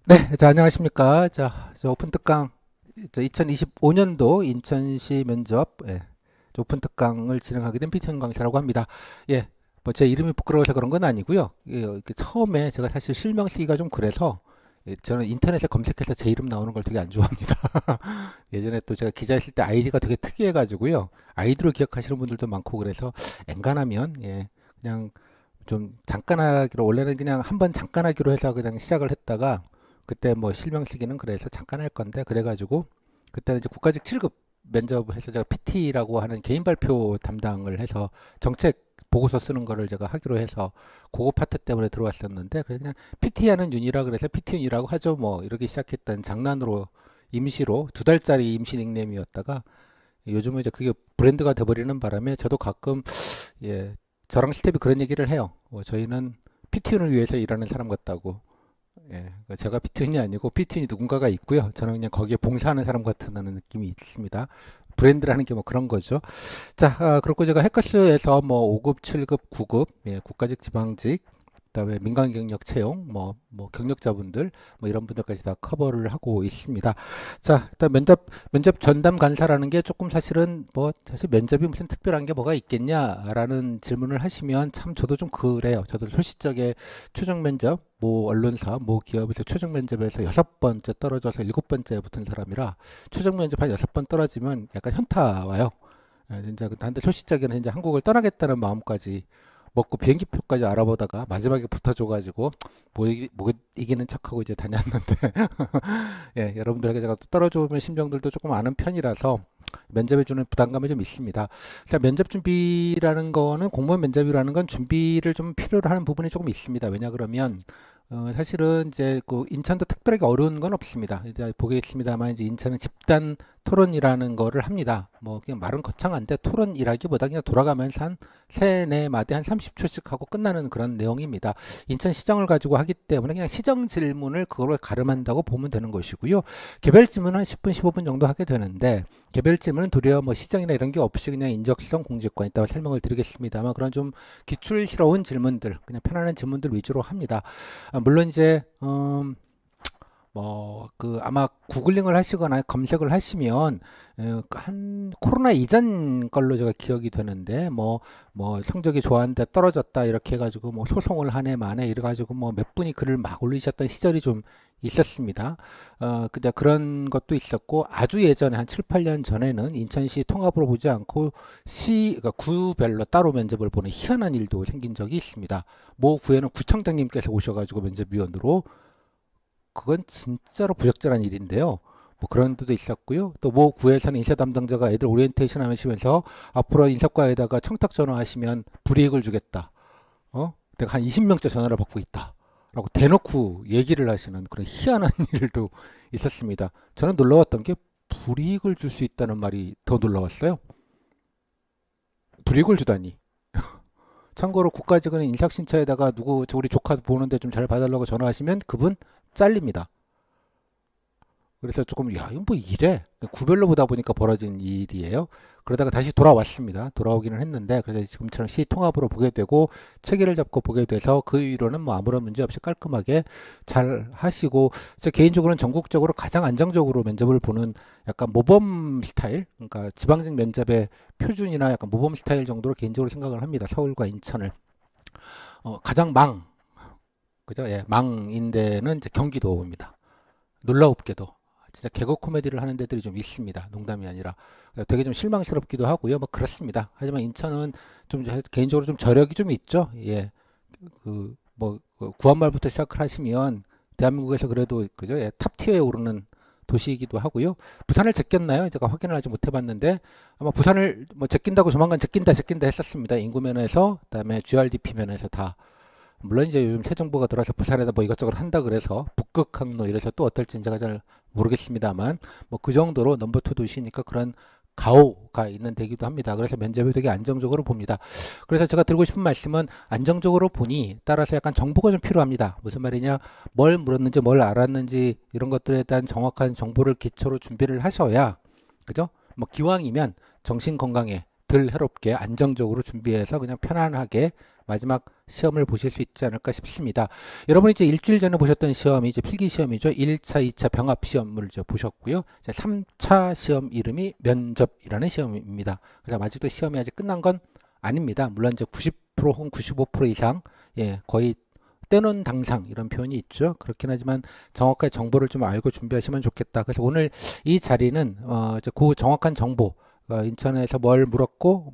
네, 자, 안녕하십니까. 저 오픈 특강, 2025년도 인천시 면접, 저 오픈 특강을 진행하게 된 피티언 강사라고 합니다. 예, 뭐 제 이름이 부끄러워서 그런 건 아니고요. 예, 이렇게 처음에 제가 사실 실명 쓰기가 좀 그래서 저는 인터넷에 검색해서 제 이름 나오는 걸 되게 안 좋아합니다. 예전에 또 제가 기자했을 때 아이디가 되게 특이해가지고요. 아이디로 기억하시는 분들도 많고 그래서 엔간하면 그냥 좀 잠깐 하기로 원래는 그냥 한번 잠깐 하기로 해서 그냥 시작을 했다가 그때 뭐 실명시기는 그래서 잠깐 할 건데 그래가지고 그때는 이제 국가직 7급 면접해서 제가 PT라고 하는 개인 발표 담당을 해서 정책 보고서 쓰는 거를 제가 하기로 해서 그거 파트 때문에 들어왔었는데 그래서 그냥 PT하는 윤이라 그래서 PT윤이라고 하죠 뭐 이렇게 시작했던 장난으로 임시로 2달짜리 임시 닉네임이었다가 요즘은 이제 그게 브랜드가 돼버리는 바람에 저도 가끔 예 저랑 스텝이 그런 얘기를 해요. 저희는 PT윤을 위해서 일하는 사람 같다고. 예, 그러니까 제가 피트윈이 아니고 피트윈이 누군가가 있고요. 저는 그냥 거기에 봉사하는 사람 같다는 느낌이 있습니다. 브랜드라는 게 뭐 그런 거죠. 자, 그렇고 제가 해커스에서 뭐 5급, 7급, 9급, 국가직, 지방직, 그다음에 민간 경력 채용, 뭐 경력자분들, 뭐 이런 분들까지 다 커버를 하고 있습니다. 자, 일단 면접 전담 간사라는 게 조금 사실은 뭐 사실 면접이 무슨 특별한 게 뭐가 있겠냐라는 질문을 하시면 참 저도 좀 그래요. 저도 소시적에 최종 면접, 모 언론사, 모 기업에서 최종 면접에서 6번째 떨어져서 7번째에 붙은 사람이라 최종 면접 한 6번 떨어지면 약간 현타 와요. 진짜 한데 소시적에는 이제 한국을 떠나겠다는 마음까지 먹고 비행기표까지 알아보다가 마지막에 붙어줘가지고 못 이기는 척하고 이제 다녔는데 예, 여러분들에게 제가 또 떨어져오는 심정들도 조금 아는 편이라서 면접에 주는 부담감이 좀 있습니다. 자, 면접 준비라는 거는 공무원 면접이라는 건 준비를 좀 필요로 하는 부분이 조금 있습니다. 왜냐 그러면 사실은 이제 그 인천도 특별하게 어려운 건 없습니다. 이제 보겠습니다만 이제 인천은 집단 토론이라는 거를 합니다. 뭐 그냥 말은 거창한데 토론이라기보다 그냥 돌아가면서 한 세네 마디 한 30초씩 하고 끝나는 그런 내용입니다. 인천 시정을 가지고 하기 때문에 그냥 시정 질문을 그걸로 가름한다고 보면 되는 것이고요. 개별 질문은 한 10분, 15분 정도 하게 되는데 개별 질문은 도리어 뭐 시정이나 이런 게 없이 그냥 인적성 공직권 있다고 설명을 드리겠습니다만 그런 좀 기출스러운 질문들, 그냥 편안한 질문들 위주로 합니다. 물론 이제 뭐 그 아마 구글링을 하시거나 검색을 하시면 한 코로나 이전 걸로 제가 기억이 되는데 뭐 성적이 좋았는데 떨어졌다 이렇게 해가지고 뭐 소송을 한 해 만에 이래가지고 뭐 몇 분이 글을 막 올리셨던 시절이 좀 있었습니다. 그냥 그런 것도 있었고 아주 예전에 한 7, 8년 전에는 인천시 통합으로 보지 않고 그러니까 구별로 따로 면접을 보는 희한한 일도 생긴 적이 있습니다. 모 구에는 구청장님께서 오셔가지고 면접위원으로 그건 진짜로 부적절한 일인데요. 뭐 그런 데도 있었고요. 또 모 구에서는 인사 담당자가 애들 오리엔테이션 하시면서 앞으로 인사과에다가 청탁 전화하시면 불이익을 주겠다. 내가 한 20명째 전화를 받고 있다. 라고 대놓고 얘기를 하시는 그런 희한한 일도 있었습니다. 저는 놀라웠던 게 불이익을 줄 수 있다는 말이 더 놀라웠어요. 불이익을 주다니. 참고로 국가직은 인사신처에다가 누구 우리 조카 보는데 좀 잘 봐달라고 전화하시면 그분 잘립니다. 그래서 조금 야 이거 뭐 이래 구별로 보다 보니까 벌어진 일이에요. 그러다가 다시 돌아왔습니다. 돌아오기는 했는데 그래서 지금처럼 시 통합으로 보게 되고 체계를 잡고 보게 돼서 그 이후로는 뭐 아무런 문제 없이 깔끔하게 잘 하시고 제 개인적으로는 전국적으로 가장 안정적으로 면접을 보는 약간 모범 스타일 그러니까 지방직 면접의 표준이나 약간 모범 스타일 정도로 개인적으로 생각을 합니다. 서울과 인천을 가장 그죠? 예, 망인 데는 이제 경기도입니다. 놀라웁게도 진짜 개그 코미디를 하는 데들이 좀 있습니다. 농담이 아니라 되게 좀 실망스럽기도 하고요. 뭐 그렇습니다. 하지만 인천은 좀 개인적으로 좀 저력이 좀 있죠. 예, 그뭐 구한말부터 시작을 하시면 대한민국에서 그래도 그죠? 예, 탑 티어에 오르는 도시이기도 하고요. 부산을 제꼈나요? 제가 확인을 하지 못해봤는데 아마 부산을 뭐 제낀다고 조만간 제낀다 했었습니다. 인구 면에서 그다음에 GRDP 면에서 다 물론 이제 요즘 새 정부가 들어와서 부산에다 뭐 이것저것 한다 그래서 북극 항로 이래서 또 어떨지 제가 잘 모르겠습니다만 뭐 그 정도로 넘버 투 도시니까 그런 가오가 있는 데기도 합니다. 그래서 면접을 되게 안정적으로 봅니다. 그래서 제가 드리고 싶은 말씀은 안정적으로 보니 따라서 약간 정보가 좀 필요합니다. 무슨 말이냐, 뭘 물었는지 뭘 알았는지 이런 것들에 대한 정확한 정보를 기초로 준비를 하셔야 그죠? 뭐 기왕이면 정신 건강에 덜 해롭게 안정적으로 준비해서 그냥 편안하게 마지막 시험을 보실 수 있지 않을까 싶습니다. 여러분이 이제 일주일 전에 보셨던 시험이 이제 필기 시험이죠. 1차, 2차 병합 시험을 이제 보셨고요. 이제 3차 시험 이름이 면접이라는 시험입니다. 그래서 아직도 시험이 아직 끝난 건 아닙니다. 물론 이제 90% 혹은 95% 이상, 예, 거의 때는 당상 이런 표현이 있죠. 그렇긴 하지만 정확하게 정보를 좀 알고 준비하시면 좋겠다. 그래서 오늘 이 자리는 이제 그 정확한 정보, 인천에서 뭘 물었고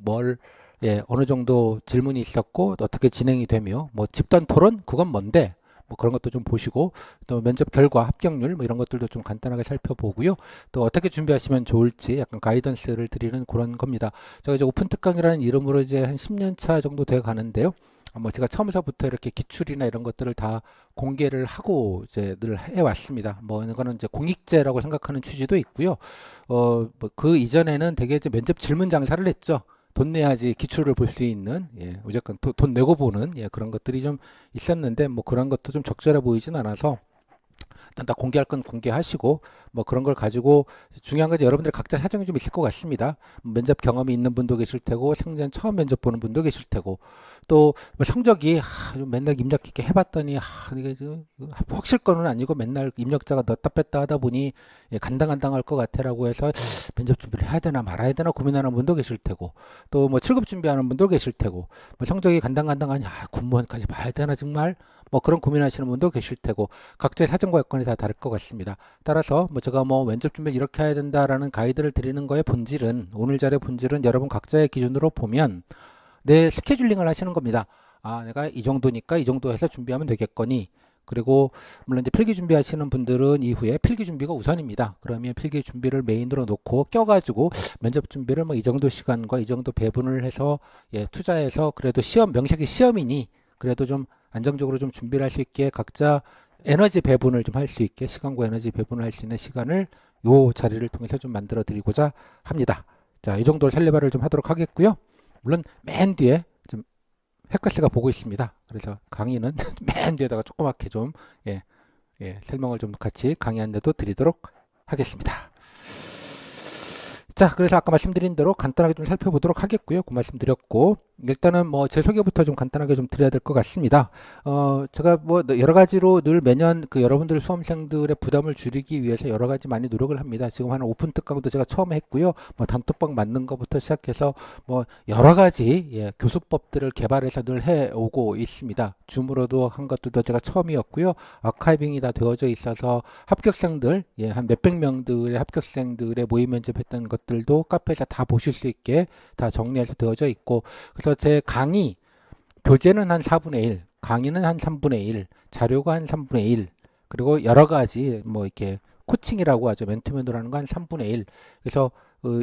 예, 어느 정도 질문이 있었고 어떻게 진행이 되며 뭐 집단 토론 그건 뭔데 뭐 그런 것도 좀 보시고 또 면접 결과 합격률 뭐 이런 것들도 좀 간단하게 살펴보고요. 또 어떻게 준비하시면 좋을지 약간 가이던스를 드리는 그런 겁니다. 제가 이제 오픈 특강이라는 이름으로 이제 한 10년 차 정도 돼 가는데요. 뭐 제가 처음서부터 이렇게 기출이나 이런 것들을 다 공개를 하고 이제 늘 해왔습니다. 뭐 이거는 이제 공익제라고 생각하는 취지도 있고요. 뭐그 이전에는 되게 이제 면접 질문 장사를 했죠. 돈 내야지 기출을 볼 수 있는, 예, 무조건 돈 내고 보는, 예, 그런 것들이 좀 있었는데, 뭐 그런 것도 좀 적절해 보이진 않아서, 일단 다 공개할 건 공개하시고 뭐 그런 걸 가지고 중요한 건 여러분들 각자 사정이 좀 있을 것 같습니다. 면접 경험이 있는 분도 계실 테고 생전 처음 면접 보는 분도 계실 테고 또뭐 성적이 좀 맨날 입력 있게 해봤더니 이게 지금 확실건은 아니고 맨날 입력자가 넣었다 뺐다 하다 보니 예, 간당간당할 것 같아라고 해서 면접 준비를 해야 되나 말아야 되나 고민하는 분도 계실 테고 또 뭐 7급 준비하는 분도 계실 테고 뭐 성적이 간당간당하니 군무원까지 봐야 되나 정말 뭐 그런 고민하시는 분도 계실 테고 각자의 사정과 여건이 다 다를 것 같습니다. 따라서 뭐 제가 뭐 면접 준비를 이렇게 해야 된다라는 가이드를 드리는 거의 본질은 오늘 자리의 본질은 여러분 각자의 기준으로 보면 내 스케줄링을 하시는 겁니다. 내가 이 정도니까 이 정도 해서 준비하면 되겠거니 그리고 물론 이제 필기 준비하시는 분들은 이후에 필기 준비가 우선입니다. 그러면 필기 준비를 메인으로 놓고 껴가지고 면접 준비를 뭐 이 정도 시간과 이 정도 배분을 해서 예, 투자해서 그래도 시험 명색이 시험이니 그래도 좀 안정적으로 좀 준비를 할 수 있게 각자 에너지 배분을 좀 할 수 있게 시간과 에너지 배분을 할 수 있는 시간을 요 자리를 통해서 좀 만들어 드리고자 합니다. 자, 이 정도로 살레바를 좀 하도록 하겠고요. 물론 맨 뒤에 좀 헷갈리가 보고 있습니다. 그래서 강의는 맨 뒤에다가 조그맣게 좀 예, 설명을 좀 같이 강의 안내도 드리도록 하겠습니다. 자, 그래서 아까 말씀드린 대로 간단하게 좀 살펴보도록 하겠고요. 그 말씀 드렸고, 일단은 뭐 제 소개부터 좀 간단하게 좀 드려야 될 것 같습니다. 제가 뭐 여러 가지로 늘 매년 그 여러분들 수험생들의 부담을 줄이기 위해서 여러 가지 많이 노력을 합니다. 지금 하는 오픈 특강도 제가 처음 했고요. 뭐 단톡방 만든 것부터 시작해서 뭐 여러 가지 예, 교수법들을 개발해서 늘 해오고 있습니다. 줌으로도 한 것도 제가 처음이었고요. 아카이빙이 다 되어져 있어서 합격생들, 예, 한 몇백 명들의 합격생들의 모의 면접했던 것들도 카페에서 다 보실 수 있게 다 정리해서 되어져 있고, 그래서 제 강의, 교재는 한 4분의 1, 강의는 한 3분의 1, 자료가 한 3분의 1, 그리고 여러 가지 뭐 이렇게 코칭이라고 하죠. 멘토멘토라는 거 한 3분의 1. 그래서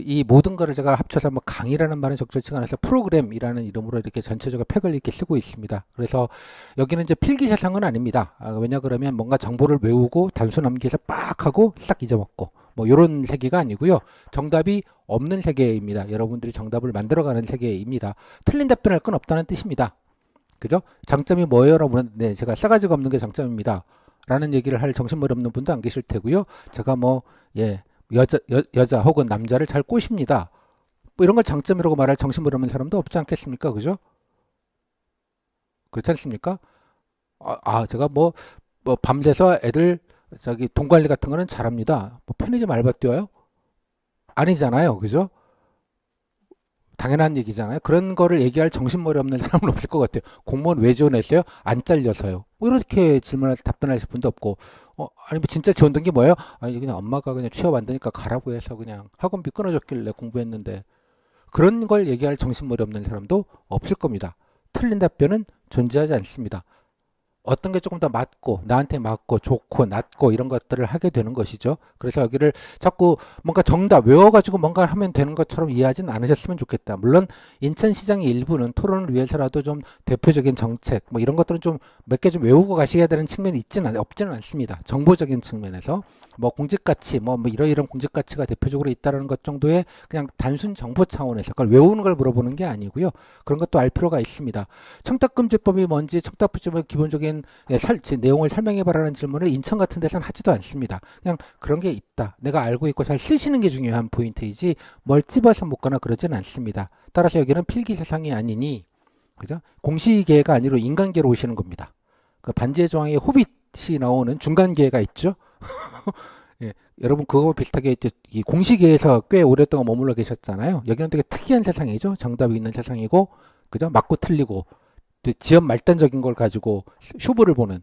이 모든 거를 제가 합쳐서 뭐 강의라는 말은 적절치가 않아서 프로그램이라는 이름으로 이렇게 전체적으로 팩을 이렇게 쓰고 있습니다. 그래서 여기는 이제 필기 세상은 아닙니다. 왜냐 그러면 뭔가 정보를 외우고 단순 암기해서 빡 하고 싹 잊어먹고 뭐 이런 세계가 아니고요. 정답이 없는 세계입니다. 여러분들이 정답을 만들어가는 세계입니다. 틀린 답변할 건 없다는 뜻입니다. 그죠? 장점이 뭐예요? 라고 물었는데 제가 싸가지가 없는 게 장점입니다. 라는 얘기를 할 정신머리 없는 분도 안 계실 테고요. 제가 뭐 예, 여자 혹은 남자를 잘 꼬십니다. 뭐 이런 걸 장점이라고 말할 정신머리 없는 사람도 없지 않겠습니까? 그죠? 그렇지 않습니까? 제가 뭐 밤새서 애들 저기 돈 관리 같은 거는 잘합니다. 뭐 편의점 알바 뛰어요? 아니잖아요. 그죠? 당연한 얘기잖아요. 그런 거를 얘기할 정신머리 없는 사람은 없을 것 같아요. 공무원 왜 지원했어요? 안 잘려서요. 뭐 이렇게 질문할 답변하실 분도 없고, 아니 뭐 진짜 지원된 게 뭐예요? 아니 그냥 엄마가 그냥 취업 안 되니까 가라고 해서 그냥 학원비 끊어줬길래 공부했는데 그런 걸 얘기할 정신머리 없는 사람도 없을 겁니다. 틀린 답변은 존재하지 않습니다. 어떤 게 조금 더 맞고 나한테 맞고 좋고 낫고 이런 것들을 하게 되는 것이죠. 그래서 여기를 자꾸 뭔가 정답 외워가지고 뭔가 하면 되는 것처럼 이해하진 않으셨으면 좋겠다. 물론 인천시장의 일부는 토론을 위해서라도 좀 대표적인 정책 뭐 이런 것들은 좀 몇 개 좀 외우고 가셔야 되는 측면이 없지는 않습니다. 정보적인 측면에서 뭐 공직가치 뭐 이러이러한 공직가치가 대표적으로 있다는 것 정도의 그냥 단순 정보 차원에서 그걸 외우는 걸 물어보는 게 아니고요. 그런 것도 알 필요가 있습니다. 청탁금지법이 뭔지 청탁금지법의 기본적인 내용을 설명해봐라는 질문을 인천 같은 데서는 하지도 않습니다. 그냥 그런 게 있다. 내가 알고 있고 잘 쓰시는 게 중요한 포인트이지 뭘 찝어서 묻거나 그러진 않습니다. 따라서 여기는 필기 세상이 아니니 그죠? 공시계가 아니라 인간계로 오시는 겁니다. 그 반지의 제왕의 호빗이 나오는 중간계가 있죠. 예, 여러분 그거 비슷하게 이제 이 공시계에서 꽤 오랫동안 머물러 계셨잖아요. 여기는 되게 특이한 세상이죠. 정답이 있는 세상이고, 그죠? 맞고 틀리고 지연 말단적인 걸 가지고 쇼부를 보는,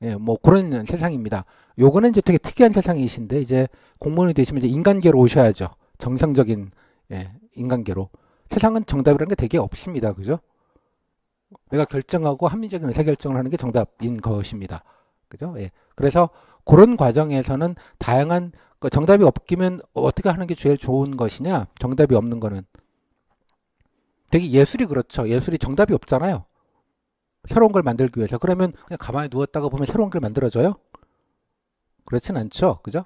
예, 뭐 그런 세상입니다. 요거는 이제 되게 특이한 세상이신데, 이제 공무원이 되시면 이제 인간계로 오셔야죠. 정상적인, 예, 인간계로. 세상은 정답이라는 게 되게 없습니다. 그죠? 내가 결정하고 합리적인 의사결정을 하는 게 정답인 것입니다. 그죠? 예. 그래서 그런 과정에서는 다양한 정답이 없기면 어떻게 하는 게 제일 좋은 것이냐? 정답이 없는 거는 되게 예술이 그렇죠. 예술이 정답이 없잖아요. 새로운 걸 만들기 위해서. 그러면 그냥 가만히 누웠다가 보면 새로운 걸 만들어져요? 그렇진 않죠. 그죠?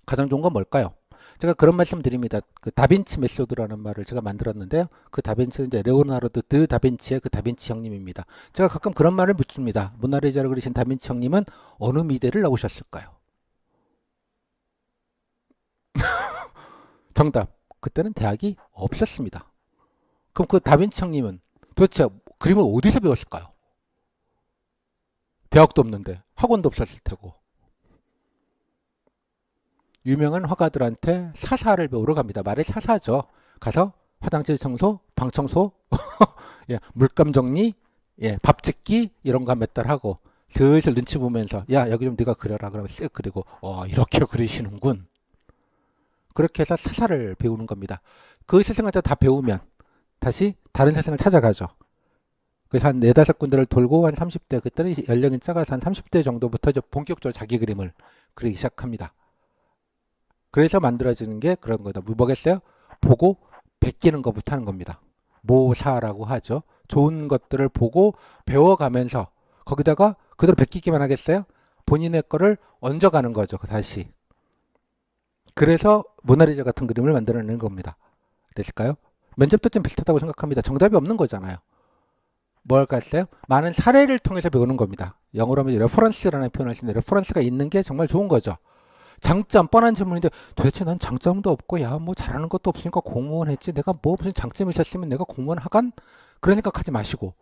가장 좋은 건 뭘까요? 제가 그런 말씀 드립니다. 그 다빈치 메소드라는 말을 제가 만들었는데요. 그 다빈치는 이제 레오나르도 드 다빈치의 그 다빈치 형님입니다. 제가 가끔 그런 말을 묻습니다. 모나리자를 그리신 다빈치 형님은 어느 미대를 나오셨을까요? 정답. 그때는 대학이 없었습니다. 그럼 그 다빈치 형님은 도대체 그림을 어디서 배웠을까요? 대학도 없는데 학원도 없었을 테고. 유명한 화가들한테 사사를 배우러 갑니다. 말이 사사죠. 가서 화장실 청소, 방 청소, 예, 물감 정리, 예, 밥 짓기 이런 거 몇 달 하고 슬슬 눈치 보면서 야 여기 좀 네가 그려라 그러면 쓱 그리고 이렇게 그리시는군. 그렇게 해서 사사를 배우는 겁니다. 그 세상을 다 배우면 다시 다른 세상을 찾아가죠. 그래서 한 네다섯 군데를 돌고 한 30대, 그때는 연령이 작아서 한 30대 정도부터 이제 본격적으로 자기 그림을 그리기 시작합니다. 그래서 만들어지는 게 그런 거다. 뭐겠어요? 보고 베끼는 것부터 하는 겁니다. 모사라고 하죠. 좋은 것들을 보고 배워가면서 거기다가 그대로 베끼기만 하겠어요? 본인의 거를 얹어가는 거죠. 다시. 그래서 모나리자 같은 그림을 만들어내는 겁니다. 되실까요? 면접도 좀 비슷하다고 생각합니다. 정답이 없는 거잖아요. 뭘까 했어요? 많은 사례를 통해서 배우는 겁니다. 영어로 하면 레퍼런스라는 표현을 쓰는데 레퍼런스가 있는 게 정말 좋은 거죠. 장점, 뻔한 질문인데 도대체 난 장점도 없고 야 뭐 잘하는 것도 없으니까 공무원 했지 내가 뭐 무슨 장점이 있었으면 내가 공무원 하간? 그런 생각하지 마시고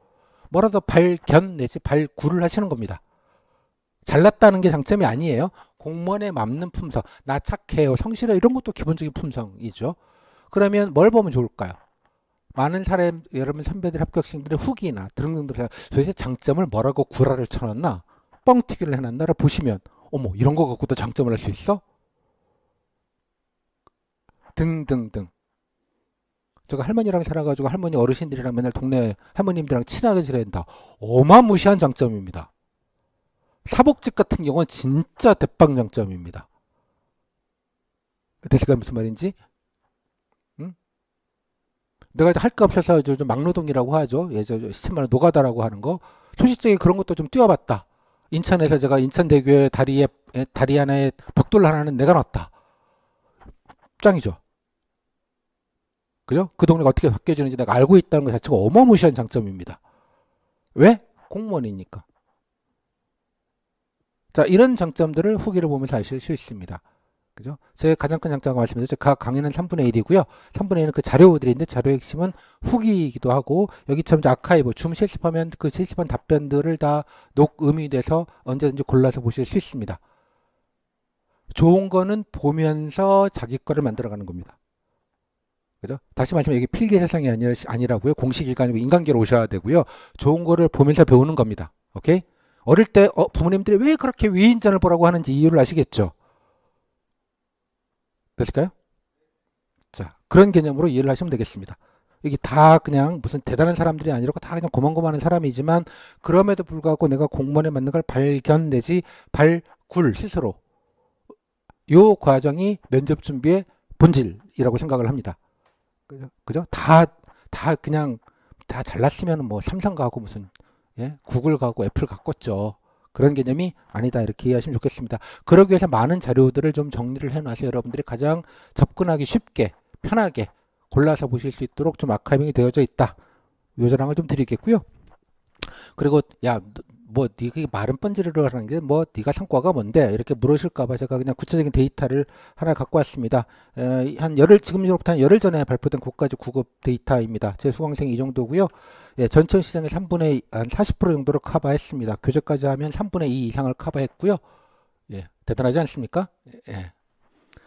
뭐라도 발견 내지 발굴을 하시는 겁니다. 잘났다는 게 장점이 아니에요. 공무원에 맞는 품성, 나 착해요, 성실해 이런 것도 기본적인 품성이죠. 그러면 뭘 보면 좋을까요? 많은 사람, 여러분 선배들 합격생들의 후기나 등등들 도대체 장점을 뭐라고 구라를 쳐놨나? 뻥튀기를 해놨나를 보시면 어머 이런 거 갖고도 장점을 할 수 있어? 등등등. 제가 할머니랑 살아가지고 할머니 어르신들이랑 맨날 동네 할머님들이랑 친하게 지내야 된다. 어마무시한 장점입니다. 사복직 같은 경우는 진짜 대빵 장점입니다. 대시가 무슨 말인지? 응? 내가 할 거 없어서 좀 막노동이라고 하죠. 예전 시체말로 노가다라고 하는 거. 소시적인 그런 것도 좀 뛰어봤다. 인천에서 제가 인천대교에 다리 하나에 벽돌 하나는 내가 놨다. 짱이죠. 그죠? 그 동네가 어떻게 바뀌어지는지 내가 알고 있다는 것 자체가 어마무시한 장점입니다. 왜? 공무원이니까. 자, 이런 장점들을 후기를 보면서 아실 수 있습니다. 그죠? 제 가장 큰 장점을 말씀드렸죠. 각 강의는 3분의 1이고요. 3분의 1은 그 자료들인데 자료의 핵심은 후기이기도 하고 여기처럼 아카이브, 줌 실습하면 그 실습한 답변들을 다 녹음이 돼서 언제든지 골라서 보실 수 있습니다. 좋은 거는 보면서 자기 거를 만들어가는 겁니다. 그죠? 다시 말하면 여기 필기 세상이 아니라고요. 공식이 아니고 인간계로 오셔야 되고요. 좋은 거를 보면서 배우는 겁니다. 오케이? 어릴 때 부모님들이 왜 그렇게 위인전을 보라고 하는지 이유를 아시겠죠? 됐을까요? 자, 그런 개념으로 이해를 하시면 되겠습니다. 여기 다 그냥 무슨 대단한 사람들이 아니라고 다 그냥 고만고만한 사람이지만 그럼에도 불구하고 내가 공무원에 맞는 걸 발견 내지 발굴 스스로 요 과정이 면접 준비의 본질이라고 생각을 합니다. 그죠? 다 그냥 다 잘났으면 뭐 삼성 가고 무슨 예? 구글 가고 애플 갔겠죠. 그런 개념이 아니다 이렇게 이해하시면 좋겠습니다. 그러기 위해서 많은 자료들을 좀 정리를 해놔서 여러분들이 가장 접근하기 쉽게 편하게 골라서 보실 수 있도록 좀 아카이빙이 되어져 있다. 요 자랑을 좀 드리겠고요. 그리고 야 뭐 네가 말은 번지르르 하는 게 뭐 네가 성과가 뭔데 이렇게 물으실까 봐 제가 그냥 구체적인 데이터를 하나 갖고 왔습니다. 한 열흘 지금으로부터 한 열흘 전에 발표된 국가직 구급 데이터입니다. 제 수강생이 이 정도고요. 예, 전체 시장의 3분의 한 40% 정도를 커버했습니다. 교재까지 하면 3분의 2 이상을 커버했고요. 예, 대단하지 않습니까? 예.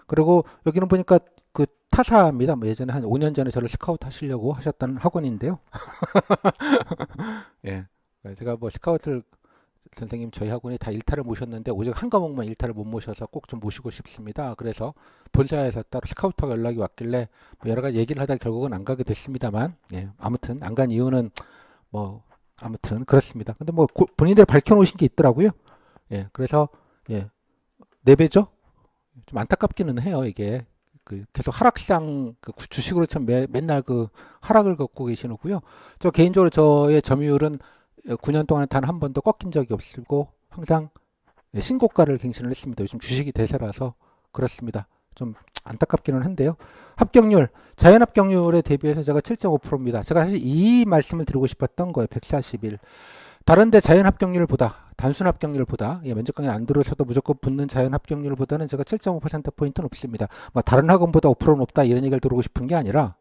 그리고 여기는 보니까 그 타사입니다. 뭐 예전에 한 5년 전에 저를 스카우트 하시려고 하셨다는 학원인데요. 예. 제가 뭐 스카우트를 선생님 저희 학원에 다 일타를 모셨는데 오직 한 과목만 일타를 못 모셔서 꼭 좀 모시고 싶습니다. 그래서 본사에서 따로 스카우트가 연락이 왔길래 뭐 여러 가지 얘기를 하다 결국은 안 가게 됐습니다만 예, 아무튼 안 간 이유는 뭐 아무튼 그렇습니다. 근데 뭐 본인들 밝혀놓으신 게 있더라고요. 예, 그래서 예, 4배죠? 좀 안타깝기는 해요. 이게 그 계속 하락상 그 주식으로 참 맨날 그 하락을 겪고 계시는고요. 저 개인적으로 저의 점유율은 9년 동안 단 한 번도 꺾인 적이 없고 항상 신고가를 갱신을 했습니다. 요즘 주식이 대세라서 그렇습니다. 좀 안타깝기는 한데요. 합격률, 자연 합격률에 대비해서 제가 7.5%입니다. 제가 사실 이 말씀을 드리고 싶었던 거예요. 141. 다른데 자연 합격률보다 단순 합격률보다 면접 강의 안 들어서도 무조건 붙는 자연 합격률보다는 제가 7.5%포인트 높습니다. 뭐 다른 학원보다 5% 높다 이런 얘기를 들어오고 싶은 게 아니라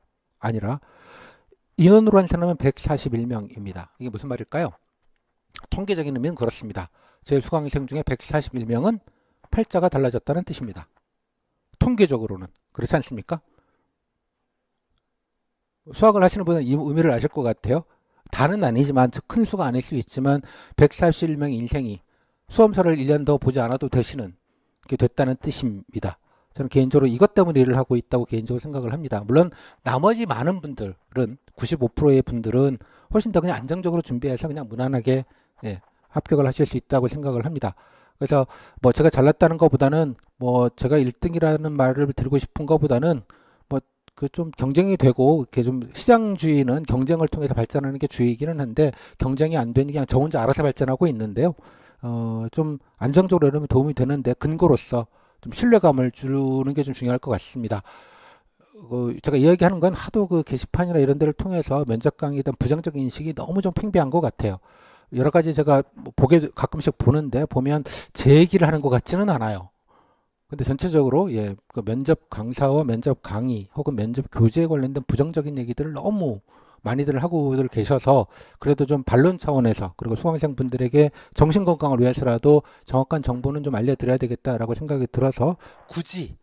인원으로 한 사람은 141명입니다. 이게 무슨 말일까요? 통계적인 의미는 그렇습니다. 제 수강생 중에 141명은 팔자가 달라졌다는 뜻입니다. 통계적으로는 그렇지 않습니까? 수학을 하시는 분은 이 의미를 아실 것 같아요. 다는 아니지만 큰 수가 아닐 수 있지만 141명의 인생이 수험서를 1년 더 보지 않아도 되시는 게 됐다는 뜻입니다. 저는 개인적으로 이것 때문에 일을 하고 있다고 개인적으로 생각을 합니다. 물론 나머지 많은 분들은 95%의 분들은 훨씬 더 그냥 안정적으로 준비해서 그냥 무난하게 합격을 하실 수 있다고 생각을 합니다. 그래서 뭐 제가 잘났다는 것보다는 뭐 제가 1등이라는 말을 드리고 싶은 것보다는 뭐 그 좀 경쟁이 되고 이렇게 좀 시장주의는 경쟁을 통해서 발전하는 게 주의이기는 한데 경쟁이 안 되니 그냥 저 혼자 알아서 발전하고 있는데요. 좀 안정적으로 이러면 도움이 되는데 근거로서 좀 신뢰감을 주는 게 좀 중요할 것 같습니다. 제가 이야기하는 건 하도 그 게시판이나 이런 데를 통해서 면접 강의에 대한 부정적인 인식이 너무 좀 팽배한 것 같아요. 여러 가지 제가 보게 가끔씩 보는데 보면 제 얘기를 하는 것 같지는 않아요. 근데 전체적으로 그 면접 강사와 면접 강의 혹은 면접 교재에 관련된 부정적인 얘기들을 너무 많이들 하고들 계셔서 그래도 좀 반론 차원에서 그리고 수강생 분들에게 정신 건강을 위해서라도 정확한 정보는 좀 알려드려야 되겠다라고 생각이 들어서 굳이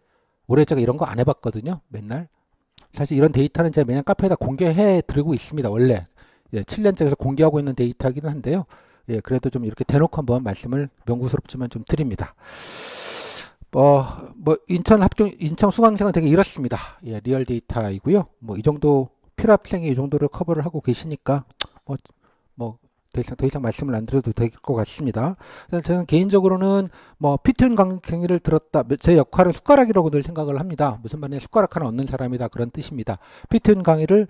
올해 제가 이런 거 안 해봤거든요. 맨날 사실 이런 데이터는 제가 매년 카페에다 공개해 드리고 있습니다. 원래 7년째에서 공개하고 있는 데이터이기는 한데요. 그래도 좀 이렇게 대놓고 한번 말씀을 명구스럽지만 좀 드립니다. 인천 수강생은 되게 이렇습니다. 리얼 데이터이고요. 뭐 이 정도 필합생이 이 정도를 커버를 하고 계시니까 더 이상 말씀을 안 드려도 될 것 같습니다. 저는 개인적으로는 뭐 피트인 강의를 들었다. 제 역할은 숟가락이라고 늘 생각을 합니다. 무슨 말이냐 숟가락 하나 얻는 사람이다 그런 뜻입니다. 피트인 강의를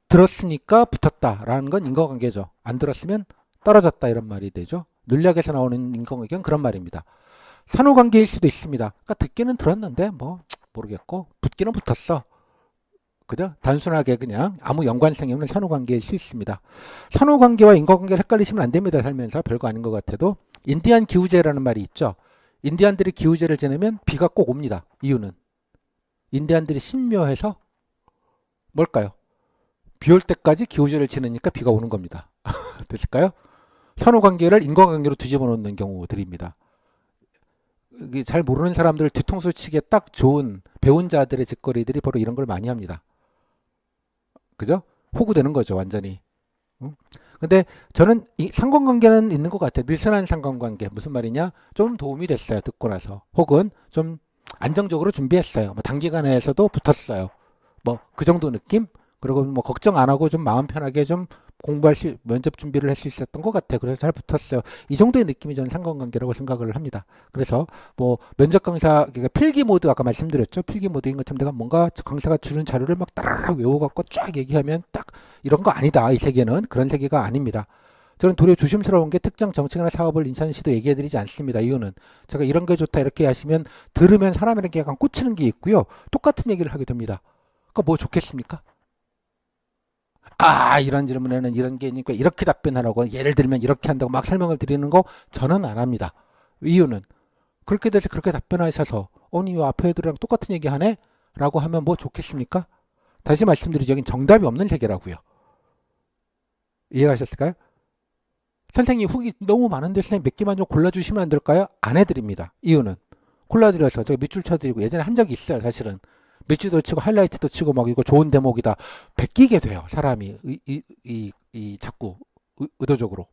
들었으니까 붙었다라는 건 인과관계죠. 안 들었으면 떨어졌다 이런 말이 되죠. 논리학에서 나오는 인과관계는 그런 말입니다. 산후관계일 수도 있습니다. 그러니까 듣기는 들었는데 뭐 모르겠고 붙기는 붙었어. 그죠? 단순하게 그냥 아무 연관성이 없는 산후관계일 수 있습니다. 산후관계와 인과관계를 헷갈리시면 안 됩니다. 살면서 별거 아닌 것 같아도 인디안 기후제라는 말이 있죠. 인디안들이 기후제를 지내면 비가 꼭 옵니다. 이유는 인디안들이 신묘해서 뭘까요? 비 올 때까지 기후제를 지내니까 비가 오는 겁니다. 됐을까요? 산후관계를 인과관계로 뒤집어 놓는 경우들입니다. 잘 모르는 사람들 뒤통수 치기에 딱 좋은 배운 자들의 짓거리들이 바로 이런 걸 많이 합니다. 그죠? 호구되는 거죠, 완전히. 근데 저는 이 상관관계는 있는 것 같아요. 느슨한 상관관계. 무슨 말이냐? 좀 도움이 됐어요, 듣고 나서. 혹은 좀 안정적으로 준비했어요. 뭐 단기간에서도 붙었어요. 뭐 그 정도 느낌? 그리고 뭐 걱정 안 하고 좀 마음 편하게 좀 면접 준비를 할 수 있었던 것 같아요. 그래서 잘 붙었어요. 이 정도의 느낌이 저는 상관관계라고 생각을 합니다. 그래서 뭐 면접 강사, 그러니까 필기 모드 아까 말씀드렸죠. 필기 모드인 것처럼 내가 뭔가 강사가 주는 자료를 막 따라 외워갖고 쫙 얘기하면 딱 이런 거 아니다. 이 세계는 그런 세계가 아닙니다. 저는 도리어 조심스러운 게 특정 정책이나 사업을 인천시도 얘기해드리지 않습니다. 이유는 제가 이런 게 좋다 이렇게 하시면 들으면 사람에게 약간 꽂히는 게 있고요. 똑같은 얘기를 하게 됩니다. 그러니까 뭐 좋겠습니까? 아, 이런 질문에는 이런 게 있으니까 이렇게 답변하라고, 예를 들면 이렇게 한다고 막 설명을 드리는 거 저는 안 합니다. 이유는 그렇게 돼서 그렇게 답변하셔서 아니 이 앞에 애들이랑 똑같은 얘기 하네? 라고 하면 뭐 좋겠습니까? 다시 말씀드리죠. 여긴 정답이 없는 세계라고요. 이해가셨을까요? 선생님 후기 너무 많은데 선생님 몇 개만 좀 골라주시면 안 될까요? 안 해드립니다. 이유는 골라드려서 제가 밑줄 쳐드리고 예전에 한 적이 있어요. 사실은 밑줄도 치고 하이라이트도 치고 막 이거 좋은 대목이다 베끼게 돼요. 사람이 자꾸 의도적으로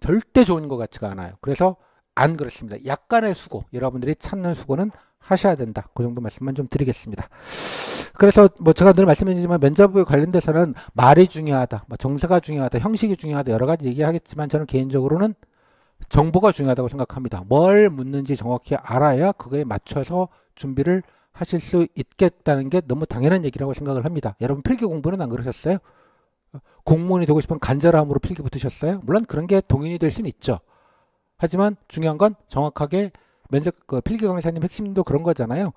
절대 좋은 것 같지가 않아요. 그래서 안 그렇습니다. 약간의 수고, 여러분들이 찾는 수고는 하셔야 된다. 그 정도 말씀만 좀 드리겠습니다. 그래서 뭐 제가 늘 말씀드리지만 면접에 관련돼서는 말이 중요하다, 뭐 정서가 중요하다, 형식이 중요하다 여러 가지 얘기하겠지만 저는 개인적으로는 정보가 중요하다고 생각합니다. 뭘 묻는지 정확히 알아야 그거에 맞춰서 준비를 하실 수 있겠다는 게 너무 당연한 얘기라고 생각을 합니다. 여러분 필기 공부는 안 그러셨어요? 공무원이 되고 싶은 간절함으로 필기 붙으셨어요? 물론 그런 게 동인이 될 수는 있죠. 하지만 중요한 건 정확하게 면접 필기 강사님 핵심도 그런 거잖아요.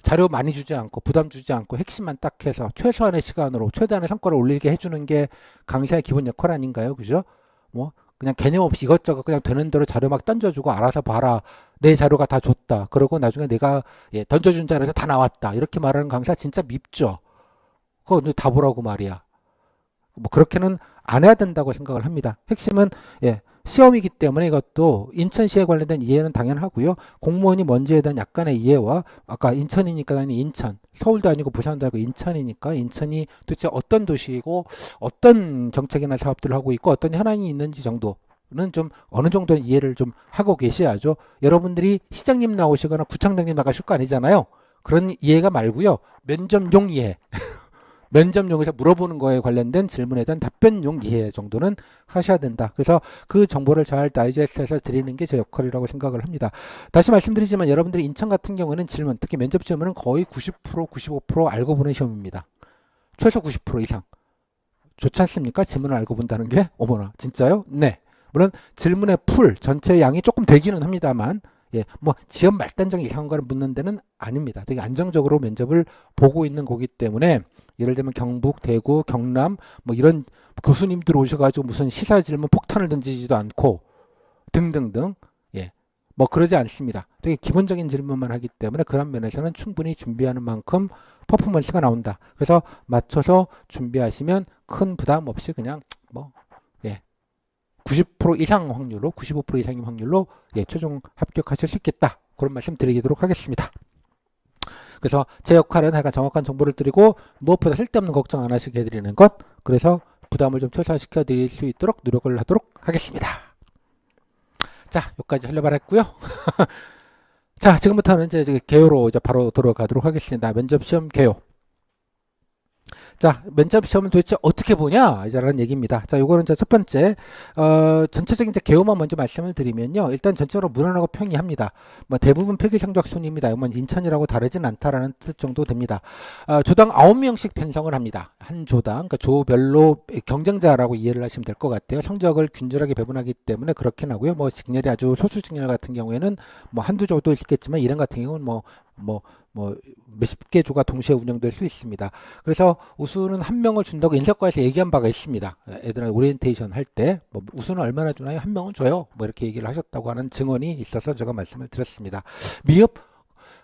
자료 많이 주지 않고 부담 주지 않고 핵심만 딱 해서 최소한의 시간으로 최대한의 성과를 올리게 해주는 게 강사의 기본 역할 아닌가요? 그죠? 뭐 그냥 개념 없이 이것저것 그냥 되는 대로 자료 막 던져주고 알아서 봐라. 내 자료가 다 좋다. 그러고 나중에 내가 던져준 자료에서 다 나왔다. 이렇게 말하는 강사 진짜 밉죠. 그거 다 보라고 말이야. 뭐 그렇게는 안 해야 된다고 생각을 합니다. 핵심은 시험이기 때문에 이것도 인천시에 관련된 이해는 당연하고요. 공무원이 뭔지에 대한 약간의 이해와 아까 인천이니까 인천, 서울도 아니고 부산도 아니고 인천이니까 인천이 도대체 어떤 도시이고 어떤 정책이나 사업들을 하고 있고 어떤 현안이 있는지 정도는 좀 어느 정도는 이해를 좀 하고 계셔야죠. 여러분들이 시장님 나오시거나 구청장님 나가실 거 아니잖아요. 그런 이해가 말고요. 면접용 이해. 면접용에서 물어보는 거에 관련된 질문에 대한 답변용 이해 정도는 하셔야 된다. 그래서 그 정보를 잘 다이제스트해서 드리는 게 제 역할이라고 생각을 합니다. 다시 말씀드리지만 여러분들이 인천 같은 경우는 질문, 특히 면접 질문은 거의 90%, 95% 알고 보는 시험입니다. 최소 90% 이상. 좋지 않습니까? 질문을 알고 본다는 게? 어머나, 진짜요? 네. 물론 질문의 풀 전체 양이 조금 되기는 합니다만 뭐 지연 말단정 이상한 걸 묻는 데는 아닙니다. 되게 안정적으로 면접을 보고 있는 거기 때문에 예를 들면 경북, 대구, 경남 뭐 이런 교수님들 오셔가지고 무슨 시사 질문 폭탄을 던지지도 않고 등등등 뭐 그러지 않습니다. 되게 기본적인 질문만 하기 때문에 그런 면에서는 충분히 준비하는 만큼 퍼포먼스가 나온다. 그래서 맞춰서 준비하시면 큰 부담 없이 그냥 뭐 90% 이상 확률로 95% 이상의 확률로 최종 합격하실 수 있겠다. 그런 말씀 드리도록 하겠습니다. 그래서 제 역할은 약간 정확한 정보를 드리고 무엇보다 쓸데없는 걱정 안 하시게 해드리는 것. 그래서 부담을 좀 최소화시켜 드릴 수 있도록 노력을 하도록 하겠습니다. 자, 여기까지 하려고 했고요. 자, 지금부터는 이제 개요로 이제 바로 들어가도록 하겠습니다. 면접 시험 개요. 자, 면접 시험은 도대체 어떻게 보냐? 라는 얘기입니다. 자, 요거는 이제 첫 번째, 전체적인 이제 개요만 먼저 말씀을 드리면요. 일단 전체적으로 무난하고 평이합니다. 뭐 대부분 필기 성적 순입니다. 뭐 인천이라고 다르진 않다라는 뜻 정도 됩니다. 조당 9명씩 편성을 합니다. 한 조당, 그러니까 조별로 경쟁자라고 이해를 하시면 될 것 같아요. 성적을 균질하게 배분하기 때문에 그렇긴 하고요. 뭐 직렬이 아주 소수 직렬 같은 경우에는 뭐 한두 조도 있겠지만 이런 같은 경우는 뭐 몇십 개 조가 동시에 운영될 수 있습니다. 그래서 우수는 한 명을 준다고 인사과에서 얘기한 바가 있습니다. 애들한테 오리엔테이션 할 때 뭐 우수는 얼마나 주나요? 한 명은 줘요. 뭐 이렇게 얘기를 하셨다고 하는 증언이 있어서 제가 말씀을 드렸습니다. 미흡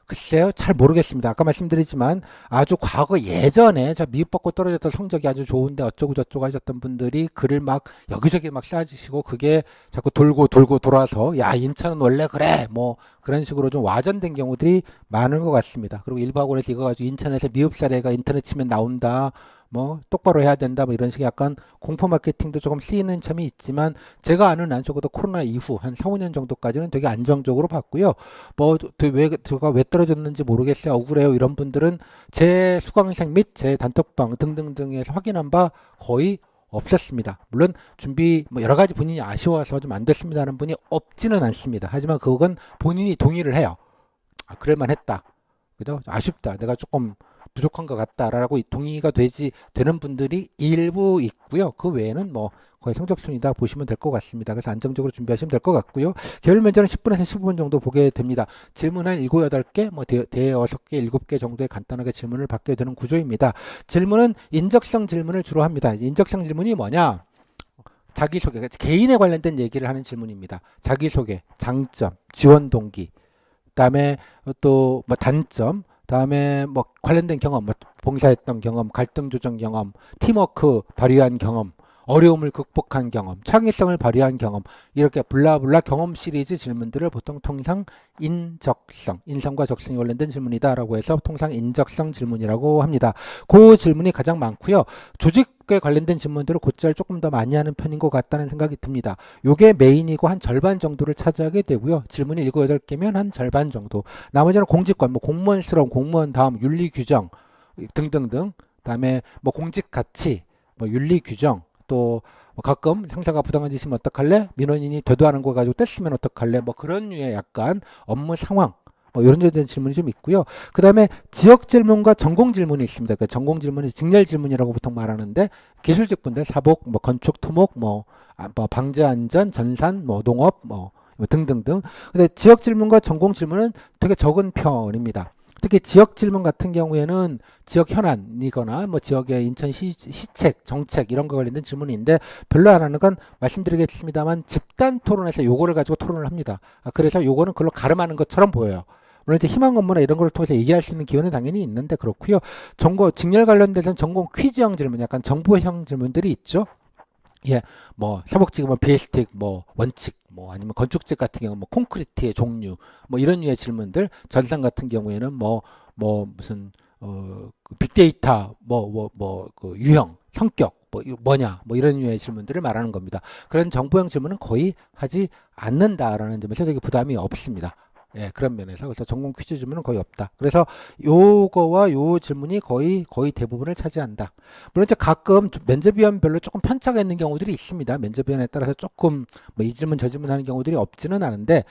글쎄요, 잘 모르겠습니다. 아까 말씀드리지만 아주 과거 예전에 저 미흡받고 떨어졌던 성적이 아주 좋은데 어쩌고 저쩌고 하셨던 분들이 글을 막 여기저기 막 쌓아주시고 그게 자꾸 돌고 돌아서 야 인천은 원래 그래 뭐 그런 식으로 좀 와전된 경우들이 많은 것 같습니다. 그리고 일부 학원에서 이거 가지고 인천에서 미흡 사례가 인터넷 치면 나온다. 뭐 똑바로 해야 된다 뭐 이런 식의 약간 공포 마케팅도 조금 쓰이는 점이 있지만 제가 아는 한 적어도 코로나 이후 한 4, 5년 정도까지는 되게 안정적으로 봤고요. 뭐 제가 왜 떨어졌는지 모르겠어요. 억울해요. 이런 분들은 제 수강생 및 제 단톡방 등등등에서 확인한 바 거의 없었습니다. 물론 준비 뭐 여러 가지 본인이 아쉬워서 좀 안 됐습니다 하는 분이 없지는 않습니다. 하지만 그건 본인이 동의를 해요. 아, 그럴만 했다. 그죠? 아쉽다. 내가 조금 부족한 것 같다라고 동의가 되는 분들이 일부 있고요. 그 외에는 뭐 거의 성적순이다 보시면 될 것 같습니다. 그래서 안정적으로 준비하시면 될 것 같고요. 개별 면접은 10분에서 15분 정도 보게 됩니다. 질문 한 7, 8개, 뭐 대여섯 개, 7개 정도의 간단하게 질문을 받게 되는 구조입니다. 질문은 인적성 질문을 주로 합니다. 인적성 질문이 뭐냐? 자기소개, 개인에 관련된 얘기를 하는 질문입니다. 자기소개, 장점, 지원 동기, 그다음에 또 뭐 단점, 다음에 뭐 관련된 경험, 뭐 봉사했던 경험, 갈등 조정 경험, 팀워크 발휘한 경험, 어려움을 극복한 경험, 창의성을 발휘한 경험, 이렇게 블라블라 경험 시리즈 질문들을 보통 통상 인성과 적성이 관련된 질문이다라고 해서 통상 인적성 질문이라고 합니다. 그 질문이 가장 많고요. 조직에 관련된 질문들을 곧잘 조금 더 많이 하는 편인 것 같다는 생각이 듭니다. 요게 메인이고 한 절반 정도를 차지하게 되고요. 질문이 7, 8개면 한 절반 정도. 나머지는 공직권, 뭐 공무원스러운 공무원 다음 윤리 규정 등등등. 그다음에 뭐 공직 가치, 뭐 윤리 규정, 또 가끔 상사가 부당한 짓이면 어떡할래? 민원인이 되도하는 거 가지고 뗐으면 어떡할래? 뭐 그런 류의 약간 업무 상황, 뭐 이런 데 대한 질문이 좀 있고요. 그 다음에 지역 질문과 전공 질문이 있습니다. 그 전공 질문이 직렬 질문이라고 보통 말하는데 기술직 분들 사복, 뭐 건축, 토목, 뭐 방재 안전, 전산, 뭐 농업, 뭐 등등등. 근데 지역 질문과 전공 질문은 되게 적은 편입니다. 특히 지역 질문 같은 경우에는 지역 현안이거나 뭐 지역의 인천시 시책, 정책 이런 거 관련된 질문인데 별로 안 하는 건 말씀드리겠습니다만 집단 토론에서 요거를 가지고 토론을 합니다. 그래서 요거는 그걸로 가름하는 것처럼 보여요. 물론 이제 희망 업무나 이런 걸 통해서 얘기할 수 있는 기회는 당연히 있는데 그렇고요. 직렬 관련돼서는 전공 퀴즈형 질문, 약간 정보형 질문들이 있죠. 예, 뭐 사복지구, 뭐 비스틱, 뭐 원칙, 뭐 아니면 건축직 같은 경우 뭐 콘크리트의 종류, 뭐 이런 류의 질문들. 전산 같은 경우에는 뭐 무슨 그 빅데이터, 그 유형, 성격, 뭐 뭐냐, 뭐 이런 류의 질문들을 말하는 겁니다. 그런 정보형 질문은 거의 하지 않는다라는 점에서 되게 부담이 없습니다. 예, 그런 면에서. 그래서 전공 퀴즈 질문은 거의 없다. 그래서 요거와 요 질문이 거의 대부분을 차지한다. 물론 이제 가끔 면접위원별로 조금 편차가 있는 경우들이 있습니다. 면접위원에 따라서 조금 뭐 이 질문 저 질문 하는 경우들이 없지는 않은데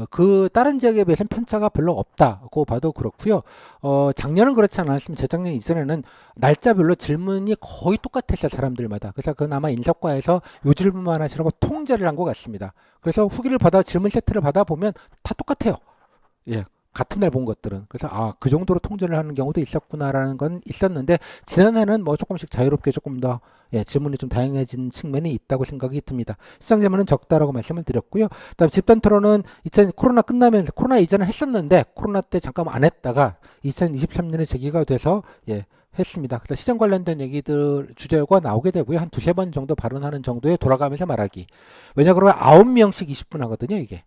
그 다른 지역에 비해서는 편차가 별로 없다고 봐도 그렇고요. 작년은 그렇지 않았으면 재작년 이전에는 날짜별로 질문이 거의 똑같았어요, 사람들마다. 그래서 그건 아마 인사과에서 요 질문만 하시라고 통제를 한 것 같습니다. 그래서 후기를 질문 세트를 받아보면 다 똑같아요. 예, 같은 날 본 것들은. 그래서 그 정도로 통제를 하는 경우도 있었구나라는 건 있었는데 지난해는 뭐 조금씩 자유롭게 조금 더 질문이 좀 다양해진 측면이 있다고 생각이 듭니다. 시장 질문은 적다라고 말씀을 드렸고요. 그다음 집단 토론은 코로나 끝나면서, 코로나 이전에 했었는데 코로나 때 잠깐 안 했다가 2023년에 재개가 돼서 했습니다. 그래서 시장 관련된 얘기들 주제가 나오게 되고요. 한 두세 번 정도 발언하는 정도에 돌아가면서 말하기. 왜냐 그러면 9명씩 20분 하거든요, 이게.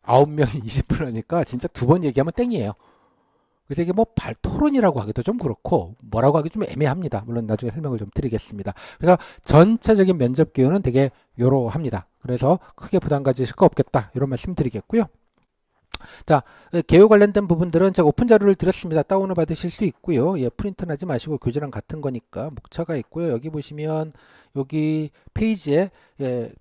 9명이 20분 하니까 진짜 두 번 얘기하면 땡이에요. 그래서 이게 뭐 발토론이라고 하기도 좀 그렇고 뭐라고 하기 좀 애매합니다. 물론 나중에 설명을 좀 드리겠습니다. 그래서 전체적인 면접 기호는 되게 요러합니다. 그래서 크게 부담 가지실 거 없겠다. 이런 말씀 드리겠고요. 자, 개요 관련된 부분들은 제가 오픈 자료를 드렸습니다. 다운을 받으실 수 있고요. 프린트는 하지 마시고 교재랑 같은 거니까 목차가 있고요. 여기 보시면 여기 페이지에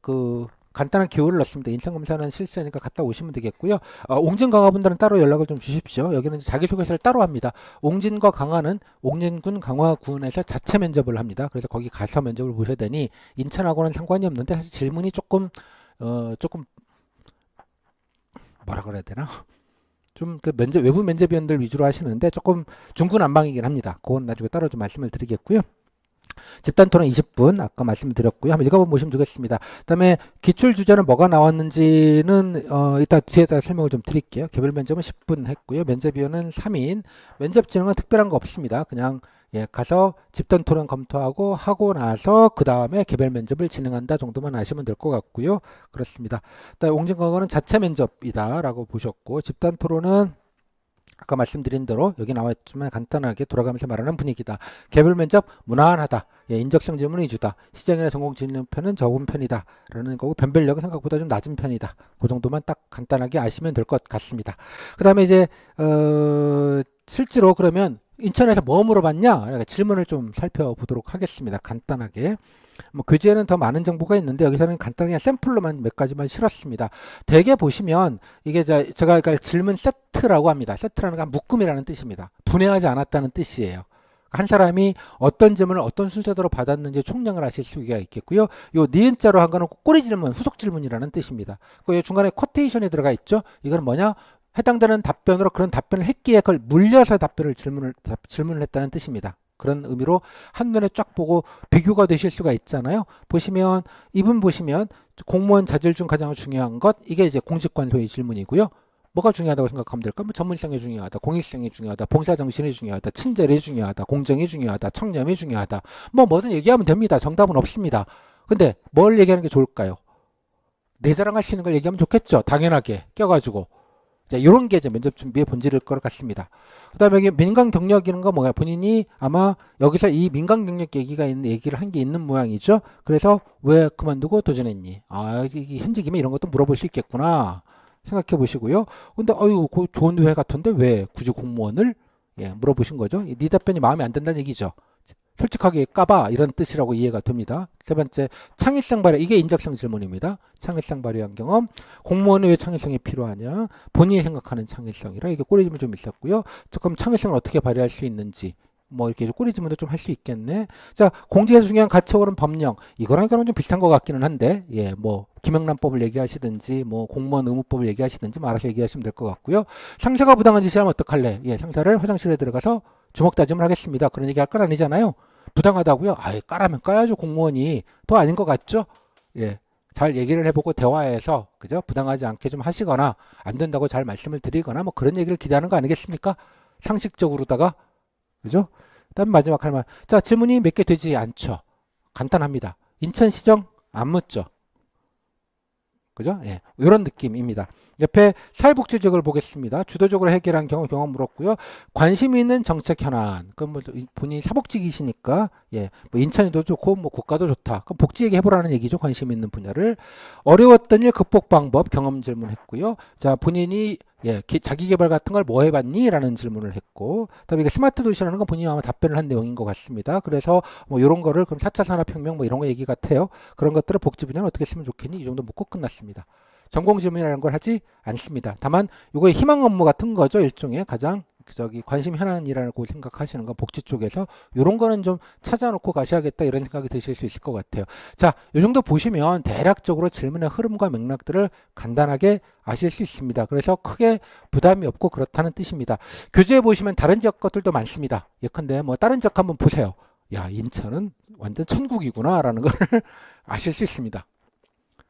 그 간단한 기호를 넣습니다. 인성검사는 실시하니까 갔다 오시면 되겠고요. 옹진 강화분들은 따로 연락을 좀 주십시오. 여기는 자기소개서를 따로 합니다. 옹진과 강화는 옹진군 강화군에서 자체 면접을 합니다. 그래서 거기 가서 면접을 보셔야 되니 인천하고는 상관이 없는데 사실 질문이 조금 뭐라 그래야 되나? 좀 그 외부 면접위원들 위주로 하시는데 조금 중구난방이긴 합니다. 그건 나중에 따로 좀 말씀을 드리겠고요. 집단 토론 20분 아까 말씀드렸고요. 한번 읽어보시면 되겠습니다. 그다음에 기출 주제는 뭐가 나왔는지는 이따 뒤에다 설명을 좀 드릴게요. 개별 면접은 10분 했고요. 면접위원은 3인. 면접 진행은 특별한 거 없습니다. 그냥 가서 집단 토론 검토하고 하고 나서 그 다음에 개별 면접을 진행한다 정도만 아시면 될 것 같고요. 그렇습니다. 옹진강화는 자체 면접이다라고 보셨고 집단 토론은 아까 말씀드린 대로 여기 나와있지만 간단하게 돌아가면서 말하는 분위기다. 개별 면접 무난하다. 인적성 질문 위주다. 시장이나 전공 질문편은 적은 편이다. 라는 거고 변별력은 생각보다 좀 낮은 편이다. 그 정도만 딱 간단하게 아시면 될 것 같습니다. 그 다음에 이제 실제로 그러면 인천에서 뭐 물어봤냐? 질문을 좀 살펴보도록 하겠습니다. 간단하게. 뭐 교재에는 더 많은 정보가 있는데 여기서는 간단하게 샘플로만 몇 가지만 실었습니다. 대개 보시면 이게 제가 질문 세트라고 합니다. 세트라는 건 묶음이라는 뜻입니다. 분해하지 않았다는 뜻이에요. 한 사람이 어떤 질문을 어떤 순서대로 받았는지 총량을 아실 수가 있겠고요. 요 니은자로 한 거는 꼬리 질문, 후속 질문이라는 뜻입니다. 그 중간에 쿼테이션이 들어가 있죠. 이건 뭐냐? 해당되는 답변으로 그런 답변을 했기에 그걸 물려서 질문을 했다는 뜻입니다. 그런 의미로 한눈에 쫙 보고 비교가 되실 수가 있잖아요. 보시면 이분 보시면 공무원 자질 중 가장 중요한 것 이게 이제 공직관소의 질문이고요. 뭐가 중요하다고 생각하면 될까? 뭐 전문성이 중요하다, 공익성이 중요하다, 봉사정신이 중요하다, 친절이 중요하다, 공정이 중요하다, 청렴이 중요하다. 뭐 뭐든 얘기하면 됩니다. 정답은 없습니다. 근데 뭘 얘기하는 게 좋을까요? 내 자랑할 수 있는 걸 얘기하면 좋겠죠. 당연하게 껴가지고. 자, 이런 게 이제 면접 준비의 본질일 것 같습니다. 그 다음에 여기 민간 경력이라는 거 뭐야? 본인이 아마 여기서 이 민간 경력 얘기를 한 게 있는 모양이죠. 그래서 왜 그만두고 도전했니? 아, 이 현직이면 이런 것도 물어볼 수 있겠구나. 생각해 보시고요. 근데 어유 좋은 회 같은데 왜 굳이 공무원을 물어보신 거죠? 네 답변이 마음에 안 든다는 얘기죠. 솔직하게 까봐 이런 뜻이라고 이해가 됩니다. 세 번째, 창의성 발휘. 이게 인적성 질문입니다. 창의성 발휘한 경험. 공무원은 왜 창의성이 필요하냐? 본인이 생각하는 창의성이라 이게 꼬리질문 좀 있었고요. 조금 창의성을 어떻게 발휘할 수 있는지 뭐 이렇게 꼬리질문도 좀 할 수 있겠네. 자, 공직에서 중요한 가치적으로는 법령. 이거랑 좀 비슷한 것 같기는 한데, 뭐 김영란법을 얘기하시든지, 뭐 공무원 의무법을 얘기하시든지, 뭐 알아서 얘기하시면 될 것 같고요. 상사가 부당한 짓을 하면 어떡할래? 상사를 화장실에 들어가서 주먹 다짐을 하겠습니다. 그런 얘기 할 건 아니잖아요. 부당하다고요? 아예 까라면 까야죠. 공무원이 더 아닌 것 같죠? 잘 얘기를 해보고 대화해서 그죠? 부당하지 않게 좀 하시거나 안 된다고 잘 말씀을 드리거나 뭐 그런 얘기를 기대하는 거 아니겠습니까? 상식적으로다가 그죠? 다음 마지막 할 말. 자, 질문이 몇 개 되지 않죠. 간단합니다. 인천시정 안 묻죠. 그죠? 이런 느낌입니다. 옆에 사회복지 지역을 보겠습니다. 주도적으로 해결한 경험 물었고요. 관심 있는 정책 현안. 그럼 뭐 본인이 사복직이시니까 뭐 인천이도 좋고 뭐 국가도 좋다. 그럼 복지 얘기해보라는 얘기죠. 관심 있는 분야를. 어려웠던 일 극복 방법 경험 질문했고요. 자, 본인이 자기 개발 같은 걸 뭐 해봤니? 라는 질문을 했고, 그다음에 이게 스마트 도시라는 건 본인이 아마 답변을 한 내용인 것 같습니다. 그래서 뭐 이런 거를 그럼 4차 산업혁명 뭐 이런 거 얘기 같아요. 그런 것들을 복지 분야는 어떻게 쓰면 좋겠니? 이 정도 묻고 끝났습니다. 전공 질문이라는 걸 하지 않습니다. 다만 이거의 희망 업무 같은 거죠. 일종의 가장 관심 현안이라고 생각하시는 건 복지 쪽에서 이런 거는 좀 찾아놓고 가셔야겠다 이런 생각이 드실 수 있을 것 같아요. 자, 이 정도 보시면 대략적으로 질문의 흐름과 맥락들을 간단하게 아실 수 있습니다. 그래서 크게 부담이 없고 그렇다는 뜻입니다. 교재에 보시면 다른 지역 것들도 많습니다. 예컨대 뭐 다른 지역 한번 보세요. 야, 인천은 완전 천국이구나 라는 걸 아실 수 있습니다.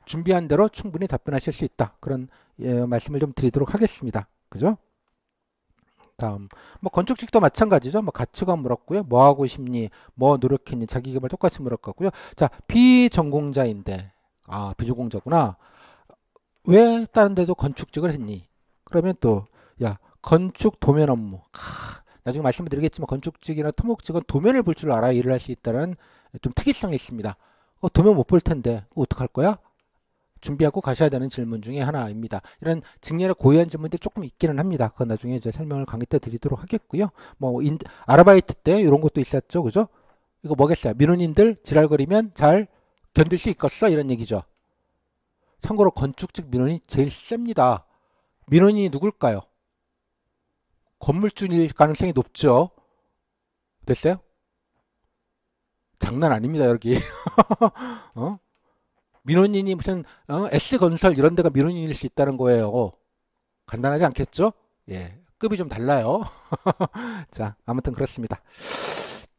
준비한 대로 충분히 답변하실 수 있다. 그런 말씀을 좀 드리도록 하겠습니다. 그죠? 다음, 뭐 건축직도 마찬가지죠. 뭐 가치관 물었고요. 뭐 하고 싶니? 뭐 노력했니? 자기개발 똑같이 물었고요. 자, 비전공자인데, 아, 비전공자구나. 왜 다른 데도 건축직을 했니? 그러면 또, 야, 건축 도면 업무. 나중에 말씀을 드리겠지만 건축직이나 토목직은 도면을 볼 줄 알아야 일을 할 수 있다는 좀 특이성이 있습니다. 도면 못 볼 텐데, 어떡할 거야? 준비하고 가셔야 되는 질문 중에 하나입니다. 이런 직렬의 고유한 질문들이 조금 있기는 합니다. 그건 나중에 이제 설명을 강의 때 드리도록 하겠고요. 뭐 아르바이트 때 이런 것도 있었죠, 그죠? 이거 뭐겠어요? 민원인들 지랄거리면 잘 견딜 수 있겠어? 이런 얘기죠. 참고로 건축직 민원이 제일 셉니다. 민원인이 누굴까요? 건물주일 가능성이 높죠. 됐어요? 장난 아닙니다, 여기. 민원인이 무슨 S건설 이런 데가 민원인일 수 있다는 거예요. 간단하지 않겠죠? 급이 좀 달라요. 자, 아무튼 그렇습니다.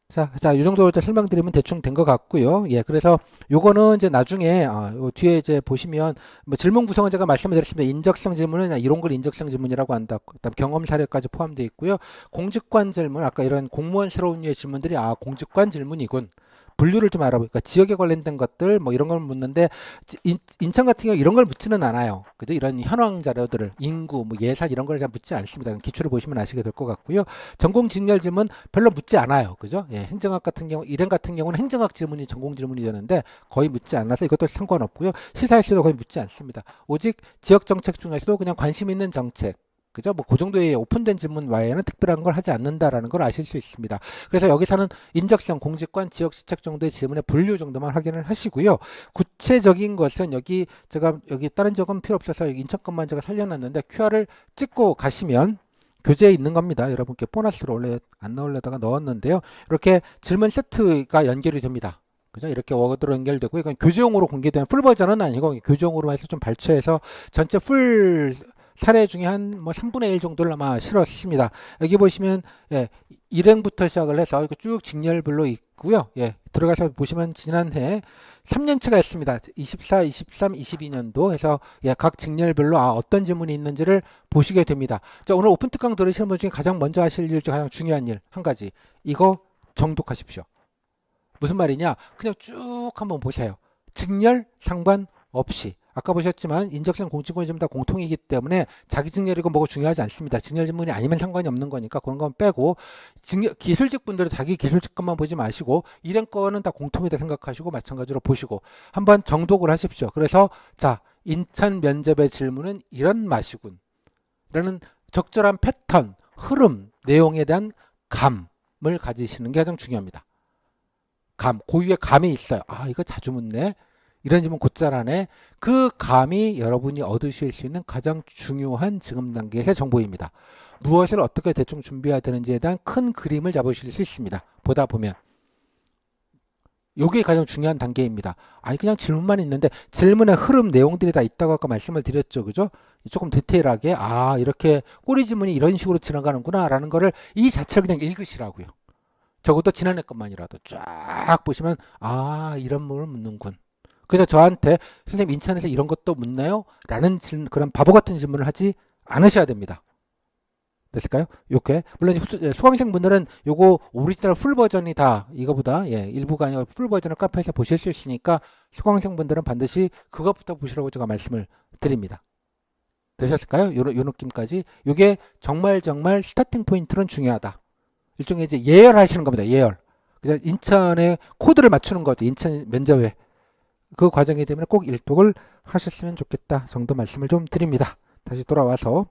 자, 이 정도로 설명드리면 대충 된 것 같고요. 그래서 요거는 이제 나중에 요 뒤에 이제 보시면 뭐 질문 구성은 제가 말씀을 드렸습니다. 인적성 질문은 이런 걸 인적성 질문이라고 한다. 그다음 경험 사례까지 포함되어 있고요. 공직관 질문, 아까 이런 공무원스러운 류의 질문들이 공직관 질문이군. 분류를 좀 알아보니까 지역에 관련된 것들 뭐 이런 걸 묻는데 인천 같은 경우 이런 걸 묻지는 않아요. 그죠? 이런 현황 자료들을 인구, 뭐 예산 이런 걸 잘 묻지 않습니다. 기출을 보시면 아시게 될 것 같고요. 전공 직렬 질문 별로 묻지 않아요. 그죠? 행정학 같은 경우 일행 같은 경우는 행정학 질문이 전공 질문이 되는데 거의 묻지 않아서 이것도 상관없고요. 시사실도 거의 묻지 않습니다. 오직 지역 정책 중에서도 그냥 관심 있는 정책 그죠? 뭐 그 정도의 오픈된 질문 외에는 특별한 걸 하지 않는다라는 걸 아실 수 있습니다. 그래서 여기서는 인적성, 공직관, 지역시책 정도의 질문의 분류 정도만 확인을 하시고요. 구체적인 것은 제가 여기 다른 적은 필요 없어서 여기 인천 것만 제가 살려놨는데 QR을 찍고 가시면 교재에 있는 겁니다. 여러분께 보너스로 원래 안 넣으려다가 넣었는데요. 이렇게 질문 세트가 연결이 됩니다. 그죠? 이렇게 워드로 연결되고, 이건 교재용으로 공개된 풀 버전은 아니고 교재용으로 해서 좀 발췌해서 전체 풀 사례 중에 한 뭐 3분의 1 정도를 아마 실었습니다. 여기 보시면 예, 일행부터 시작을 해서 이거 쭉 직렬별로 있고요. 예, 들어가서 보시면 지난해 3년치가 있습니다. 24, 23, 22년도 해서 예, 각 직렬별로 어떤 질문이 있는지를 보시게 됩니다. 자, 오늘 오픈 특강 들으시는 분 중에 가장 먼저 하실 일 중 가장 중요한 일 한 가지. 이거 정독하십시오. 무슨 말이냐? 그냥 쭉 한번 보세요. 직렬 상관없이. 아까 보셨지만 인적성 공직권이 전부 다 공통이기 때문에 자기 직렬이고 뭐가 중요하지 않습니다. 직렬 질문이 아니면 상관이 없는 거니까 그런 건 빼고, 기술직 분들은 자기 기술직 것만 보지 마시고 일행 거는 다 공통이다 생각하시고 마찬가지로 보시고 한번 정독을 하십시오. 그래서 자, 인천 면접의 질문은 이런 맛이군 라는 적절한 패턴, 흐름, 내용에 대한 감을 가지시는 게 가장 중요합니다. 고유의 감이 있어요. 이거 자주 묻네. 이런 질문 곧잘 하네. 그 감이 여러분이 얻으실 수 있는 가장 중요한 지금 단계에서의 정보입니다. 무엇을 어떻게 대충 준비해야 되는지에 대한 큰 그림을 잡으실 수 있습니다. 보다 보면. 이게 가장 중요한 단계입니다. 그냥 질문만 있는데 질문의 흐름 내용들이 다 있다고 아까 말씀을 드렸죠. 그죠? 조금 디테일하게 이렇게 꼬리 질문이 이런 식으로 지나가는구나 라는 거를 이 자체를 그냥 읽으시라고요. 적어도 지난해 것만이라도 쫙 보시면 이런 물을 묻는군. 그래서 저한테 선생님 인천에서 이런 것도 묻나요? 라는 그런 바보 같은 질문을 하지 않으셔야 됩니다. 됐을까요? 이렇게 물론 수강생 분들은 요거 오리지널 풀 버전이 다 이거보다 일부가 아니라 풀 버전을 카페에서 보실 수 있으니까 수강생 분들은 반드시 그것부터 보시라고 제가 말씀을 드립니다. 되셨을까요? 요 느낌까지. 요게 정말 스타팅 포인트는 중요하다. 일종의 이제 예열하시는 겁니다. 예열. 그냥 인천의 코드를 맞추는 거죠. 인천 면접에. 그 과정이 되면 꼭 일독을 하셨으면 좋겠다 정도 말씀을 좀 드립니다. 다시 돌아와서.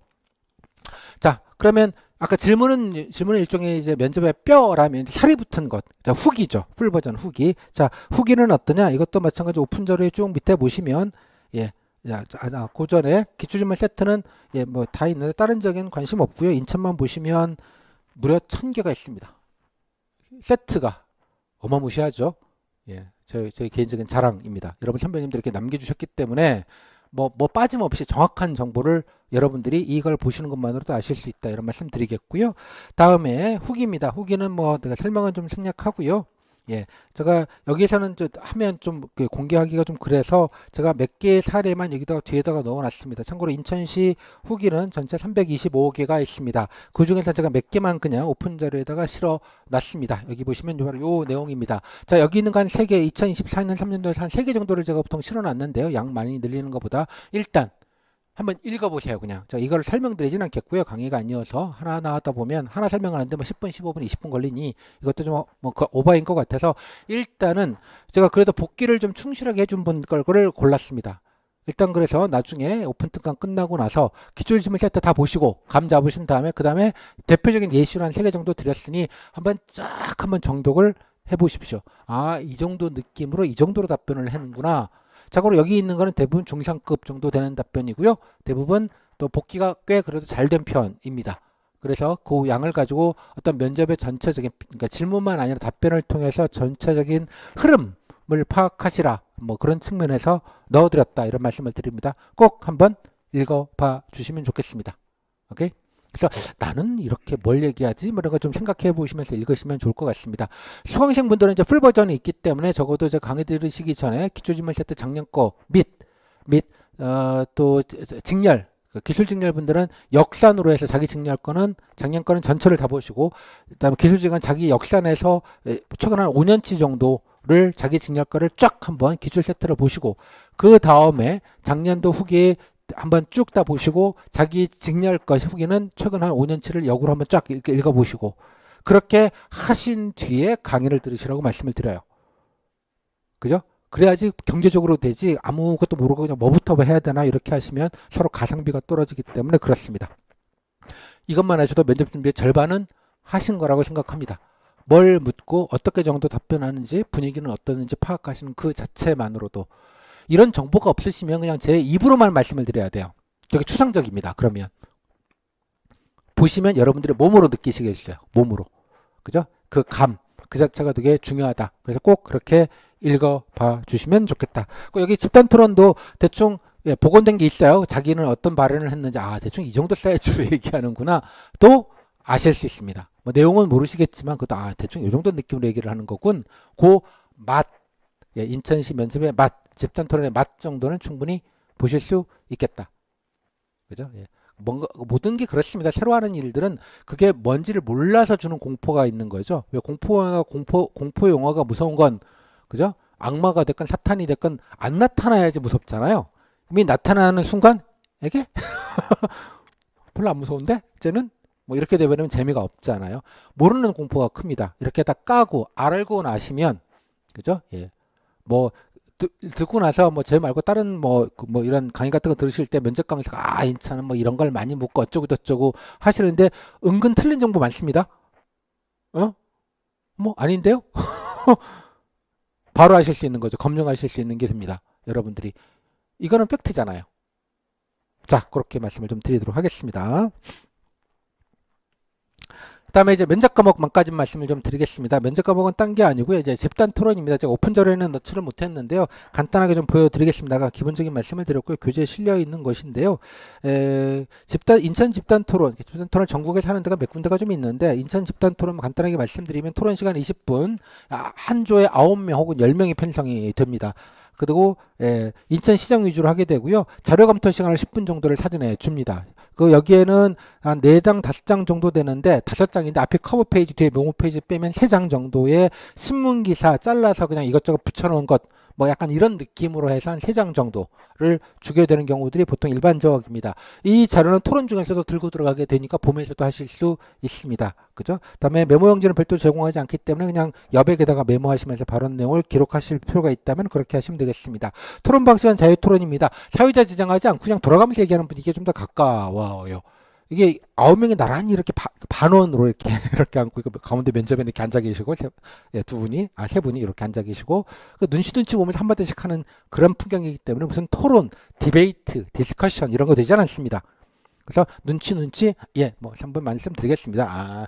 자, 그러면 아까 질문은 일종의 이제 면접의 뼈라면 살이 붙은 것. 자, 후기죠. 풀 버전 후기. 자, 후기는 어떠냐? 이것도 마찬가지 오픈 자료에 쭉 밑에 보시면 고전에 기출질문 세트는 뭐 다 있는데 다른 적인 관심 없고요. 인천만 보시면 무려 1000개가 있습니다. 세트가 어마무시하죠. 저희 개인적인 자랑입니다. 여러분 선배님들이 이렇게 남겨주셨기 때문에 뭐 빠짐없이 정확한 정보를 여러분들이 이걸 보시는 것만으로도 아실 수 있다. 이런 말씀 드리겠고요. 다음에 후기입니다. 후기는 뭐 내가 설명은 좀 생략하고요. 제가 여기서는 하면 좀 공개하기가 좀 그래서 제가 몇 개의 사례만 여기다가 뒤에다가 넣어놨습니다. 참고로 인천시 후기는 전체 325개가 있습니다. 그 중에서 제가 몇 개만 그냥 오픈 자료에다가 실어놨습니다. 여기 보시면 바로 요 내용입니다. 자, 여기 있는 거 한 3개, 2024년 3년도에서 한 3개 정도를 제가 보통 실어놨는데요. 양 많이 늘리는 것보다 일단 한번 읽어보세요. 그냥 이걸 설명드리진 않겠고요. 강의가 아니어서 하나 나왔다 보면 하나 설명하는데 뭐 10분, 15분, 20분 걸리니 이것도 좀 오버인 것 같아서 일단은 제가 그래도 복귀를 좀 충실하게 해준 분 거를 골랐습니다. 일단 그래서 나중에 오픈 특강 끝나고 나서 기출질문 세트 다 보시고 감 잡으신 다음에 그 다음에 대표적인 예시로 한 3개 정도 드렸으니 한번 정독을 해보십시오. 이 정도 느낌으로 이 정도로 답변을 하는구나. 참고로 여기 있는 거는 대부분 중상급 정도 되는 답변이고요. 대부분 또 복귀가 꽤 그래도 잘 된 편입니다. 그래서 그 양을 가지고 어떤 면접의 전체적인, 그러니까 질문만 아니라 답변을 통해서 전체적인 흐름을 파악하시라. 뭐 그런 측면에서 넣어드렸다. 이런 말씀을 드립니다. 꼭 한번 읽어봐 주시면 좋겠습니다. 오케이? 그래서 나는 이렇게 뭘 얘기하지? 뭐 이런 거 좀 생각해 보시면서 읽으시면 좋을 것 같습니다. 수강생 분들은 이제 풀 버전이 있기 때문에 적어도 이제 강의 들으시기 전에 기초질문 세트 작년 거 또 직렬, 기술 직렬 분들은 역산으로 해서 자기 직렬 거는 작년 거는 전체를 다 보시고, 그다음에 기술 직은 자기 역산에서 최근 한 5년치 정도를 자기 직렬 거를 쫙 한번 기출 세트를 보시고, 그 다음에 작년도 후기에 한번 쭉 다 보시고 자기 직렬 것 후기는 최근 한 5년치를 역으로 한번 쫙 읽어보시고 그렇게 하신 뒤에 강의를 들으시라고 말씀을 드려요. 그죠? 그래야지 경제적으로 되지 아무것도 모르고 그냥 뭐부터 해야 되나 이렇게 하시면 서로 가성비가 떨어지기 때문에 그렇습니다. 이것만 하셔도 면접 준비의 절반은 하신 거라고 생각합니다. 뭘 묻고 어떻게 정도 답변하는지 분위기는 어떠는지 파악하시는 그 자체만으로도 이런 정보가 없으시면 그냥 제 입으로만 말씀을 드려야 돼요. 되게 추상적입니다. 그러면 보시면 여러분들이 몸으로 느끼시겠어요. 몸으로. 그죠? 그 감, 그 자체가 되게 중요하다. 그래서 꼭 그렇게 읽어봐 주시면 좋겠다. 여기 집단 토론도 대충 복원된 게 있어요. 자기는 어떤 발언을 했는지 대충 이 정도 사이즈로 얘기하는구나. 또 아실 수 있습니다. 뭐 내용은 모르시겠지만 그것도 대충 이 정도 느낌으로 얘기를 하는 거군. 그 맛, 인천시 면접의 맛, 집단 토론의 맛 정도는 충분히 보실 수 있겠다. 그죠? 뭔가 모든 게 그렇습니다. 새로 하는 일들은 그게 뭔지를 몰라서 주는 공포가 있는 거죠. 왜 공포 영화가 무서운 건 그죠? 악마가 됐건 사탄이 됐건 안 나타나야지 무섭잖아요. 이미 나타나는 순간 이게 별로 안 무서운데 쟤는 뭐 이렇게 되면 재미가 없잖아요. 모르는 공포가 큽니다. 이렇게 다 까고 알고 나시면 그죠? 뭐 듣고 나서 뭐 제 말고 다른 뭐 이런 강의 같은 거 들으실 때 면접 강의에서 인천은 뭐 이런 걸 많이 묻고 어쩌고 저쩌고 하시는데 은근 틀린 정보 많습니다. 뭐 아닌데요? 바로 하실 수 있는 거죠. 검증하실 수 있는 게 됩니다. 여러분들이 이거는 팩트잖아요. 자, 그렇게 말씀을 좀 드리도록 하겠습니다. 그다음에 이제 면접 과목만까지 말씀을 좀 드리겠습니다. 면접 과목은 딴 게 아니고요. 이제 집단 토론입니다. 제가 오픈 자료에는 넣지를 못했는데요. 간단하게 좀 보여드리겠습니다. 기본적인 말씀을 드렸고요. 교재에 실려 있는 것인데요. 인천 집단 토론 전국에서 하는 데가 몇 군데가 좀 있는데 인천 집단 토론 간단하게 말씀드리면 토론 시간 20분, 한 조에 9명 혹은 10명이 편성이 됩니다. 그리고 인천시장 위주로 하게 되고요. 자료 검토 시간을 10분 정도를 사전에 줍니다. 여기에는 한 4장, 5장 정도 되는데 5장인데 앞에 커버 페이지 뒤에 메모 페이지 빼면 3장 정도의 신문 기사 잘라서 그냥 이것저것 붙여놓은 것 뭐 약간 이런 느낌으로 해서 한 3장 정도를 주게 되는 경우들이 보통 일반적입니다. 이 자료는 토론 중에서도 들고 들어가게 되니까 보면서도 하실 수 있습니다. 그죠? 그다음에 메모용지는 별도 제공하지 않기 때문에 그냥 여백에다가 메모하시면서 발언 내용을 기록하실 필요가 있다면 그렇게 하시면 되겠습니다. 토론 방식은 자유 토론입니다. 사유자 지정하지 않고 그냥 돌아가면서 얘기하는 분위기에 좀 더 가까워요. 이게 9명이 나란히 이렇게 반원으로 이렇게 이렇게 앉고 가운데 면접에 이렇게 앉아 계시고 세 분이 이렇게 앉아 계시고 눈치 보면서 한마디씩 하는 그런 풍경이기 때문에 무슨 토론, 디베이트, 디스커션 이런 거 되지 않습니다. 그래서 눈치 뭐 3분 말씀드리겠습니다.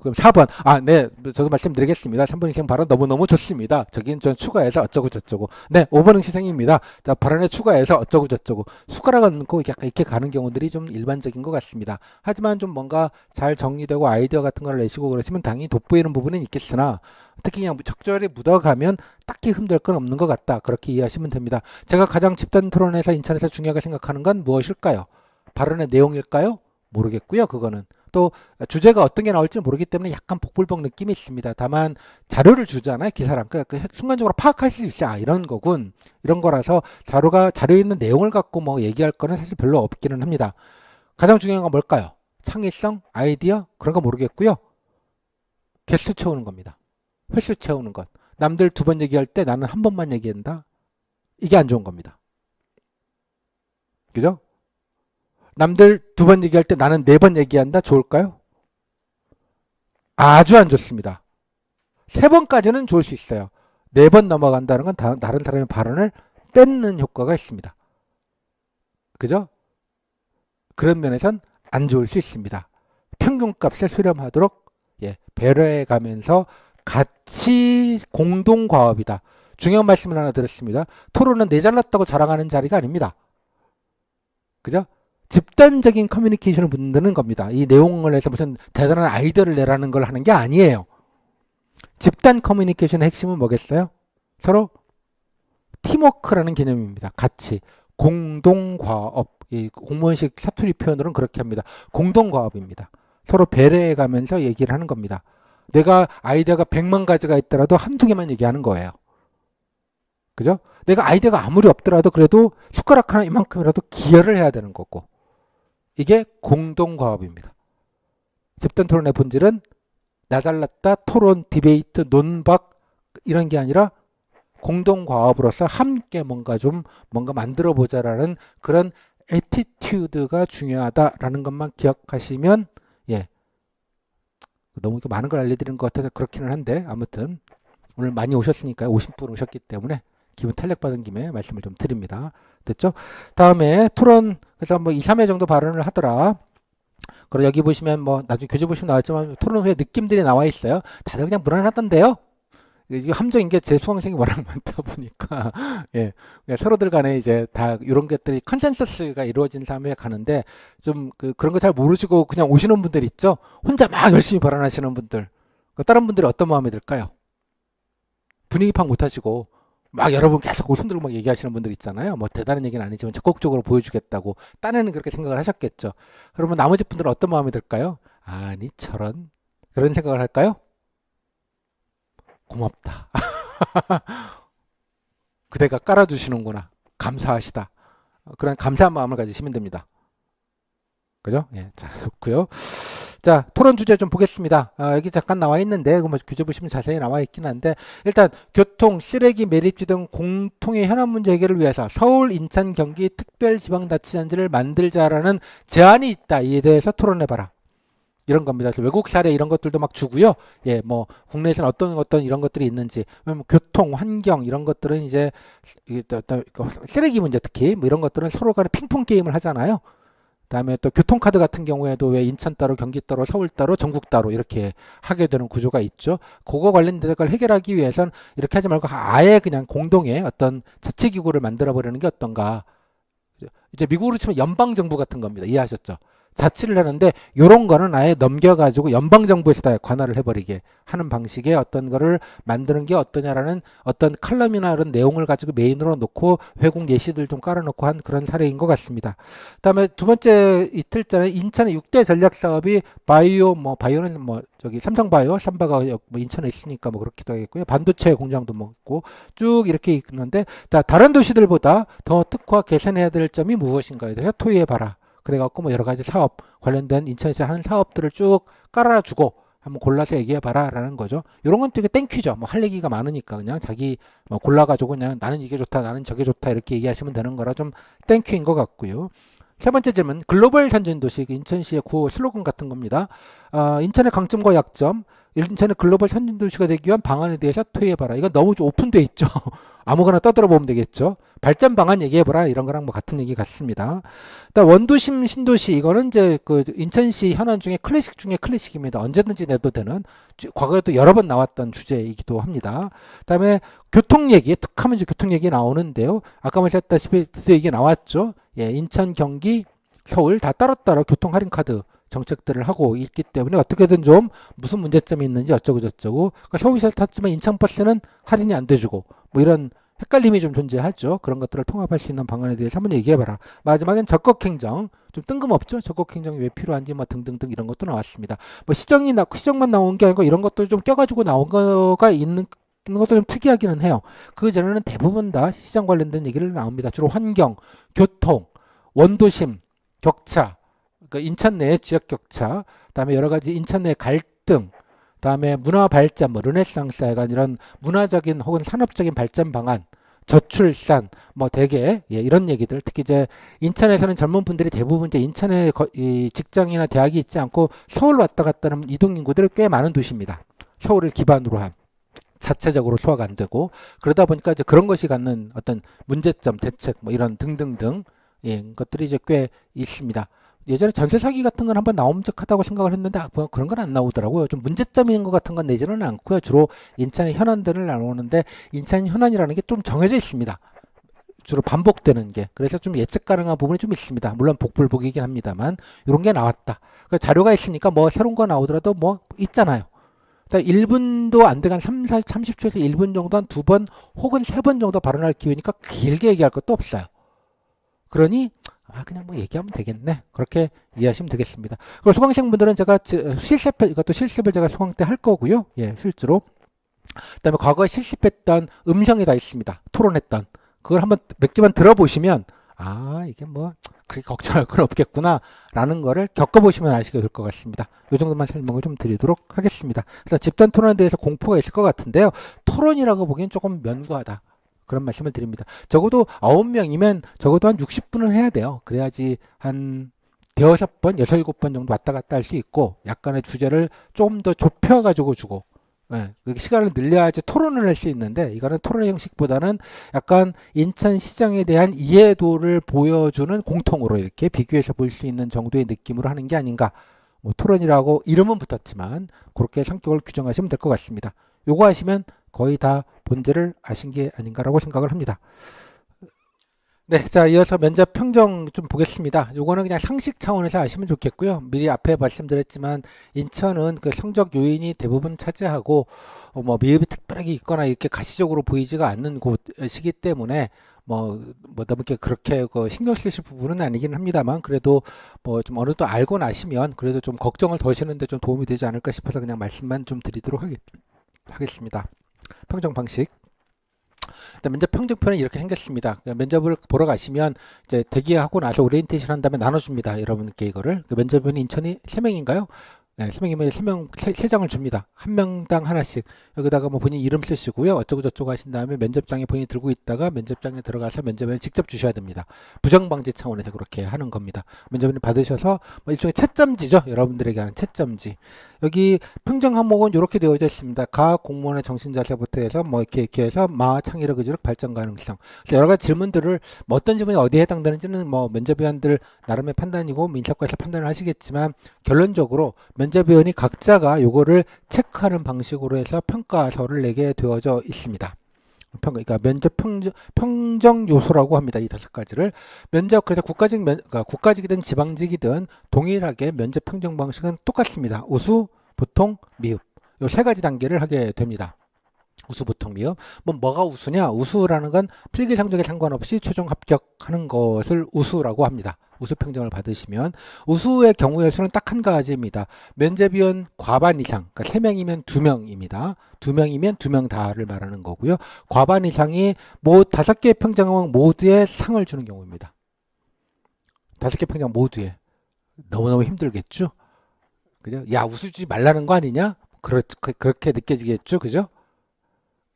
그럼 4번 네 저도 말씀드리겠습니다. 3번 희생 발언 너무너무 좋습니다. 저긴 전 추가해서 어쩌고 저쩌고. 네 5번 희생입니다. 자 발언에 추가해서 어쩌고 저쩌고 숟가락을 넣고 약간 이렇게 가는 경우들이 좀 일반적인 것 같습니다. 하지만 좀 뭔가 잘 정리되고 아이디어 같은 걸 내시고 그러시면 당연히 돋보이는 부분은 있겠으나 특히 그냥 적절히 묻어가면 딱히 흠들 건 없는 것 같다. 그렇게 이해하시면 됩니다. 제가 가장 집단 토론에서 인천에서 중요하게 생각하는 건 무엇일까요? 발언의 내용일까요? 모르겠고요. 그거는 또 주제가 어떤 게 나올지 모르기 때문에 약간 복불복 느낌이 있습니다. 다만 자료를 주잖아요. 기사랑. 그러니까 순간적으로 파악할 수 있어. 이런 거군. 이런 거라서 자료에 있는 내용을 갖고 뭐 얘기할 거는 사실 별로 없기는 합니다. 가장 중요한 건 뭘까요? 창의성, 아이디어 그런 거 모르겠고요. 개수 채우는 겁니다. 횟수 채우는 것. 남들 2번 얘기할 때 나는 1번만 얘기한다. 이게 안 좋은 겁니다. 그죠? 남들 2번 얘기할 때 나는 4번 얘기한다. 좋을까요? 아주 안 좋습니다. 3번까지는 좋을 수 있어요. 4번 넘어간다는 건 다른 사람의 발언을 뺏는 효과가 있습니다. 그죠? 그런 면에선 안 좋을 수 있습니다. 평균값을 수렴하도록 배려해 가면서 같이 공동과업이다. 중요한 말씀을 하나 드렸습니다. 토론은 내 잘났다고 자랑하는 자리가 아닙니다. 그죠? 집단적인 커뮤니케이션을 묻는 겁니다. 이 내용을 해서 무슨 대단한 아이디어를 내라는 걸 하는 게 아니에요. 집단 커뮤니케이션의 핵심은 뭐겠어요? 서로 팀워크라는 개념입니다. 같이 공동과업. 이 공무원식 사투리 표현으로는 그렇게 합니다. 공동과업입니다. 서로 배려해 가면서 얘기를 하는 겁니다. 내가 아이디어가 100만 가지가 있더라도 한두 개만 얘기하는 거예요. 그죠? 내가 아이디어가 아무리 없더라도 그래도 숟가락 하나 이만큼이라도 기여를 해야 되는 거고. 이게 공동과업입니다. 집단 토론의 본질은 나 잘났다, 토론, 디베이트, 논박 이런 게 아니라 공동과업으로서 함께 뭔가 만들어 보자라는 그런 애티튜드가 중요하다라는 것만 기억하시면 예. 너무 많은 걸 알려드리는 것 같아서 그렇기는 한데, 아무튼 오늘 많이 오셨으니까요. 50분 오셨기 때문에 기분 탄력 받은 김에 말씀을 좀 드립니다. 됐죠? 다음에 토론, 그래서 뭐 2, 3회 정도 발언을 하더라. 그리고 여기 보시면 뭐 나중에 교재 보시면 나왔지만 토론 후에 느낌들이 나와 있어요. 다들 그냥 무난하던데요? 이게 함정인 게 제 수강생이 워낙 많다 보니까 예, 그냥 서로들 간에 이제 다 이런 것들이 컨센서스가 이루어진 삶에 가는데 좀 그런 거 잘 모르시고 그냥 오시는 분들 있죠. 혼자 막 열심히 발언하시는 분들. 다른 분들이 어떤 마음이 들까요? 분위기 파악 못하시고 막 여러분 계속 손들고 막 얘기하시는 분들 있잖아요. 뭐 대단한 얘기는 아니지만 적극적으로 보여주겠다고 딴에는 그렇게 생각을 하셨겠죠. 그러면 나머지 분들은 어떤 마음이 들까요? 아니 저런 그런 생각을 할까요? 고맙다. 그대가 깔아주시는구나. 감사하시다. 그런 감사한 마음을 가지시면 됩니다. 그죠? 예, 자, 좋고요. 자, 토론 주제 좀 보겠습니다. 여기 잠깐 나와 있는데, 뭐 규제 보시면 자세히 나와 있긴 한데, 일단 교통, 쓰레기, 매립지 등 공통의 현안 문제 해결을 위해서 서울, 인천, 경기 특별지방자치단체를 만들자라는 제안이 있다. 이에 대해서 토론해봐라. 이런 겁니다. 그래서 외국 사례 이런 것들도 막 주고요. 예, 뭐 국내에서는 어떤 이런 것들이 있는지, 왜냐면 교통, 환경 이런 것들은 이제 쓰레기 문제 특히 뭐 이런 것들은 서로 간에 핑퐁 게임을 하잖아요. 그다음에 또 교통카드 같은 경우에도 왜 인천 따로, 경기 따로, 서울 따로, 전국 따로 이렇게 하게 되는 구조가 있죠. 그거 관련된 걸 해결하기 위해선 이렇게 하지 말고 아예 그냥 공동의 어떤 자치기구를 만들어 버리는 게 어떤가. 이제 미국으로 치면 연방정부 같은 겁니다. 이해하셨죠? 자치를 하는데 요런 거는 아예 넘겨가지고 연방정부에서 다 관할을 해버리게 하는 방식의 어떤 거를 만드는 게 어떠냐라는 어떤 칼럼이나 이런 내용을 가지고 메인으로 놓고 외국 예시들 좀 깔아놓고 한 그런 사례인 것 같습니다. 그다음에 두 번째 이틀 전에 인천의 6대 전략 사업이 바이오 뭐 바이오는 뭐 저기 삼성바이오 삼바가 뭐 인천에 있으니까 뭐 그렇기도 하겠고요. 반도체 공장도 뭐 있고 쭉 이렇게 있는데 다른 도시들보다 더 특화 개선해야 될 점이 무엇인가에 대해서 토의해봐라. 그래갖고 뭐 여러 가지 사업 관련된 인천에서 하는 사업들을 쭉 깔아주고 한번 골라서 얘기해봐라 라는 거죠. 이런 건 되게 땡큐죠. 뭐 할 얘기가 많으니까 그냥 자기 뭐 골라가지고 그냥 나는 이게 좋다 나는 저게 좋다 이렇게 얘기하시면 되는 거라 좀 땡큐인 것 같고요. 세 번째 질문, 글로벌 선진도시 인천시의 구호 슬로건 같은 겁니다. 인천의 강점과 약점, 인천의 글로벌 선진도시가 되기 위한 방안에 대해서 토의해봐라. 이건 너무 좀 오픈돼 있죠. 아무거나 떠들어 보면 되겠죠. 발전 방안 얘기해보라. 이런 거랑 뭐 같은 얘기 같습니다. 일단 원도심 신도시 이거는 이제 그 인천시 현안 중에 클래식 중에 클래식입니다. 언제든지 내도 되는 과거에도 여러 번 나왔던 주제이기도 합니다. 그다음에 교통 얘기, 툭하면 이제 교통 얘기 나오는데요. 아까 말씀했다시피 드디어 이게 나왔죠. 예, 인천, 경기, 서울 다 따로따로 교통 할인 카드 정책들을 하고 있기 때문에 어떻게든 좀 무슨 문제점이 있는지 어쩌고 저쩌고. 그러니까 서울시를 탔지만 인천버스는 할인이 안 돼주고 뭐 이런 헷갈림이 좀 존재하죠. 그런 것들을 통합할 수 있는 방안에 대해서 한번 얘기해봐라. 마지막엔 적극행정. 좀 뜬금없죠. 적극행정이 왜 필요한지 뭐 등등등 이런 것도 나왔습니다. 뭐 시정만 나온 게 아니고 이런 것도 좀 껴가지고 나온 거가 있는 것도 좀 특이하기는 해요. 그 전에는 대부분 다 시장 관련된 얘기를 나옵니다. 주로 환경, 교통, 원도심, 격차, 그러니까 인천 내의 지역 격차, 그다음에 여러 가지 인천 내 갈등, 그다음에 문화 발전, 뭐 르네상스 약간 이런 문화적인 혹은 산업적인 발전 방안, 저출산, 뭐 대개 예, 이런 얘기들. 특히 이제 인천에서는 젊은 분들이 대부분 이제 인천에 이 직장이나 대학이 있지 않고 서울 왔다 갔다 하는 이동 인구들이 꽤 많은 도시입니다. 서울을 기반으로 한. 자체적으로 소화가 안 되고 그러다 보니까 이제 그런 것이 갖는 어떤 문제점, 대책 뭐 이런 등등등 예, 것들이 이제 꽤 있습니다. 예전에 전세 사기 같은 건 한번 나옴직하다고 생각을 했는데 뭐 그런 건 안 나오더라고요. 좀 문제점인 것 같은 건 내지는 않고요. 주로 인천의 현안들을 나오는데 인천 현안이라는 게 좀 정해져 있습니다. 주로 반복되는 게. 그래서 좀 예측 가능한 부분이 좀 있습니다. 물론 복불복이긴 합니다만 이런 게 나왔다. 자료가 있으니까 뭐 새로운 거 나오더라도 뭐 있잖아요. 1분도 안 돼간 30초에서 1분 정도 한 2번 혹은 3번 정도 발언할 기회니까 길게 얘기할 것도 없어요. 그러니 그냥 뭐 얘기하면 되겠네. 그렇게 이해하시면 되겠습니다. 그리고 수강생분들은 제가 이것도 실습을 제가 수강 때 할 거고요. 예, 실제로. 그다음에 과거에 실습했던 음성이 다 있습니다. 토론했던. 그걸 한번 몇 개만 들어보시면 이게 뭐 그렇게 걱정할 건 없겠구나 라는 거를 겪어보시면 아시게 될 것 같습니다. 이 정도만 설명을 좀 드리도록 하겠습니다. 그래서 집단 토론에 대해서 공포가 있을 것 같은데요. 토론이라고 보기엔 조금 면구하다. 그런 말씀을 드립니다. 적어도 9명이면 적어도 한 60분은 해야 돼요. 그래야지 한 대여섯 번, 여섯, 일곱 번 정도 왔다 갔다 할 수 있고 약간의 주제를 조금 더 좁혀가지고 주고 예, 시간을 늘려야지 토론을 할 수 있는데 이거는 토론 형식보다는 약간 인천시장에 대한 이해도를 보여주는 공통으로 이렇게 비교해서 볼 수 있는 정도의 느낌으로 하는 게 아닌가. 뭐 토론이라고 이름은 붙었지만 그렇게 성격을 규정하시면 될 것 같습니다. 요거 하시면 거의 다 본질을 아신 게 아닌가라고 생각을 합니다. 네, 자, 이어서 면접 평정 좀 보겠습니다. 요거는 그냥 상식 차원에서 아시면 좋겠고요. 미리 앞에 말씀드렸지만 인천은 그 성적 요인이 대부분 차지하고 뭐 미흡이 특별하게 있거나 이렇게 가시적으로 보이지가 않는 곳이기 때문에 뭐 너무 그렇게 그 신경 쓰실 부분은 아니긴 합니다만 그래도 뭐 좀 어느 정도 알고 나시면 그래도 좀 걱정을 덜시는데 좀 도움이 되지 않을까 싶어서 그냥 말씀만 좀 드리도록 하겠습니다. 평정 방식. 면접 평정표는 이렇게 생겼습니다. 면접을 보러 가시면 이제 대기하고 나서 오리엔테이션 한 다음에 나눠줍니다. 여러분께 이거를. 면접은 인천이 3명인가요? 네, 3명이면 3장을 줍니다. 한 명당 하나씩. 여기다가 뭐 본인 이름 쓰시고요. 어쩌고 저쩌고 하신 다음에 면접장에 본인이 들고 있다가 면접장에 들어가서 면접을 직접 주셔야 됩니다. 부정방지 차원에서 그렇게 하는 겁니다. 면접을 받으셔서 뭐 일종의 채점지죠. 여러분들에게 하는 채점지. 여기 평정 항목은 이렇게 되어져 있습니다. 각 공무원의 정신자세부터 해서 뭐 이렇게 해서 창의력, 의지력, 발전 가능성. 그래서 여러 가지 질문들을 뭐 어떤 질문이 어디에 해당되는지는 뭐 면접위원들 나름의 판단이고 민사과에서 판단을 하시겠지만 결론적으로 면접위원이 각자가 요거를 체크하는 방식으로 해서 평가서를 내게 되어져 있습니다. 그러니까 면접 평정 요소라고 합니다. 이 5가지를. 면접, 그래서 그러니까 국가직이든 지방직이든 동일하게 면접 평정 방식은 똑같습니다. 우수, 보통, 미흡. 요 3가지 단계를 하게 됩니다. 우수, 보통, 미흡. 뭐가 우수냐? 우수라는 건 필기 성적에 상관없이 최종 합격하는 것을 우수라고 합니다. 우수 평정을 받으시면 우수의 경우의 수는 딱 한 가지입니다. 면접위원 과반 이상, 그러니까 3명이면 2명입니다. 2명이면 2명 다를 말하는 거고요. 과반 이상이 5개 평정 모두에 상을 주는 경우입니다. 5개 평정 모두에. 너무너무 힘들겠죠? 그죠? 야, 우수 주지 말라는 거 아니냐? 그렇게 느껴지겠죠? 그죠?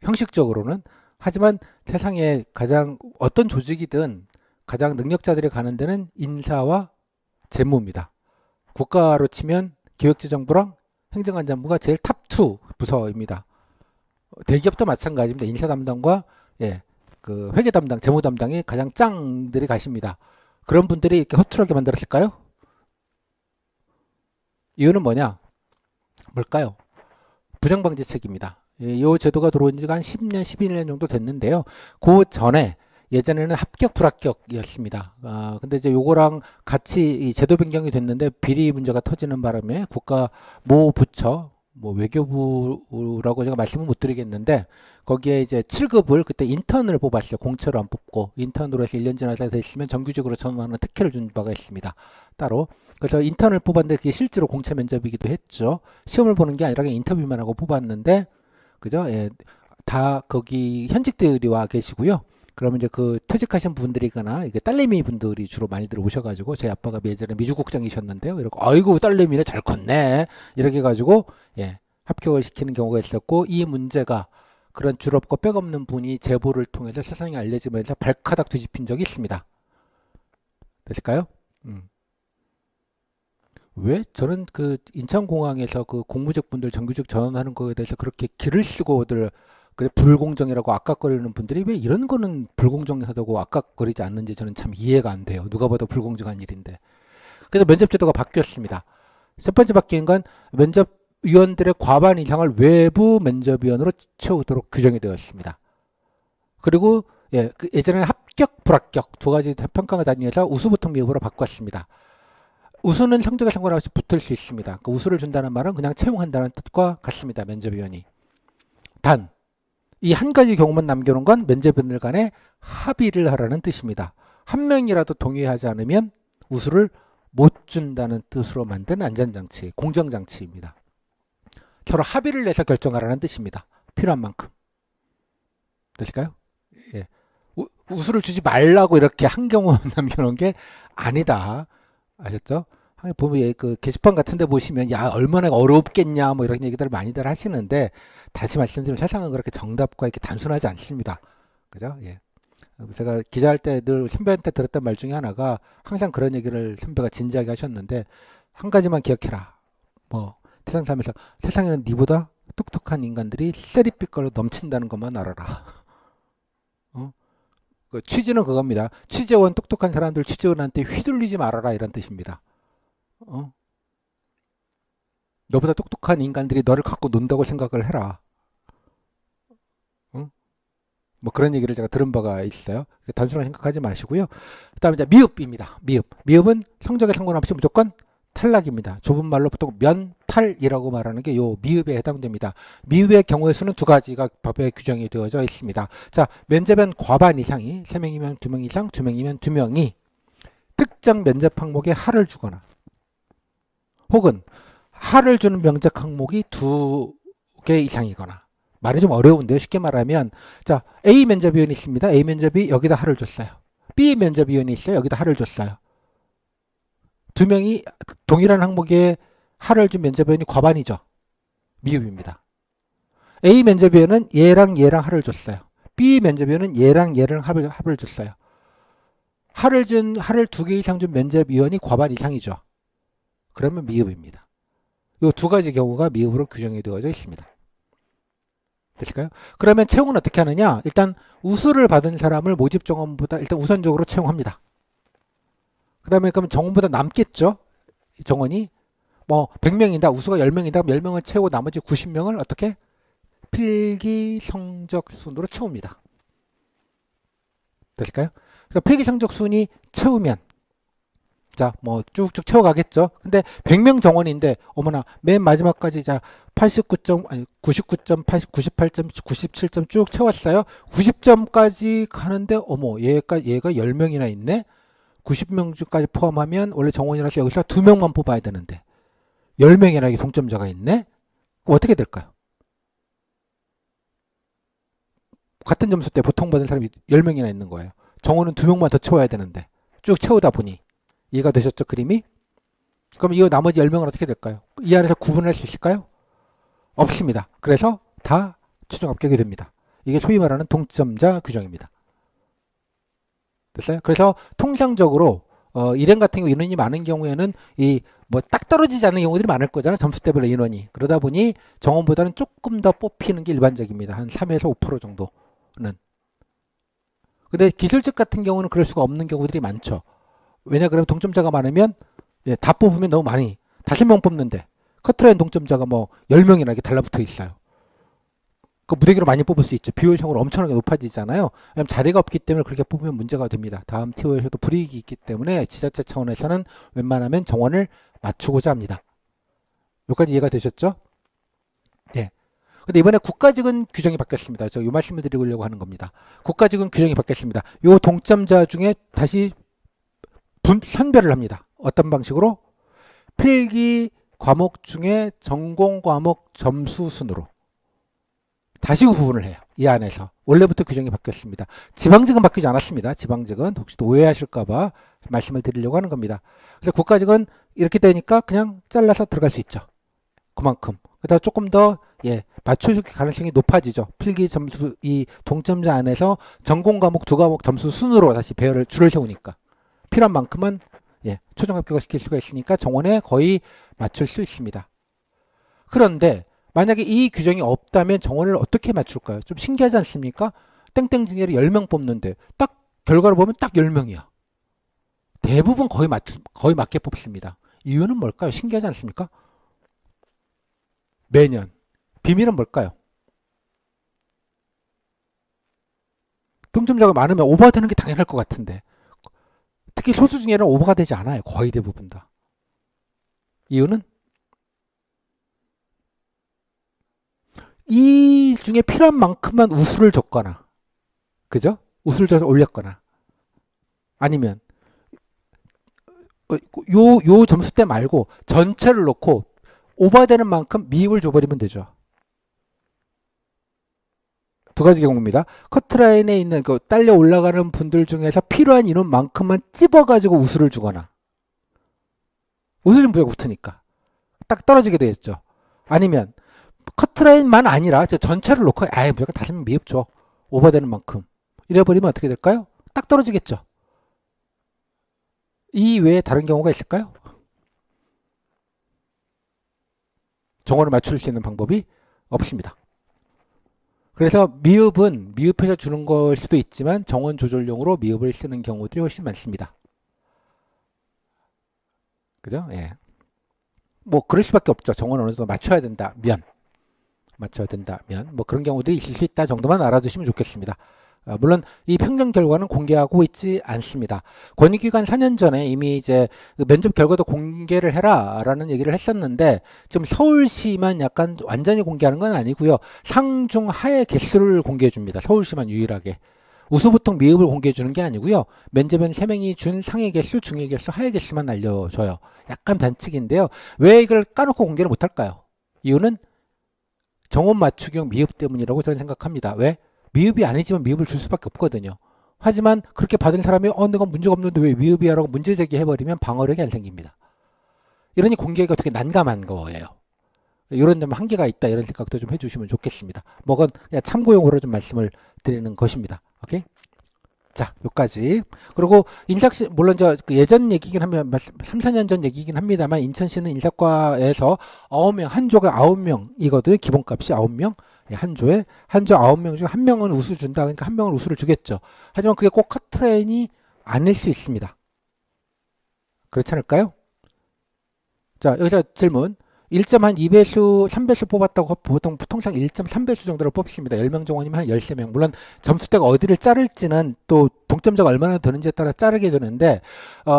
형식적으로는. 하지만 세상에 가장 어떤 조직이든 가장 능력자들이 가는 데는 인사와 재무입니다. 국가로 치면 기획재정부랑 행정안전부가 제일 탑2 부서입니다. 대기업도 마찬가지입니다. 인사 담당과 그 회계 담당, 재무 담당이 가장 짱들이 가십니다. 그런 분들이 이렇게 허술하게 만들었을까요? 이유는 뭘까요? 부정방지책입니다. 이 제도가 들어온 지가 한 10년, 11년 정도 됐는데요. 그 전에 예전에는 합격, 불합격이었습니다. 근데 이제 요거랑 같이 이 제도 변경이 됐는데 비리 문제가 터지는 바람에 국가 모 부처, 뭐 외교부라고 제가 말씀을 못 드리겠는데 거기에 이제 7급을 그때 인턴을 뽑았어요. 공채로 안 뽑고 인턴으로 해서 1년 지나서 됐으면 정규직으로 전환하는 특혜를 준 바가 있습니다. 따로. 그래서 인턴을 뽑았는데 그게 실제로 공채 면접이기도 했죠. 시험을 보는 게 아니라 그냥 인터뷰만 하고 뽑았는데 그죠? 다 거기 현직들이 와 계시고요. 그러면 이제 그 퇴직하신 분들이거나 이게 딸내미 분들이 주로 많이들 오셔가지고 저희 아빠가 예전에 미주국장이셨는데요. 이러고 아이고 딸내미네 잘 컸네 이렇게 해가지고 합격을 시키는 경우가 있었고 이 문제가 그런 줄 없고 빽 없는 분이 제보를 통해서 세상에 알려지면서 발가닥 뒤집힌 적이 있습니다. 되실까요? 왜 저는 그 인천공항에서 그 공무직 분들 정규직 전환하는 거에 대해서 그렇게 기를 쓰고들 불공정이라고 악각거리는 분들이 왜 이런 거는 불공정하다고 악각거리지 않는지 저는 참 이해가 안 돼요. 누가 봐도 불공정한 일인데. 그래서 면접제도가 바뀌었습니다. 첫 번째 바뀐 건 면접위원들의 과반 이상을 외부 면접위원으로 채우도록 규정이 되었습니다. 그리고 예전에는 합격, 불합격 2가지 평가가 다니면서 우수, 보통, 미흡으로 바꿨습니다. 우수는 성적에 상관없이 붙을 수 있습니다. 그 우수를 준다는 말은 그냥 채용한다는 뜻과 같습니다. 면접위원이. 단 이 한 가지 경우만 남겨놓은 건 면접위원들 간에 합의를 하라는 뜻입니다. 한 명이라도 동의하지 않으면 우수를 못 준다는 뜻으로 만든 안전장치, 공정장치입니다. 서로 합의를 내서 결정하라는 뜻입니다. 필요한 만큼. 되실까요? 우수를 주지 말라고 이렇게 한 경우 남겨놓은 게 아니다. 아셨죠? 보면 그 게시판 같은 데 보시면 야 얼마나 어렵겠냐 뭐 이런 얘기들을 많이들 하시는데 다시 말씀드리면 세상은 그렇게 정답과 이렇게 단순하지 않습니다. 그죠? 제가 기자할 때 늘 선배한테 들었던 말 중에 하나가 항상 그런 얘기를 선배가 진지하게 하셨는데 한 가지만 기억해라. 뭐 세상 살면서 세상에는 니보다 똑똑한 인간들이 쎄리빛깔로 넘친다는 것만 알아라. 어? 그 취지는 그겁니다. 취재원 똑똑한 사람들 취재원한테 휘둘리지 말아라 이런 뜻입니다. 어? 너보다 똑똑한 인간들이 너를 갖고 논다고 생각을 해라. 어? 뭐 그런 얘기를 제가 들은 바가 있어요. 단순하게 생각하지 마시고요. 그다음에 이제 미흡입니다. 미흡. 미흡은 성적에 상관없이 무조건 탈락입니다. 좁은 말로 보통 면탈이라고 말하는 게 요 미흡에 해당됩니다. 미흡의 경우의 수는 두 가지가 법에 규정이 되어져 있습니다. 자, 면접은 과반 이상이 3명이면 2명 이상, 2명이면 2명이 특정 면접 항목에 할을 주거나 혹은 할을 주는 면접 항목이 2개 이상이거나 말이 좀 어려운데요. 쉽게 말하면 자, A 면접위원이 있습니다. A 면접이 여기다 할을 줬어요. B 면접위원이 있어요. 여기다 할을 줬어요. 2명이 동일한 항목에 할을 준 면접위원이 과반이죠. 미흡입니다. A 면접위원은 얘랑 얘랑 할을 줬어요. B 면접위원은 얘랑 얘랑 합을 줬어요. 할을 2개 이상 준 면접위원이 과반 이상이죠. 그러면 미흡입니다. 이 두 가지 경우가 미흡으로 규정이 되어져 있습니다. 되실까요? 그러면 채용은 어떻게 하느냐? 일단 우수를 받은 사람을 모집 정원보다 일단 우선적으로 채용합니다. 그 다음에 그러면 정원보다 남겠죠? 정원이 뭐 100명이다. 우수가 10명이다. 10명을 채우고 나머지 90명을 어떻게? 필기 성적 순으로 채웁니다. 되실까요? 그러니까 필기 성적 순이 채우면 자, 뭐 쭉쭉 채워가겠죠. 근데 100명 정원인데 어머나 맨 마지막까지 자 89점 아니 99점, 98점, 97점 쭉 채웠어요. 90점까지 가는데 어머 얘가 10명이나 있네. 90명까지 포함하면 원래 정원이라서 여기서 2명만 뽑아야 되는데 10명이나 동점자가 있네. 그럼 어떻게 될까요? 같은 점수 때 보통 받은 사람이 10명이나 있는 거예요. 정원은 2명만 더 채워야 되는데 쭉 채우다 보니 이해가 되셨죠? 그림이? 그럼 이 나머지 10명은 어떻게 될까요? 이 안에서 구분할 수 있을까요? 없습니다. 그래서 다 최종 합격이 됩니다. 이게 소위 말하는 동점자 규정입니다. 됐어요? 그래서 통상적으로 일행 같은 경우 인원이 많은 경우에는 이 뭐 딱 떨어지지 않는 경우들이 많을 거잖아요. 점수 때문에 인원이. 그러다 보니 정원보다는 조금 더 뽑히는 게 일반적입니다. 한 3에서 5% 정도는. 근데 기술직 같은 경우는 그럴 수가 없는 경우들이 많죠. 왜냐 그러면 동점자가 많으면 다 뽑으면 너무 많이 5명 뽑는데 커트라인 동점자가 뭐 10명이나 이렇게 달라붙어 있어요. 그 무대기로 많이 뽑을 수 있죠. 비효율상으로 엄청나게 높아지잖아요. 왜냐면 자리가 없기 때문에 그렇게 뽑으면 문제가 됩니다. 다음 TO에서도 불이익이 있기 때문에 지자체 차원에서는 웬만하면 정원을 맞추고자 합니다. 여기까지 이해가 되셨죠? 예. 근데 이번에 국가직은 규정이 바뀌었습니다. 저 이 말씀을 드리려고 하는 겁니다. 국가직은 규정이 바뀌었습니다. 요 동점자 중에 다시 선별을 합니다. 어떤 방식으로? 필기 과목 중에 전공 과목 점수 순으로 다시 구분을 해요. 이 안에서. 원래부터 규정이 바뀌었습니다. 지방직은 바뀌지 않았습니다. 지방직은 혹시 또 오해하실까봐 말씀을 드리려고 하는 겁니다. 그래서 국가직은 이렇게 되니까 그냥 잘라서 들어갈 수 있죠. 그만큼. 그다음 조금 더 맞출 가능성이 높아지죠. 필기 점수 이 동점자 안에서 전공 과목 2과목 점수 순으로 다시 배열을 줄을 세우니까 필요한 만큼은 최종 합격을 시킬 수가 있으니까 정원에 거의 맞출 수 있습니다. 그런데 만약에 이 규정이 없다면 정원을 어떻게 맞출까요? 좀 신기하지 않습니까? 땡땡징계를 10명 뽑는데 딱 결과를 보면 딱 10명이야. 대부분 거의 맞게 뽑습니다. 이유는 뭘까요? 신기하지 않습니까? 매년. 비밀은 뭘까요? 동점자가 많으면 오버되는 게 당연할 것 같은데 특히 소수 중에는 오버가 되지 않아요. 거의 대부분 다. 이유는 이 중에 필요한 만큼만 우수를 줬거나 그죠? 우수를 줘서 올렸거나 아니면 요 점수대 말고 전체를 놓고 오버되는 만큼 미입을 줘버리면 되죠. 두 가지 경우입니다. 커트라인에 있는 그 딸려 올라가는 분들 중에서 필요한 인원만큼만 찝어가지고 우수를 주거나 우수 좀 부여가 붙으니까 딱 떨어지게 되겠죠. 아니면 커트라인만 아니라 전체를 놓고 무조건 5명 미입 줘. 오버되는 만큼. 이래버리면 어떻게 될까요? 딱 떨어지겠죠. 이 외에 다른 경우가 있을까요? 정원을 맞출 수 있는 방법이 없습니다. 그래서 미흡은 미흡해서 주는 걸 수도 있지만 정원 조절용으로 미흡을 쓰는 경우들이 훨씬 많습니다. 그죠? 예. 뭐 그럴 수밖에 없죠. 정원 어느 정도 맞춰야 된다면 뭐 그런 경우들이 있을 수 있다 정도만 알아두시면 좋겠습니다. 물론 이 평점 결과는 공개하고 있지 않습니다. 권익위관 4년 전에 이미 이제 면접 결과도 공개를 해라라는 얘기를 했었는데 지금 서울시만 약간 완전히 공개하는 건 아니고요. 상중 하의 개수를 공개해 줍니다. 서울시만 유일하게. 우수보통 미흡을 공개해 주는 게 아니고요. 면접은 3명이 준 상의 개수, 중의 개수, 하의 개수만 알려줘요. 약간 반칙인데요. 왜 이걸 까놓고 공개를 못할까요? 이유는 정원 맞추기용 미흡 때문이라고 저는 생각합니다. 왜? 미흡이 아니지만 미흡을 줄 수밖에 없거든요. 하지만 그렇게 받은 사람이 내가 문제가 없는데 왜 미흡이야 라고 문제 제기해버리면 방어력이 안 생깁니다. 이러니 공개가 되게 난감한 거예요. 이런 점 한계가 있다 이런 생각도 좀 해주시면 좋겠습니다. 뭐건 그냥 참고용으로 좀 말씀을 드리는 것입니다. 오케이? 자, 여기까지. 그리고 인사시 물론 그 예전 얘기긴 하면 3, 4년 전 얘기긴 합니다만 인천시는 인사과에서 9명, 한 조가 9명이거든요. 기본값이 9명. 한 조에 한 조 9명 중 한 명은 우수 준다. 그러니까 한 명은 우수를 주겠죠. 하지만 그게 꼭 커트라인이 아닐 수 있습니다. 그렇지 않을까요? 자, 여기서 질문. 1.2배수, 3배수 뽑았다고 보통 통상 1.3배수 정도를 뽑습니다. 10명 정원이면 한 13명. 물론 점수대가 어디를 자를지는 또 동점자가 얼마나 되는지에 따라 자르게 되는데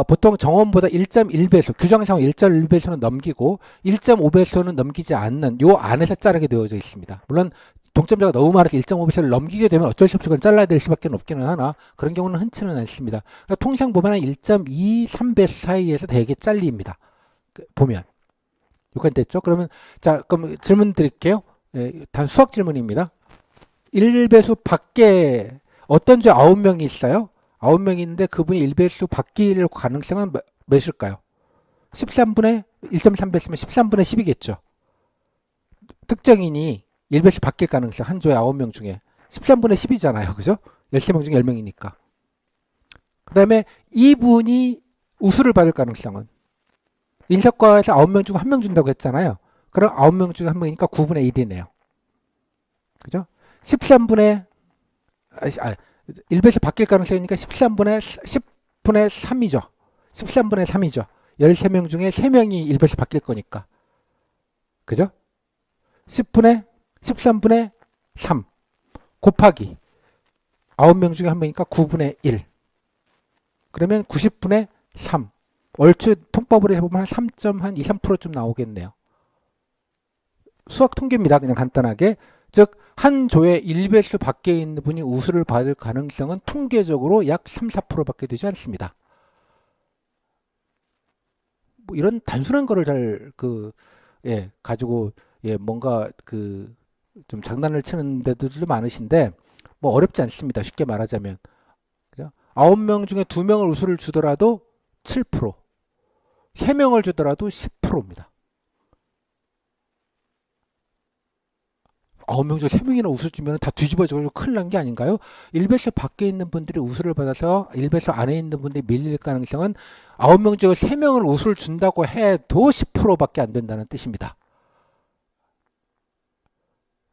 보통 정원보다 1.1배수, 규정상 1.1배수는 넘기고 1.5배수는 넘기지 않는 요 안에서 자르게 되어져 있습니다. 물론 동점자가 너무 많아서 1.5배수를 넘기게 되면 어쩔 수 없이 그건 잘라야 될 수밖에 없기는 하나 그런 경우는 흔치는 않습니다. 그러니까 통상 보면 한 1.2, 3배수 사이에서 대개 잘립니다. 보면. 여기까지 됐죠? 그러면, 자, 그럼 질문 드릴게요. 예, 단 수학 질문입니다. 1배수 밖에 어떤 주 9명이 있어요? 9명이 있는데 그분이 1배수 바뀔 가능성은 몇일까요? 13분의 1.3배수면 13분의 10이겠죠. 특정인이 1배수 바뀔 가능성 한 조에 9명 중에 13분의 10이잖아요. 그죠? 13명 중에 10명이니까. 그 다음에 이분이 우수를 받을 가능성은 인사과에서 9명 중 1명 준다고 했잖아요. 그럼 9명 중에 1명이니까 9분의 1이네요. 그죠? 13분의 1배수 바뀔 가능성이니까 10분의 3이죠. 13분의 3이죠. 13명 중에 3명이 1배수 바뀔 거니까. 그죠? 13분의 3 곱하기 9명 중에 1명이니까 9분의 1. 그러면 90분의 3. 얼추 통법으로 해보면 한 3.2, 3%쯤 나오겠네요. 수학 통계입니다. 그냥 간단하게. 즉, 한 조에 1배수 밖에 있는 분이 우수를 받을 가능성은 통계적으로 약 3, 4%밖에 되지 않습니다. 뭐 이런 단순한 거를 가지고, 뭔가 좀 장난을 치는 데들도 많으신데, 뭐 어렵지 않습니다. 쉽게 말하자면. 그죠? 9명 중에 2명을 우수를 주더라도 7%. 3명을 주더라도 10%입니다. 9명 중에 3명이나 우수 주면 다 뒤집어져서 큰일 난 게 아닌가요? 1배수 밖에 있는 분들이 우수를 받아서 1배수 안에 있는 분들이 밀릴 가능성은 9명 중에 3명을 우수를 준다고 해도 10%밖에 안 된다는 뜻입니다.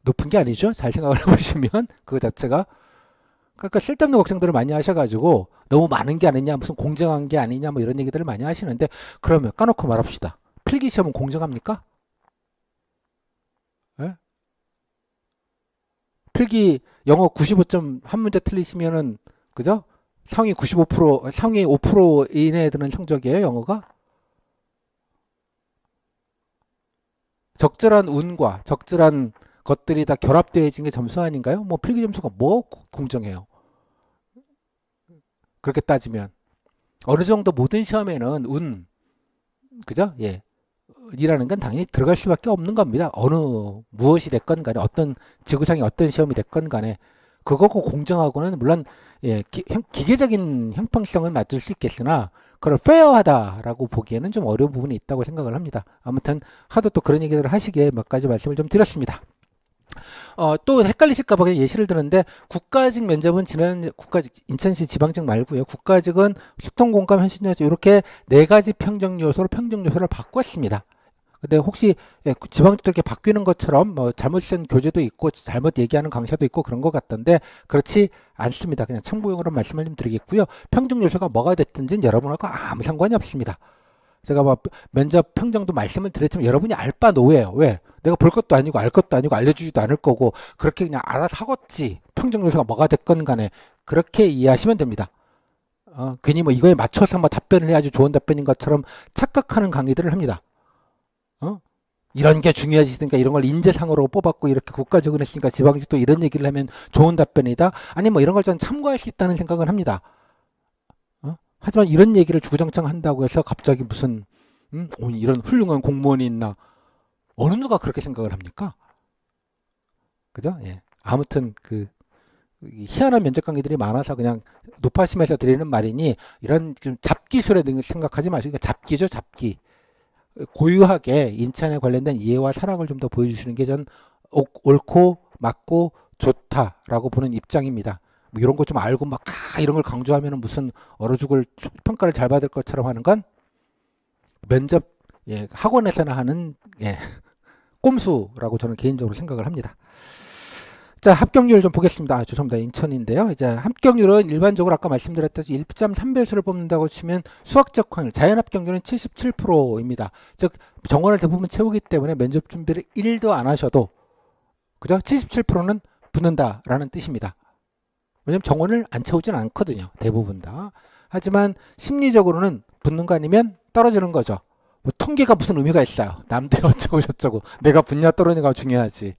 높은 게 아니죠? 잘 생각을 해보시면 그거 자체가. 그러니까 쓸데없는 걱정들을 많이 하셔가지고 너무 많은 게 아니냐, 무슨 공정한 게 아니냐, 뭐 이런 얘기들을 많이 하시는데 그러면 까놓고 말합시다. 필기시험은 공정합니까? 예? 필기 영어 95점 한 문제 틀리시면은 그죠? 상위 95%, 상위 5% 이내에 드는 성적이에요, 영어가? 적절한 운과 적절한 것들이 다 결합되어진 게 점수 아닌가요? 뭐 필기 점수가 뭐 공정해요? 그렇게 따지면 어느 정도 모든 시험에는 운, 그죠? 예. 이라는 건 당연히 들어갈 수밖에 없는 겁니다. 어느 무엇이 됐건 간에 어떤 지구상의 어떤 시험이 됐건 간에 그거고 공정하고는 물론 기계적인 형평성은 맞을 수 있겠으나 그걸 페어하다라고 보기에는 좀 어려운 부분이 있다고 생각을 합니다. 아무튼 하도 또 그런 얘기들을 하시기에 몇 가지 말씀을 좀 드렸습니다. 또 헷갈리실까 봐 그냥 예시를 드는데 국가직 면접은 지난 국가직 인천시 지방직 말고요. 국가직은 소통공감 현실여자 이렇게 네 가지 평정 요소로 평정 요소를 바꿨습니다. 근데 혹시 지방직도 이렇게 바뀌는 것처럼 뭐 잘못 쓴 교재도 있고 잘못 얘기하는 강사도 있고 그런 것 같던데 그렇지 않습니다. 그냥 참고용으로 말씀을 좀 드리겠고요. 평정 요소가 뭐가 됐든지 여러분하고 아무 상관이 없습니다. 제가 뭐 면접 평정도 말씀을 드렸지만 여러분이 알 바 노예요. 왜? 내가 볼 것도 아니고 알 것도 아니고 알려주지도 않을 거고 그렇게 그냥 알아서 하겠지. 평정 요소가 뭐가 됐건 간에 그렇게 이해하시면 됩니다. 괜히 뭐 이거에 맞춰서 뭐 답변을 해야지 좋은 답변인 것처럼 착각하는 강의들을 합니다. 이런 게 중요하시니까 이런 걸 인재상으로 뽑았고 이렇게 국가적으로 했으니까 지방직도 이런 얘기를 하면 좋은 답변이다. 아니 뭐 이런 걸 전 참고할 수 있다는 생각을 합니다. 하지만 이런 얘기를 주구장창 한다고 해서 갑자기 무슨 이런 훌륭한 공무원이 있나 어느 누가 그렇게 생각을 합니까? 그죠? 예. 아무튼 희한한 면접 강의들이 많아서 그냥 높아심에서 드리는 말이니 이런 좀 잡기술에 생각하지 마시고 잡기죠, 잡기. 고유하게 인천에 관련된 이해와 사랑을 좀 더 보여주시는 게 전 옳고 맞고 좋다라고 보는 입장입니다. 뭐 이런 거 좀 알고 막 이런 걸 강조하면 무슨 얼어 죽을 평가를 잘 받을 것처럼 하는 건 면접 학원에서나 하는 꼼수라고 저는 개인적으로 생각을 합니다. 자, 합격률 좀 보겠습니다. 죄송합니다. 인천인데요. 이제 합격률은 일반적으로 아까 말씀드렸듯이 1.3배수를 뽑는다고 치면 수학적 확률, 자연 합격률은 77%입니다. 즉 정원을 대부분 채우기 때문에 면접 준비를 1도 안 하셔도 그죠? 77%는 붙는다라는 뜻입니다. 왜냐면 정원을 안 채우진 않거든요. 대부분 다. 하지만 심리적으로는 붙는 거 아니면 떨어지는 거죠. 뭐 통계가 무슨 의미가 있어요. 남들 어쩌고 저쩌고 내가 붙냐 떨어지냐가 중요하지.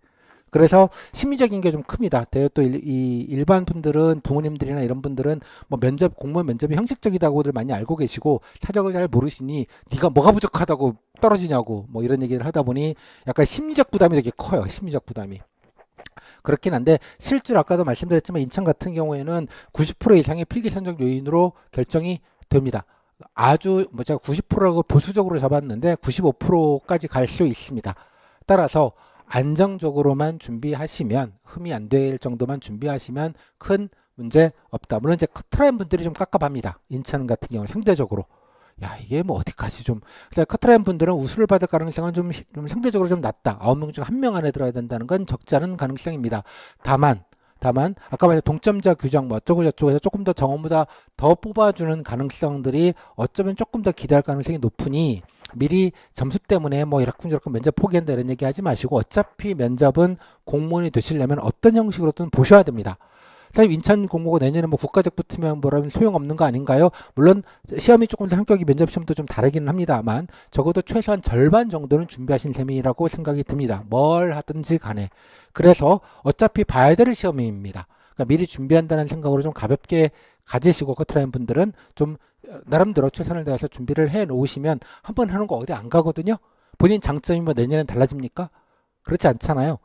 그래서 심리적인 게 좀 큽니다. 또 이 일반 분들은 부모님들이나 이런 분들은 뭐 면접 공무원 면접이 형식적이다고들 많이 알고 계시고 사정을 잘 모르시니 네가 뭐가 부족하다고 떨어지냐고 뭐 이런 얘기를 하다 보니 약간 심리적 부담이 되게 커요. 심리적 부담이. 그렇긴 한데 실제로 아까도 말씀드렸지만 인천 같은 경우에는 90% 이상의 필기 선정 요인으로 결정이 됩니다. 아주 뭐 제가 90%라고 보수적으로 잡았는데 95%까지 갈 수 있습니다. 따라서 안정적으로만 준비하시면 흠이 안 될 정도만 준비하시면 큰 문제 없다. 물론 이제 커트라인 분들이 좀 깝깝합니다. 인천 같은 경우는 상대적으로 야 이게 뭐 어디까지 좀 그래서 커트라인 분들은 우수를 받을 가능성은 좀 상대적으로 좀 낮다. 9명 중 1명 안에 들어야 된다는 건 적지 않은 가능성입니다. 다만 아까 말한 동점자 규정 뭐 어쩌고 저쩌고 해서 조금 더 정원보다 더 뽑아주는 가능성들이 어쩌면 조금 더 기대할 가능성이 높으니 미리 점수 때문에 뭐 이렇게 면접 포기한다 이런 얘기 하지 마시고 어차피 면접은 공무원이 되시려면 어떤 형식으로든 보셔야 됩니다. 사실 인천 공모가 내년에 뭐 국가직 붙으면 뭐라면 소용없는 거 아닌가요? 물론 시험이 조금 더 성격이 면접 시험도 좀 다르기는 합니다만 적어도 최소한 절반 정도는 준비하신 셈이라고 생각이 듭니다. 뭘 하든지 간에. 그래서 어차피 봐야 될 시험입니다. 그러니까 미리 준비한다는 생각으로 좀 가볍게 가지시고 커트라인 분들은 좀 나름대로 최선을 다해서 준비를 해 놓으시면 한 번 하는 거 어디 안 가거든요. 본인 장점이 뭐 내년엔 달라집니까? 그렇지 않잖아요.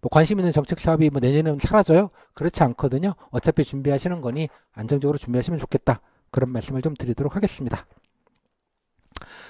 뭐 관심 있는 정책 사업이 뭐 내년에는 사라져요? 그렇지 않거든요. 어차피 준비하시는 거니 안정적으로 준비하시면 좋겠다. 그런 말씀을 좀 드리도록 하겠습니다.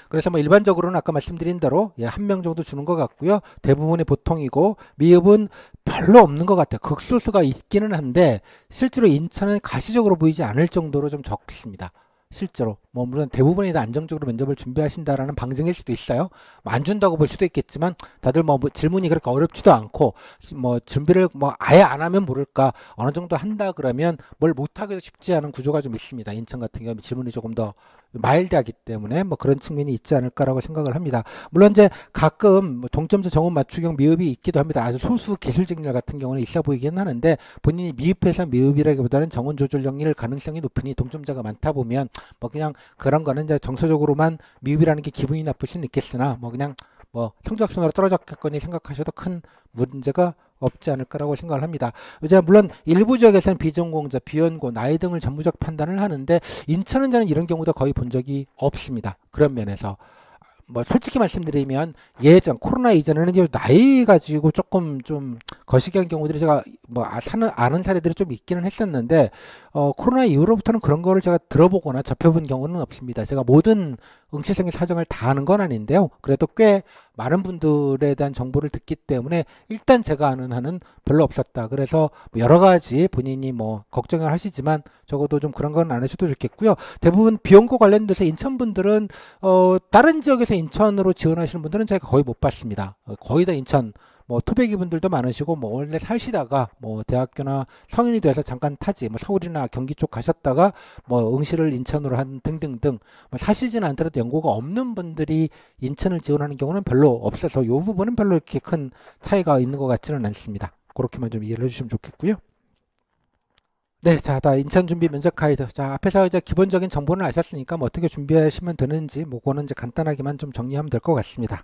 그래서 뭐 일반적으로는 아까 말씀드린 대로 1명 정도 주는 것 같고요. 대부분이 보통이고 미흡은 별로 없는 것 같아요. 극소수가 있기는 한데 실제로 인천은 가시적으로 보이지 않을 정도로 좀 적습니다. 실제로 뭐 물론 대부분이 다 안정적으로 면접을 준비하신다라는 방증일 수도 있어요. 뭐 안 준다고 볼 수도 있겠지만 다들 뭐 질문이 그렇게 어렵지도 않고 뭐 준비를 뭐 아예 안 하면 모를까 어느 정도 한다 그러면 뭘 못하기도 쉽지 않은 구조가 좀 있습니다. 인천 같은 경우 질문이 조금 더 마일드하기 때문에 뭐 그런 측면이 있지 않을까라고 생각을 합니다. 물론 이제 가끔 뭐 동점자 정원 맞추경 미흡이 있기도 합니다. 아주 소수 기술직렬 같은 경우는 있어 보이긴 하는데 본인이 미흡해서 미흡이라기보다는 정원 조절력일 가능성이 높으니 동점자가 많다 보면 뭐 그냥 그런 거는 이제 정서적으로만 미흡이라는 게 기분이 나쁠 수는 있겠으나 뭐 그냥 뭐 성적순으로 떨어졌겠거니 생각하셔도 큰 문제가 없지 않을까라고 생각을 합니다. 이제 물론 일부 지역에서는 비전공자, 비연고, 나이 등을 전무적 판단을 하는데 인천은 저는 이런 경우도 거의 본 적이 없습니다. 그런 면에서 뭐 솔직히 말씀드리면 예전 코로나 이전에는 나이 가지고 조금 좀 거시기한 경우들이 제가 아는 사례들이 좀 있기는 했었는데, 코로나 이후로부터는 그런 거를 제가 들어보거나 접해본 경우는 없습니다. 제가 모든 응시생의 사정을 다 아는 건 아닌데요. 그래도 꽤 많은 분들에 대한 정보를 듣기 때문에 일단 제가 아는 한은 별로 없었다. 그래서 뭐 여러 가지 본인이 뭐 걱정을 하시지만 적어도 좀 그런 건 안 하셔도 좋겠고요. 대부분 비용과 관련돼서 인천 분들은 다른 지역에서 인천으로 지원하시는 분들은 제가 거의 못 봤습니다. 거의 다 인천 뭐 토백이 분들도 많으시고 뭐 원래 사시다가 뭐 대학교나 성인이 돼서 잠깐 타지 뭐 서울이나 경기 쪽 가셨다가 뭐 응시를 인천으로 한 등등등 뭐 사시지는 않더라도 연고가 없는 분들이 인천을 지원하는 경우는 별로 없어서 이 부분은 별로 이렇게 큰 차이가 있는 것 같지는 않습니다. 그렇게만 좀 이해를 해주시면 좋겠고요. 네, 자, 다 인천 준비 면접 가이드. 자, 앞에서 이제 기본적인 정보는 아셨으니까 뭐 어떻게 준비하시면 되는지 뭐 그거는 이제 간단하게만 좀 정리하면 될 것 같습니다.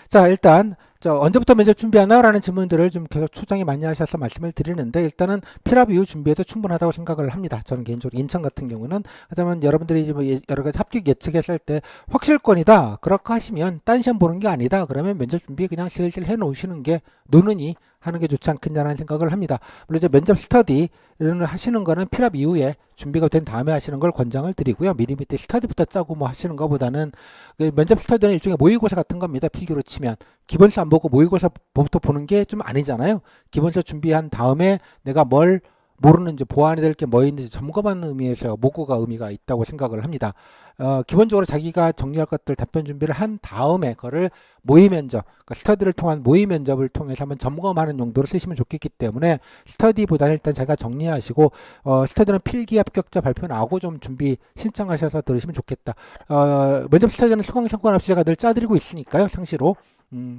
자, 일단 언제부터 면접 준비하나라는 질문들을 좀 계속 초장이 많이 하셔서 말씀을 드리는데 일단은 필압 이후 준비해도 충분하다고 생각을 합니다. 저는 개인적으로 인천 같은 경우는 하지만 여러분들이 뭐 여러 가지 합격 예측했을 때 확실권이다 그렇게 하시면 딴 시험 보는 게 아니다 그러면 면접 준비 그냥 슬슬 해 놓으시는 게 노는이 하는 게 좋지 않겠냐는 생각을 합니다. 물론 이제 면접 스터디를 하시는 거는 필압 이후에 준비가 된 다음에 하시는 걸 권장을 드리고요. 미리미리 스터디부터 짜고 뭐 하시는 것보다는 그 면접 스터디는 일종의 모의고사 같은 겁니다. 필기로 치면 기본서 안 보고 모의고사부터 보는 게 좀 아니잖아요. 기본서 준비한 다음에 내가 뭘 모르는지 보완이 될 게 뭐 있는지 점검하는 의미에서 모고가 의미가 있다고 생각을 합니다. 기본적으로 자기가 정리할 것들 답변 준비를 한 다음에 그거를 모의 면접, 그러니까 스터디를 통한 모의 면접을 통해서 한번 점검하는 용도로 쓰시면 좋겠기 때문에 스터디보다는 일단 자기가 정리하시고 스터디는 필기 합격자 발표 나오고 좀 준비 신청하셔서 들으시면 좋겠다. 면접 스터디는 수강 상관없이 제가 늘 짜드리고 있으니까요, 상시로.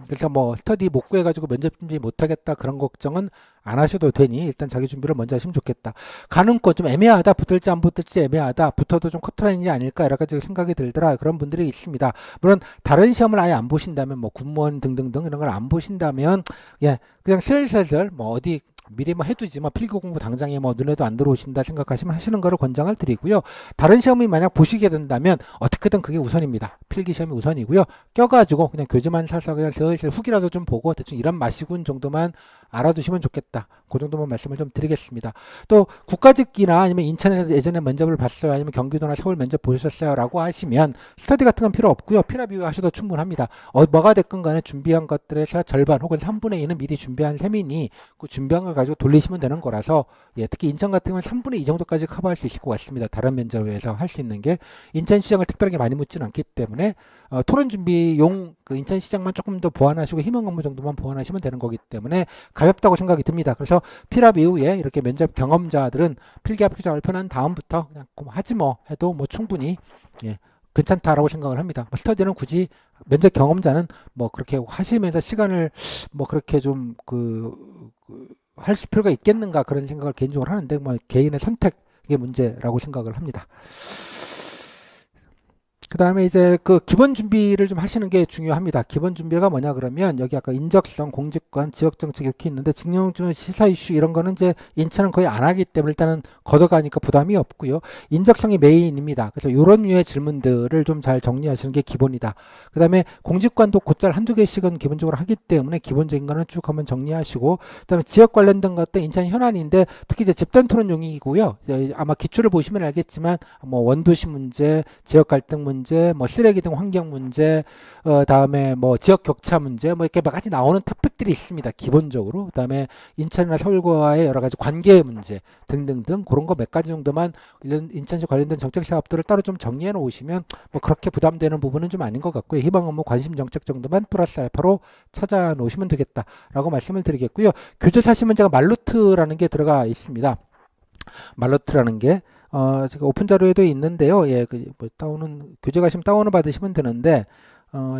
그래서 뭐 스터디 못 구해가지고 면접 준비 못하겠다 그런 걱정은 안 하셔도 되니 일단 자기 준비를 먼저 하시면 좋겠다. 가는 거 좀 애매하다, 붙을지 안 붙을지 애매하다, 붙어도 좀 커트라인이 아닐까 여러 가지 생각이 들더라 그런 분들이 있습니다. 물론 다른 시험을 아예 안 보신다면 뭐 군무원 등등등 이런 걸 안 보신다면 예 그냥 슬슬 뭐 어디 미리 뭐 해두지 뭐 필기 공부 당장에 뭐 눈에도 안 들어오신다 생각하시면 하시는 거를 권장을 드리고요. 다른 시험이 만약 보시게 된다면 어떻게든 그게 우선입니다. 필기 시험이 우선이고요. 껴가지고 그냥 교재만 사서 그냥 슬슬 후기라도 좀 보고 대충 이런 맛이군 정도만 알아두시면 좋겠다. 그 정도만 말씀을 좀 드리겠습니다. 또 국가직이나 아니면 인천에서 예전에 면접을 봤어요. 아니면 경기도나 서울 면접 보셨어요. 라고 하시면 스터디 같은 건 필요 없고요. 필압 이후 하셔도 충분합니다. 뭐가 됐건 간에 준비한 것들에서 절반 혹은 3분의 2는 미리 준비한 셈이니 그 준비한 걸 가지고 돌리시면 되는 거라서 예, 특히 인천 같은 경우는 3분의 2 정도까지 커버할 수 있을 것 같습니다. 다른 면접에서 할 수 있는 게 인천 시장을 특별하게 많이 묻지는 않기 때문에 토론 준비용 그 인천 시장만 조금 더 보완하시고 희망 업무 정도만 보완하시면 되는 거기 때문에 가볍다고 생각이 듭니다. 그래서 필압 이후에 이렇게 면접 경험자들은 필기 합격자 발표난 다음부터 그냥 하지 뭐 해도 뭐 충분히 예, 괜찮다라고 생각을 합니다. 뭐 스터디는 굳이 면접 경험자는 뭐 그렇게 하시면서 시간을 뭐 그렇게 좀 할 필요가 있겠는가 그런 생각을 개인적으로 하는데 뭐 개인의 선택의 문제라고 생각을 합니다. 그 다음에 이제 그 기본 준비를 좀 하시는 게 중요합니다. 기본 준비가 뭐냐 그러면 여기 아까 인적성, 공직관, 지역정책 이렇게 있는데 직영중 시사 이슈 이런 거는 이제 인천은 거의 안 하기 때문에 일단은 걷어가니까 부담이 없고요. 인적성이 메인입니다. 그래서 이런 류의 질문들을 좀 잘 정리하시는 게 기본이다. 그 다음에 공직관도 곧잘 한두 개씩은 기본적으로 하기 때문에 기본적인 거는 쭉 한번 정리하시고 그 다음에 지역 관련된 것도 인천 현안인데 특히 이제 집단 토론용이고요. 아마 기출을 보시면 알겠지만 뭐 원도시 문제, 지역 갈등 문제, 뭐 쓰레기 등 환경 문제, 다음에 뭐 지역 격차 문제, 뭐 이렇게 몇 가지 나오는 토픽들이 있습니다. 기본적으로. 그다음에 인천이나 서울과의 여러 가지 관계 문제 등등등 그런 거 몇 가지 정도만 인천시 관련된 정책 사업들을 따로 좀 정리해 놓으시면 뭐 그렇게 부담되는 부분은 좀 아닌 것 같고요. 희망은 뭐 관심 정책 정도만 플러스 알파로 찾아 놓으시면 되겠다라고 말씀을 드리겠고요. 교재 사실 문제가 말루트라는 게 들어가 있습니다. 말루트라는 게 제가 오픈 자료에도 있는데요. 예, 뭐 다운은 교재 가시면 다운을 받으시면 되는데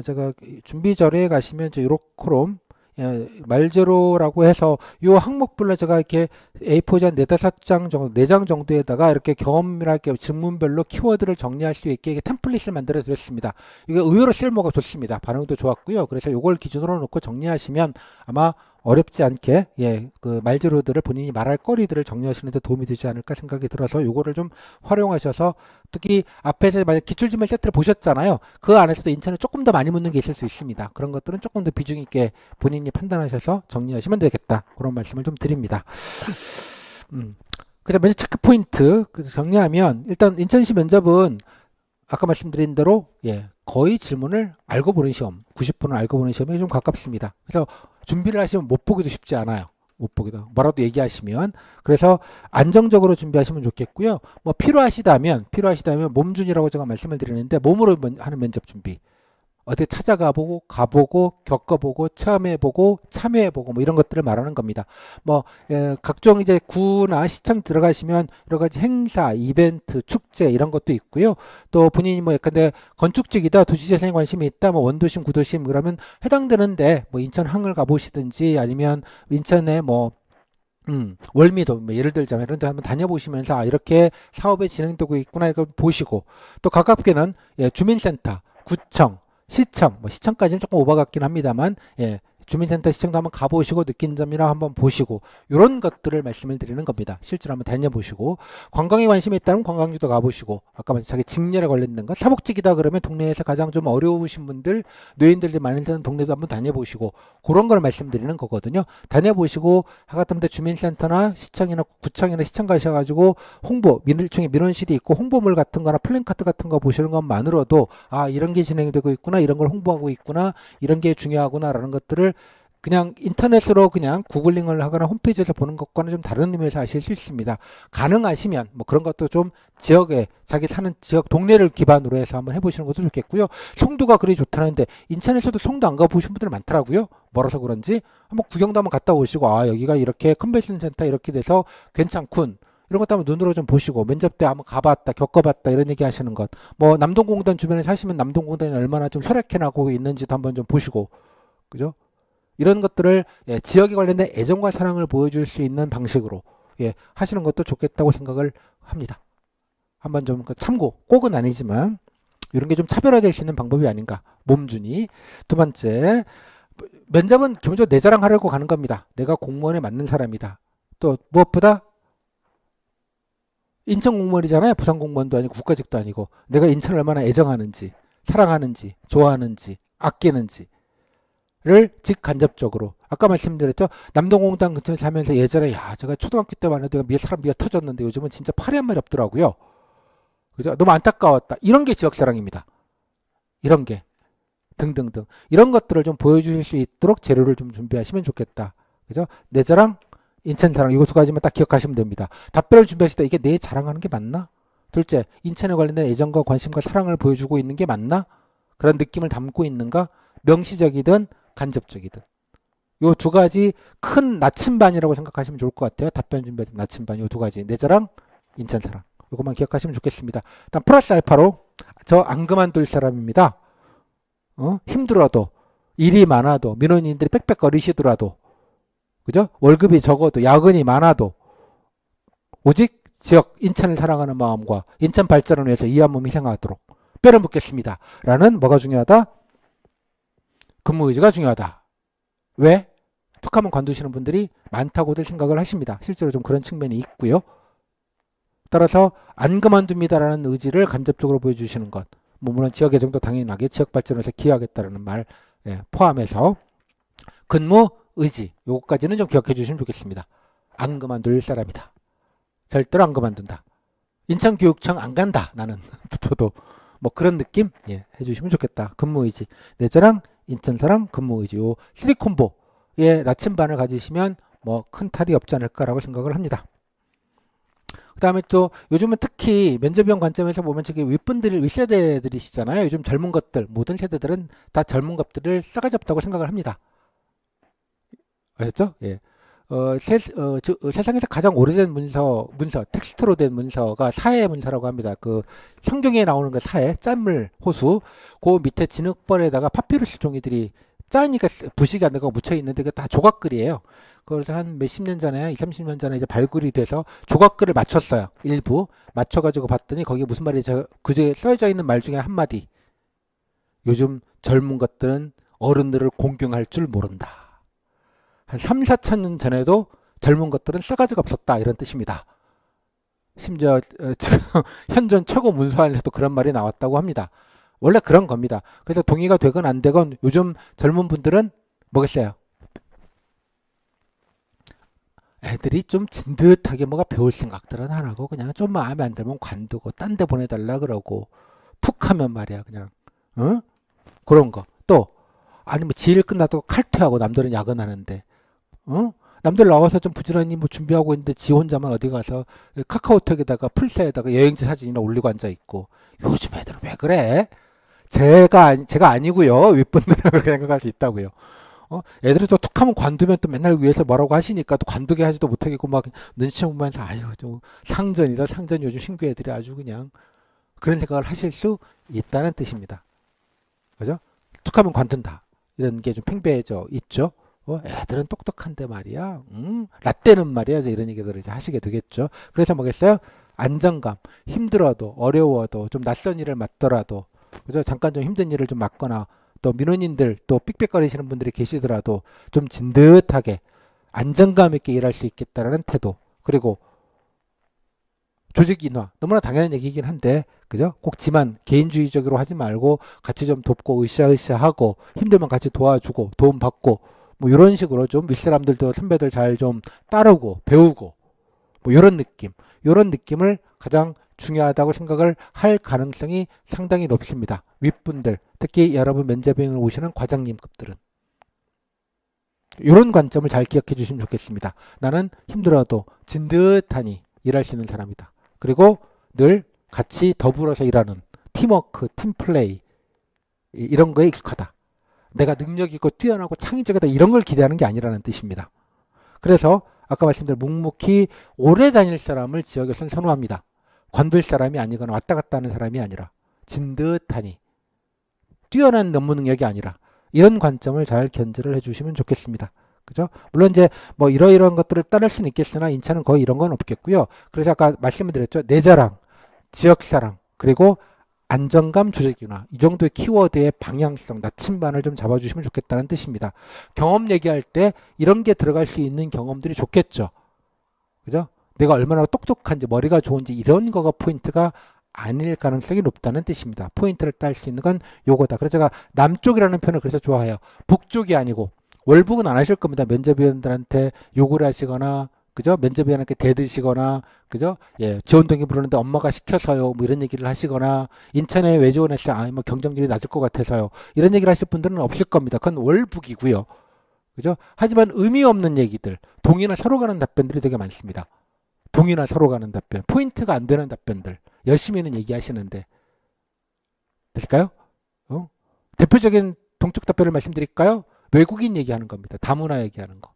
제가 준비 자료에 가시면 이제 요렇게롬 예, 말제로라고 해서 요 항목별로 제가 이렇게 A4지 한 4-5장 정도, 4장 정도에다가 이렇게 경험이랄 게 질문별로 키워드를 정리할 수 있게 템플릿을 만들어 드렸습니다. 이게 의외로 쓸모가 좋습니다. 반응도 좋았고요. 그래서 요걸 기준으로 놓고 정리하시면 아마 어렵지 않게 그 말재료들을 본인이 말할 거리들을 정리하시는 데 도움이 되지 않을까 생각이 들어서 요거를 좀 활용하셔서 특히 앞에서 만약 기출지문 세트를 보셨잖아요. 그 안에서도 인천을 조금 더 많이 묻는 게 있을 수 있습니다. 그런 것들은 조금 더 비중 있게 본인이 판단하셔서 정리하시면 되겠다. 그런 말씀을 좀 드립니다. 그다음에 체크 포인트 정리하면 일단 인천시 면접은 아까 말씀드린 대로 거의 질문을 알고 보는 시험, 90분을 알고 보는 시험에 좀 가깝습니다. 그래서 준비를 하시면 못 보기도 쉽지 않아요. 못 보기도. 뭐라도 얘기하시면. 그래서 안정적으로 준비하시면 좋겠고요. 뭐 필요하시다면 몸준이라고 제가 말씀을 드리는데 몸으로 하는 면접 준비. 어디 찾아가보고 가보고 겪어보고 체험해보고 참여해보고 뭐 이런 것들을 말하는 겁니다. 뭐 각종 이제 구나 시청 들어가시면 여러 가지 행사, 이벤트, 축제 이런 것도 있고요. 또 본인이 뭐 약간 건축직이다, 도시재생에 관심이 있다, 뭐 원도심, 구도심 그러면 해당되는데 뭐 인천 항을 가보시든지 아니면 인천에 뭐 월미도 뭐 예를 들자면 이런 데 한번 다녀보시면서 아, 이렇게 사업이 진행되고 있구나 이걸 보시고 또 가깝게는 주민센터, 구청 시청, 뭐 시청까지는 조금 오버 같긴 합니다만, 주민센터 시청도 한번 가보시고 느낀 점이나 한번 보시고 이런 것들을 말씀을 드리는 겁니다. 실제로 한번 다녀보시고 관광에 관심이 있다면 관광지도 가보시고 아까 말씀 자기 직렬에 관련된 것 사복직이다 그러면 동네에서 가장 좀 어려우신 분들 노인들이 많은 동네도 한번 다녀보시고 그런 걸 말씀드리는 거거든요. 다녀보시고 하다못해 주민센터나 시청이나 구청이나 시청 가셔가지고 홍보 일종의 민원실이 있고 홍보물 같은 거나 플랜카드 같은 거 보시는 것만으로도 아 이런 게 진행되고 있구나 이런 걸 홍보하고 있구나 이런 게 중요하구나 라는 것들을 그냥 인터넷으로 그냥 구글링을 하거나 홈페이지에서 보는 것과는 좀 다른 의미에서 아실 수 있습니다. 가능하시면 뭐 그런 것도 좀 지역에 자기 사는 지역 동네를 기반으로 해서 한번 해보시는 것도 좋겠고요. 송도가 그리 좋다는데 인천에서도 송도 안 가보신 분들 많더라고요. 멀어서 그런지 한번 구경도 한번 갔다 오시고 아 여기가 이렇게 컨벤션 센터 이렇게 돼서 괜찮군. 이런 것도 한번 눈으로 좀 보시고 면접 때 한번 가봤다 겪어봤다 이런 얘기 하시는 것 뭐 남동공단 주변에 사시면 남동공단이 얼마나 좀 혈액해나고 있는지도 한번 좀 보시고 그죠? 이런 것들을 지역에 관련된 애정과 사랑을 보여줄 수 있는 방식으로 하시는 것도 좋겠다고 생각을 합니다. 한번 좀 참고 꼭은 아니지만 이런 게 좀 차별화될 수 있는 방법이 아닌가. 몸준이. 두 번째 면접은 기본적으로 내 자랑하려고 가는 겁니다. 내가 공무원에 맞는 사람이다. 또 무엇보다 인천 공무원이잖아요. 부산 공무원도 아니고 국가직도 아니고 내가 인천을 얼마나 애정하는지 사랑하는지 좋아하는지 아끼는지 를 직간접적으로 아까 말씀드렸죠. 남동공단 근처에 살면서 예전에 야 제가 초등학교 때만 해도 사람 미어 터졌는데 요즘은 진짜 팔이 한 마리 없더라고요. 그죠? 너무 안타까웠다. 이런 게 지역사랑입니다. 이런 게 등등등 이런 것들을 좀 보여주실 수 있도록 재료를 좀 준비하시면 좋겠다. 그죠? 내 자랑, 인천 자랑 이거 두 가지만 딱 기억하시면 됩니다. 답변을 준비하실 때 이게 내 자랑하는 게 맞나? 둘째, 인천에 관련된 애정과 관심과 사랑을 보여주고 있는 게 맞나? 그런 느낌을 담고 있는가? 명시적이든 간접적이든 요 두 가지 큰 나침반이라고 생각하시면 좋을 것 같아요. 답변 준비할 때 나침반 요 두 가지 내 자랑 인천 사랑 요것만 기억하시면 좋겠습니다. 일단 플러스 알파로 저 안 그만둘 사람입니다. 힘들어도 일이 많아도 민원인들이 빽빽거리시더라도 그죠? 월급이 적어도 야근이 많아도 오직 지역 인천을 사랑하는 마음과 인천 발전을 위해서 이 한 몸 희생하도록 뼈를 묻겠습니다. 라는 뭐가 중요하다? 근무 의지가 중요하다. 왜? 툭하면 관두시는 분들이 많다고들 생각을 하십니다. 실제로 좀 그런 측면이 있고요. 따라서 안 그만둡니다라는 의지를 간접적으로 보여주시는 것. 뭐 물론 지역 애정도 당연하게 지역 발전에서 기여하겠다는 말 포함해서 근무 의지 요거까지는 좀 기억해 주시면 좋겠습니다. 안 그만둘 사람이다. 절대로 안 그만둔다. 인천교육청 안 간다. 나는 붙어도 뭐 그런 느낌 해주시면 좋겠다. 근무 의지 내 자랑 인천사랑 근무의지 요 3콤보의 나침반을 가지시면 뭐 큰 탈이 없지 않을까라고 생각을 합니다. 그 다음에 또 요즘은 특히 면접위원 관점에서 보면 저기 윗분들이 윗세대들이시잖아요. 요즘 젊은 것들 모든 세대들은 다 젊은 것들을 싸가지 없다고 생각을 합니다. 아셨죠? 세상에서 가장 오래된 문서 텍스트로 된 문서가 사해 문서라고 합니다. 그 성경에 나오는 그 사해 짠물 호수 그 밑에 진흙벌에다가 파피루스 종이들이 짜니까 부식이 안 되고 묻혀 있는데 그 다 조각글이에요. 그래서 한 몇십 년 전에 20, 30년 전에 이제 발굴이 돼서 조각글을 맞췄어요. 일부 맞춰가지고 봤더니 거기에 무슨 말이 그중에 써져 있는 말 중에 한마디 요즘 젊은 것들은 어른들을 공경할 줄 모른다. 한 3, 4천 년 전에도 젊은 것들은 싸가지가 없었다 이런 뜻입니다. 심지어 지금 현존 최고 문서안에서도 그런 말이 나왔다고 합니다. 원래 그런 겁니다. 그래서 동의가 되건 안 되건 요즘 젊은 분들은 뭐겠어요? 애들이 좀 진듯하게 뭐가 배울 생각들은 안 하고 그냥 좀 마음에 안 들면 관두고 딴 데 보내달라 그러고 푹 하면 말이야 그냥 어? 그런 거. 또 아니 뭐 지일 끝나도 칼퇴하고 남들은 야근하는데 어? 남들 나와서 좀 부지런히 뭐 준비하고 있는데 지 혼자만 어디 가서 카카오톡에다가 풀사에다가 여행지 사진이나 올리고 앉아 있고 요즘 애들은 왜 그래? 제가 아니고요. 윗분들은 그렇게 생각할 수 있다고요. 애들이 또 툭하면 관두면 또 맨날 위에서 뭐라고 하시니까 또 관두게 하지도 못하겠고 막 눈치 보면서 아유 좀 상전이다 상전 요즘 신규 애들이 아주 그냥 그런 생각을 하실 수 있다는 뜻입니다. 그죠? 툭하면 관둔다. 이런 게 좀 팽배해져 있죠. 애들은 똑똑한데 말이야. 라떼는 말이야. 이런 얘기들을 이제 하시게 되겠죠. 그래서 뭐겠어요? 안정감, 힘들어도 어려워도 좀 낯선 일을 맡더라도 그죠? 잠깐 좀 힘든 일을 좀 맡거나 또 민원인들 또 삑삑거리시는 분들이 계시더라도 좀 진듯하게 안정감 있게 일할 수 있겠다라는 태도 그리고 조직 인화 너무나 당연한 얘기긴 한데 그죠? 꼭 지만 개인주의적으로 하지 말고 같이 좀 돕고 으쌰으쌰하고 힘들면 같이 도와주고 도움받고 뭐 이런 식으로 좀 윗사람들도 선배들 잘 좀 따르고 배우고 뭐 이런 느낌을 가장 중요하다고 생각을 할 가능성이 상당히 높습니다. 윗분들 특히 여러분 면접에 오시는 과장님급들은 이런 관점을 잘 기억해 주시면 좋겠습니다. 나는 힘들어도 진듯하니 일할 수 있는 사람이다. 그리고 늘 같이 더불어서 일하는 팀워크, 팀플레이 이런 거에 익숙하다. 내가 능력 있고 뛰어나고 창의적이다 이런 걸 기대하는 게 아니라는 뜻입니다. 그래서 아까 말씀드린 묵묵히 오래 다닐 사람을 지역에서는 선호합니다. 관둘 사람이 아니거나 왔다 갔다 하는 사람이 아니라 진듯하니 뛰어난 업무 능력이 아니라 이런 관점을 잘 견지를 해주시면 좋겠습니다. 그죠? 물론 이제 뭐 이러이러한 것들을 따를 수는 있겠으나 인차는 거의 이런 건 없겠고요. 그래서 아까 말씀을 드렸죠. 내 자랑, 지역사랑, 그리고 안정감, 조직이나 이 정도의 키워드의 방향성, 나침반을 좀 잡아주시면 좋겠다는 뜻입니다. 경험 얘기할 때 이런 게 들어갈 수 있는 경험들이 좋겠죠. 그죠? 내가 얼마나 똑똑한지 머리가 좋은지 이런 거가 포인트가 아닐 가능성이 높다는 뜻입니다. 포인트를 딸 수 있는 건 요거다. 그래서 제가 남쪽이라는 표현을 그래서 좋아해요. 북쪽이 아니고 월북은 안 하실 겁니다. 면접위원들한테 욕을 하시거나 그죠? 면접위원한테 대드시거나 그죠? 예, 지원동의 부르는데 엄마가 시켜서요. 뭐 이런 얘기를 하시거나 인천에 왜 지원했어요? 아, 뭐 경쟁률이 낮을 것 같아서요. 이런 얘기를 하실 분들은 없을 겁니다. 그건 월북이고요. 그죠? 하지만 의미 없는 얘기들, 동의나 서로 가는 답변들이 되게 많습니다. 동의나 서로 가는 답변, 포인트가 안 되는 답변들, 열심히는 얘기하시는데 되실까요? 대표적인 동적 답변을 말씀드릴까요? 외국인 얘기하는 겁니다. 다문화 얘기하는 거.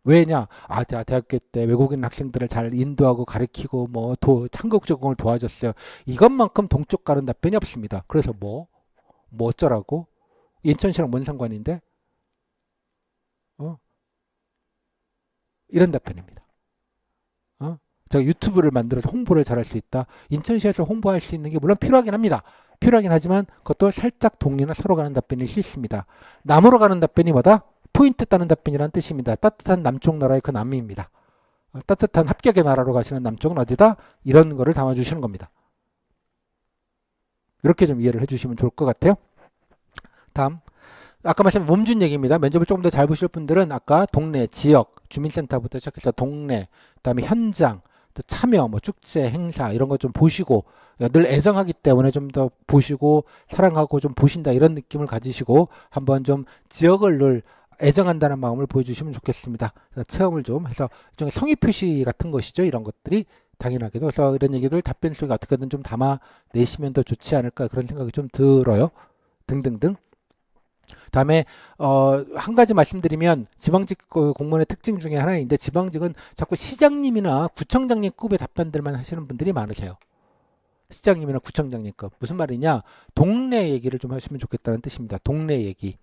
왜냐? 아, 대학교 때 외국인 학생들을 잘 인도하고 가르치고 한국 적응을 도와줬어요. 이것만큼 동쪽 가는 답변이 없습니다. 그래서 뭐 어쩌라고? 인천시랑 뭔 상관인데? 이런 답변입니다. 제가 유튜브를 만들어서 홍보를 잘할 수 있다. 인천시에서 홍보할 수 있는 게 물론 필요하긴 합니다. 필요하긴 하지만 그것도 살짝 동의나 서로 가는 답변일 수 있습니다. 남으로 가는 답변이 뭐다? 포인트 따는 답변이라는 뜻입니다. 따뜻한 남쪽 나라의 그 남미입니다. 따뜻한 합격의 나라로 가시는 남쪽은 어디다? 이런 거를 담아주시는 겁니다. 이렇게 좀 이해를 해주시면 좋을 것 같아요. 다음. 아까 말씀드린 몸준 얘기입니다. 면접을 조금 더 잘 보실 분들은 아까 동네, 지역, 주민센터부터 시작해서 동네, 그다음에 현장, 또 참여, 뭐 축제, 행사 이런 거 좀 보시고 늘 애정하기 때문에 좀 더 보시고 사랑하고 좀 보신다 이런 느낌을 가지시고 한번 좀 지역을 늘 애정한다는 마음을 보여주시면 좋겠습니다. 체험을 좀 해서 일종의 성의 표시 같은 것이죠. 이런 것들이 당연하게도 그래서 이런 얘기들 답변 속에 어떻게든 좀 담아내시면 더 좋지 않을까 그런 생각이 좀 들어요. 등등등. 다음에 한 가지 말씀드리면 지방직 공무원의 특징 중에 하나인데 지방직은 자꾸 시장님이나 구청장님급의 답변들만 하시는 분들이 많으세요. 시장님이나 구청장님급 무슨 말이냐? 동네 얘기를 좀 하시면 좋겠다는 뜻입니다. 동네 얘기.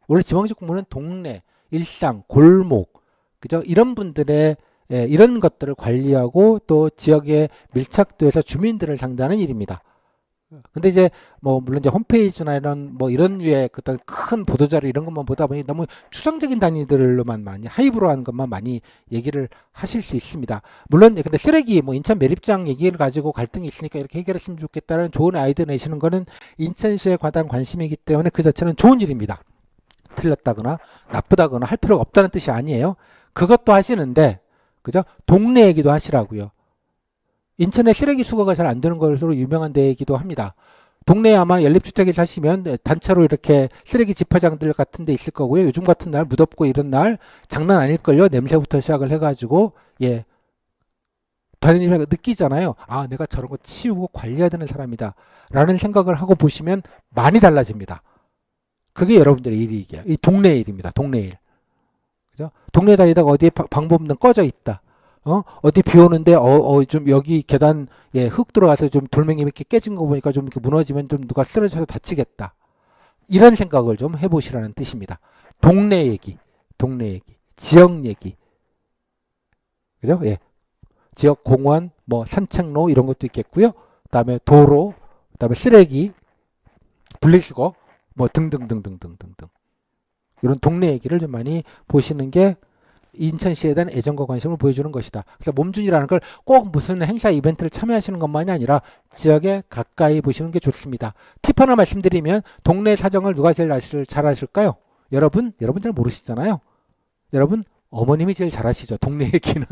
원래 지방직 공무원은 동네, 일상, 골목, 그죠? 이런 분들의 이런 것들을 관리하고 또 지역에 밀착돼서 주민들을 상대하는 일입니다. 근데 이제 뭐 물론 이제 홈페이지나 이런 뭐 이런 류의 어떤 큰 보도자료 이런 것만 보다 보니 너무 추상적인 단위들로만 많이 하이브로 한 것만 많이 얘기를 하실 수 있습니다. 물론 근데 쓰레기 뭐 인천 매립장 얘기를 가지고 갈등이 있으니까 이렇게 해결했으면 좋겠다는 좋은 아이디어 내시는 거는 인천시에 과다한 관심이기 때문에 그 자체는 좋은 일입니다. 틀렸다거나 나쁘다거나 할 필요가 없다는 뜻이 아니에요. 그것도 하시는데 그죠? 동네 얘기도 하시라고요. 인천에 쓰레기 수거가 잘 안 되는 것으로 유명한 데이기도 합니다. 동네에 아마 연립주택에 사시면 단체로 이렇게 쓰레기 집화장들 같은 데 있을 거고요. 요즘 같은 날 무덥고 이런 날 장난 아닐걸요. 냄새부터 시작을 해가지고 예 다니면서 느끼잖아요. 아 내가 저런 거 치우고 관리해야 되는 사람이다 라는 생각을 하고 보시면 많이 달라집니다. 그게 여러분들의 일이에요. 이 동네 일입니다. 동네 일. 그죠? 동네 다니다가 어디에 방범등 꺼져 있다. 어디 비 오는데, 좀 여기 계단, 예, 흙 들어와서 좀 돌멩이 이렇게 깨진 거 보니까 좀 이렇게 무너지면 좀 누가 쓰러져서 다치겠다. 이런 생각을 좀 해보시라는 뜻입니다. 동네 얘기, 동네 얘기, 지역 얘기. 그죠? 예. 지역 공원, 뭐 산책로 이런 것도 있겠고요. 그다음에 도로, 그다음에 쓰레기, 분리수거, 뭐 등등등등등등등. 이런 동네 얘기를 좀 많이 보시는 게 인천시에 대한 애정과 관심을 보여주는 것이다. 그래서 몸준이라는 걸 꼭 무슨 행사 이벤트를 참여하시는 것만이 아니라 지역에 가까이 보시는 게 좋습니다. 팁 하나 말씀드리면 동네 사정을 누가 제일 잘 아실까요? 여러분 잘 모르시잖아요. 여러분 어머님이 제일 잘 아시죠. 동네 얘기는.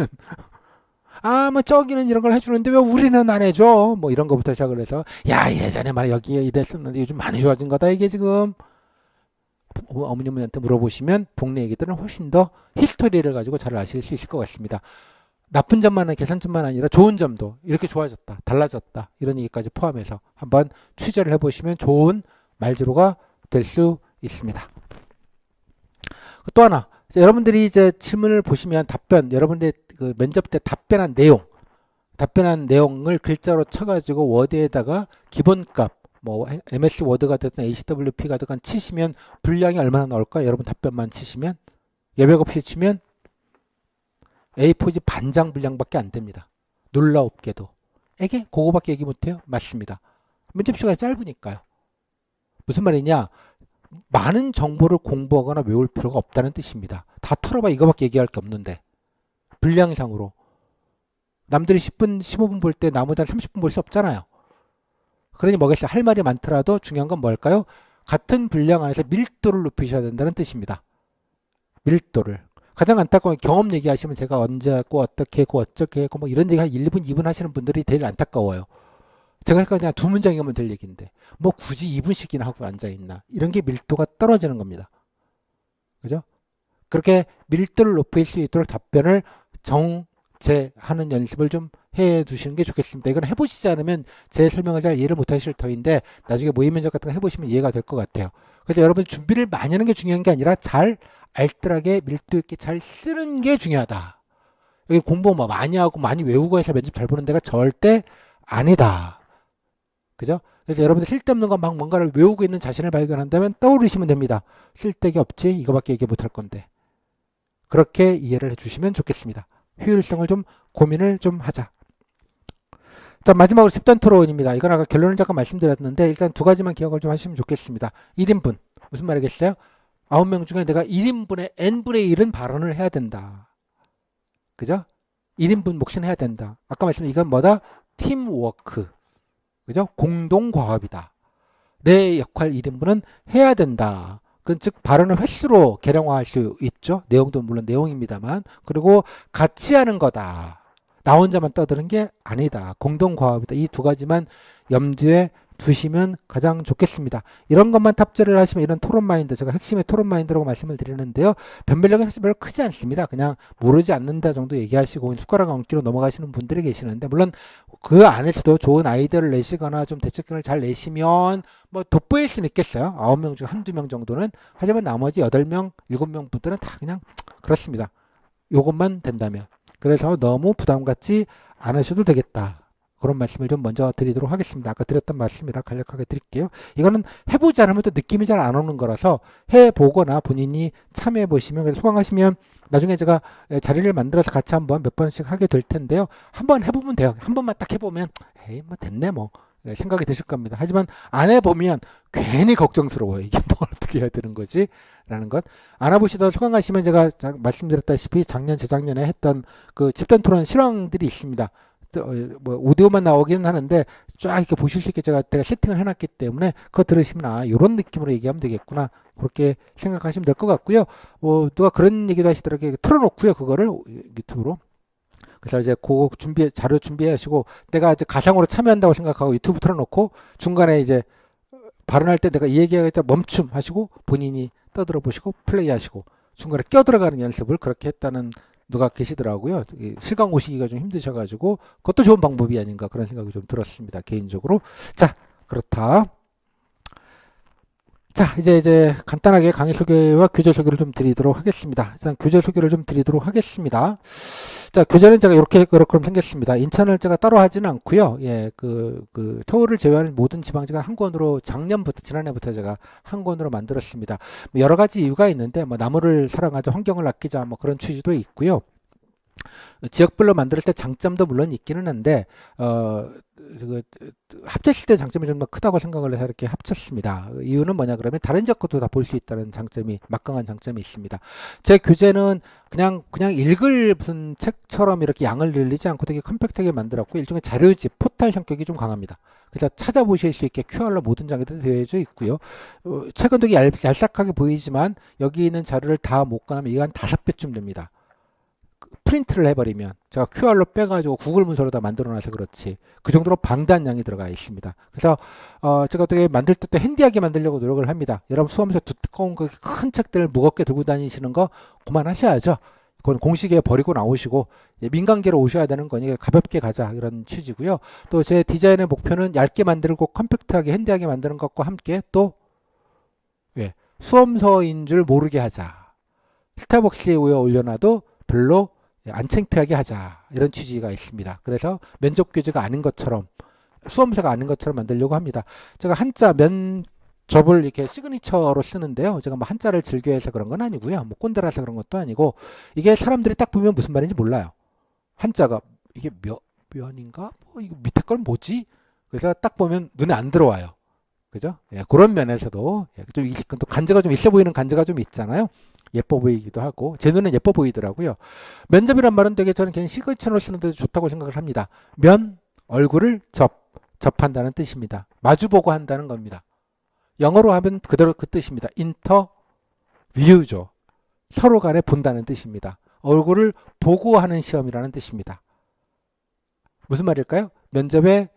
아, 뭐 저기는 이런 걸 해주는데 왜 우리는 안 해줘? 뭐 이런 거부터 시작을 해서 야 예전에 말 여기에 이랬었는데 요즘 많이 좋아진 거다 이게 지금. 어머님한테 물어보시면 동네 얘기들은 훨씬 더 히스토리를 가지고 잘 아실 수 있을 것 같습니다. 나쁜 점만 개선점만 아니라 좋은 점도 이렇게 좋아졌다, 달라졌다 이런 얘기까지 포함해서 한번 취재를 해보시면 좋은 말재료가 될 수 있습니다. 또 하나 여러분들이 이제 질문을 보시면 답변 여러분들 그 면접 때 답변한 내용을 글자로 쳐가지고 워드에다가 기본값 뭐 MS 워드가 됐든 HWP가 됐든 치시면 분량이 얼마나 나올까? 여러분 답변만 치시면 여백 없이 치면 A4지 반장 분량밖에 안 됩니다. 놀라웠게도. 에게 그거밖에 얘기 못해요? 맞습니다. 면접 시간이 짧으니까요. 무슨 말이냐? 많은 정보를 공부하거나 외울 필요가 없다는 뜻입니다. 다 털어봐 이거밖에 얘기할 게 없는데 분량상으로 남들이 10분 15분 볼 때 나보다 30분 볼 수 없잖아요. 그러니 뭐겠어요? 할 말이 많더라도 중요한 건 뭘까요? 같은 분량 안에서 밀도를 높이셔야 된다는 뜻입니다. 밀도를. 가장 안타까운 경험 얘기하시면 제가 언제 했고 어떻게 했고 어떻게 했고 뭐 이런 얘기 한 1분 2분 하시는 분들이 제일 안타까워요. 제가 그냥 두 문장이면 될 얘기인데 뭐 굳이 2분씩이나 하고 앉아있나 이런 게 밀도가 떨어지는 겁니다. 그죠? 그렇게 밀도를 높일 수 있도록 답변을 정제하는 연습을 좀 해 두시는 게 좋겠습니다. 이건 해보시지 않으면 제 설명을 잘 이해를 못 하실 터인데 나중에 모의 면접 같은 거 해보시면 이해가 될 것 같아요. 그래서 여러분 준비를 많이 하는 게 중요한 게 아니라 잘 알뜰하게 밀도 있게 잘 쓰는 게 중요하다. 여기 공부 뭐 많이 하고 많이 외우고 해서 면접 잘 보는 데가 절대 아니다. 그죠? 그래서 여러분들 쓸데없는 거 막 뭔가를 외우고 있는 자신을 발견한다면 떠오르시면 됩니다. 쓸데기 없지? 이거밖에 얘기 못 할 건데. 그렇게 이해를 해주시면 좋겠습니다. 효율성을 좀 고민을 좀 하자. 자, 마지막으로 집단 토론입니다. 이건 아까 결론을 잠깐 말씀드렸는데 일단 두 가지만 기억을 좀 하시면 좋겠습니다. 1인분. 무슨 말이겠어요? 9명 중에 내가 1인분의 n분의 1은 발언을 해야 된다. 그죠? 1인분 몫은 해야 된다. 아까 말씀드린 이건 뭐다? 팀워크. 그죠? 공동과업이다. 내 역할 1인분은 해야 된다. 즉 발언을 횟수로 계량화할 수 있죠. 내용도 물론 내용입니다만. 그리고 같이 하는 거다. 나 혼자만 떠드는 게 아니다. 공동과업이다. 이 두 가지만 염두에 두시면 가장 좋겠습니다. 이런 것만 탑재를 하시면 이런 토론 마인드, 제가 핵심의 토론 마인드라고 말씀을 드리는데요. 변별력은 사실 별로 크지 않습니다. 그냥 모르지 않는다 정도 얘기하시고 숟가락 얹기로 넘어가시는 분들이 계시는데 물론 그 안에서도 좋은 아이디어를 내시거나 좀 대책을 잘 내시면 뭐 돋보일 수는 있겠어요. 9명 중 한두 명 정도는. 하지만 나머지 8명, 7명 분들은 다 그냥 그렇습니다. 요것만 된다면. 그래서 너무 부담 갖지 않으셔도 되겠다. 그런 말씀을 좀 먼저 드리도록 하겠습니다. 아까 드렸던 말씀이라 간략하게 드릴게요. 이거는 해보지 않으면 또 느낌이 잘 안 오는 거라서 해보거나 본인이 참여해 보시면 소강하시면 나중에 제가 자리를 만들어서 같이 한번 몇 번씩 하게 될 텐데요. 한번 해보면 돼요. 한 번만 딱 해보면 에이 뭐 됐네 뭐 생각이 드실 겁니다. 하지만 안 해보면 괜히 걱정스러워요. 이게 뭘 어떻게 해야 되는 거지? 라는 것. 안 해보시다 소강하시면 제가 말씀드렸다시피 작년, 재작년에 했던 그 집단 토론 실황들이 있습니다. 뭐 오디오만 나오기는 하는데 쫙 이렇게 보실 수 있게 제가 세팅을 해놨기 때문에 그거 들으시면 아 이런 느낌으로 얘기하면 되겠구나 그렇게 생각하시면 될 것 같고요. 누가 그런 얘기도 하시더라고요. 틀어놓고요 그거를 유튜브로. 그래서 이제 그 자료 준비하시고 내가 이제 가상으로 참여한다고 생각하고 유튜브 틀어놓고 중간에 이제 발언할 때 내가 이 얘기하겠다 멈춤 하시고 본인이 떠들어 보시고 플레이 하시고 중간에 껴들어가는 연습을 그렇게 했다는 누가 계시더라고요. 실강 오시기가 좀 힘드셔가지고 그것도 좋은 방법이 아닌가 그런 생각이 좀 들었습니다. 개인적으로. 자, 그렇다. 자, 이제 간단하게 강의 소개와 교재 소개를 좀 드리도록 하겠습니다. 일단 교재 소개를 좀 드리도록 하겠습니다. 자, 교재는 제가 이렇게 생겼습니다. 인천을 제가 따로 하지는 않고요. 예, 서울을 제외하는 모든 지방지간 한 권으로 지난해부터 제가 한 권으로 만들었습니다. 여러 가지 이유가 있는데, 나무를 사랑하자, 환경을 아끼자, 그런 취지도 있고요. 지역별로 만들 때 장점도 물론 있기는 한데 합쳤을 때 장점이 좀 더 크다고 생각을 해서 이렇게 합쳤습니다. 이유는 뭐냐 그러면 다른 지역 것도 다 볼 수 있다는 장점이 막강한 장점이 있습니다. 제 교재는 그냥 읽을 무슨 책처럼 이렇게 양을 늘리지 않고 되게 컴팩트하게 만들었고 일종의 자료집 포탈 성격이 좀 강합니다. 그래서 찾아보실 수 있게 QR로 모든 장에도 되어져 있고요. 책은 되게 얄싹하게 보이지만 여기 있는 자료를 다 못 가면 이거 한 5배쯤 됩니다. 프린트를 해버리면 제가 QR로 빼가지고 구글 문서로 다 만들어놔서 그렇지 그 정도로 방대한 양이 들어가 있습니다. 그래서 제가 되게 만들 때 또 핸디하게 만들려고 노력을 합니다. 여러분 수험에서 두꺼운 큰 책들을 무겁게 들고 다니시는 거 그만하셔야죠. 그건 공식에 버리고 나오시고 민간계로 오셔야 되는 거니까 가볍게 가자 이런 취지고요. 또 제 디자인의 목표는 얇게 만들고 컴팩트하게 핸디하게 만드는 것과 함께 또 수험서인 줄 모르게 하자. 스타벅스에 올려놔도 별로 안 창피하게 하자 이런 취지가 있습니다. 그래서 면접 교재가 아닌 것처럼 수험서가 아닌 것처럼 만들려고 합니다. 제가 한자 면접을 이렇게 시그니처로 쓰는데요. 제가 한자를 즐겨해서 그런 건 아니고요. 꼰대라서 그런 것도 아니고 이게 사람들이 딱 보면 무슨 말인지 몰라요. 한자가 이게 면인가? 이거 밑에 건 뭐지? 그래서 딱 보면 눈에 안 들어와요. 그죠? 그런 면에서도 좀 또 간제가 좀 있어 보이는 간제가 좀 있잖아요. 예뻐 보이기도 하고 제 눈엔 예뻐 보이더라고요. 면접이란 말은 되게 저는 그냥 시그니처로 쓰는데도 좋다고 생각을 합니다. 얼굴을 접한다는 뜻입니다. 마주보고 한다는 겁니다. 영어로 하면 그대로 그 뜻입니다. 인터뷰죠. 서로 간에 본다는 뜻입니다. 얼굴을 보고 하는 시험이라는 뜻입니다. 무슨 말일까요? 면접이라는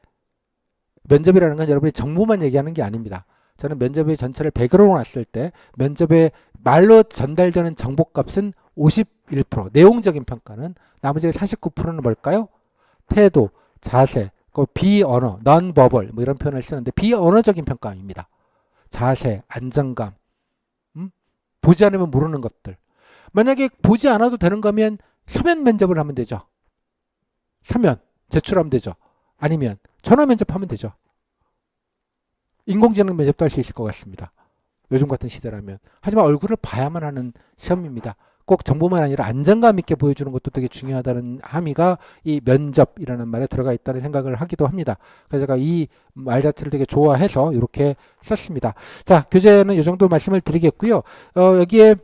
건 여러분이 정보만 얘기하는 게 아닙니다. 저는 면접의 전체를 100으로 놨을 때 면접에 말로 전달되는 정보값은 51%, 내용적인 평가는 나머지 49%는 뭘까요? 태도, 자세, 비언어, non-verbal 이런 표현을 쓰는데 비언어적인 평가입니다. 자세, 안정감, 보지 않으면 모르는 것들. 만약에 보지 않아도 되는 거면 서면 면접을 하면 되죠. 서면 제출하면 되죠. 아니면 전화 면접하면 되죠. 인공지능 면접도 할 수 있을 것 같습니다. 요즘 같은 시대라면. 하지만 얼굴을 봐야만 하는 시험입니다. 꼭 정보만 아니라 안정감 있게 보여주는 것도 되게 중요하다는 함의가 이 면접이라는 말에 들어가 있다는 생각을 하기도 합니다. 그래서 제가 이 말 자체를 되게 좋아해서 이렇게 썼습니다. 자, 교재는 이 정도 말씀을 드리겠고요. 여기에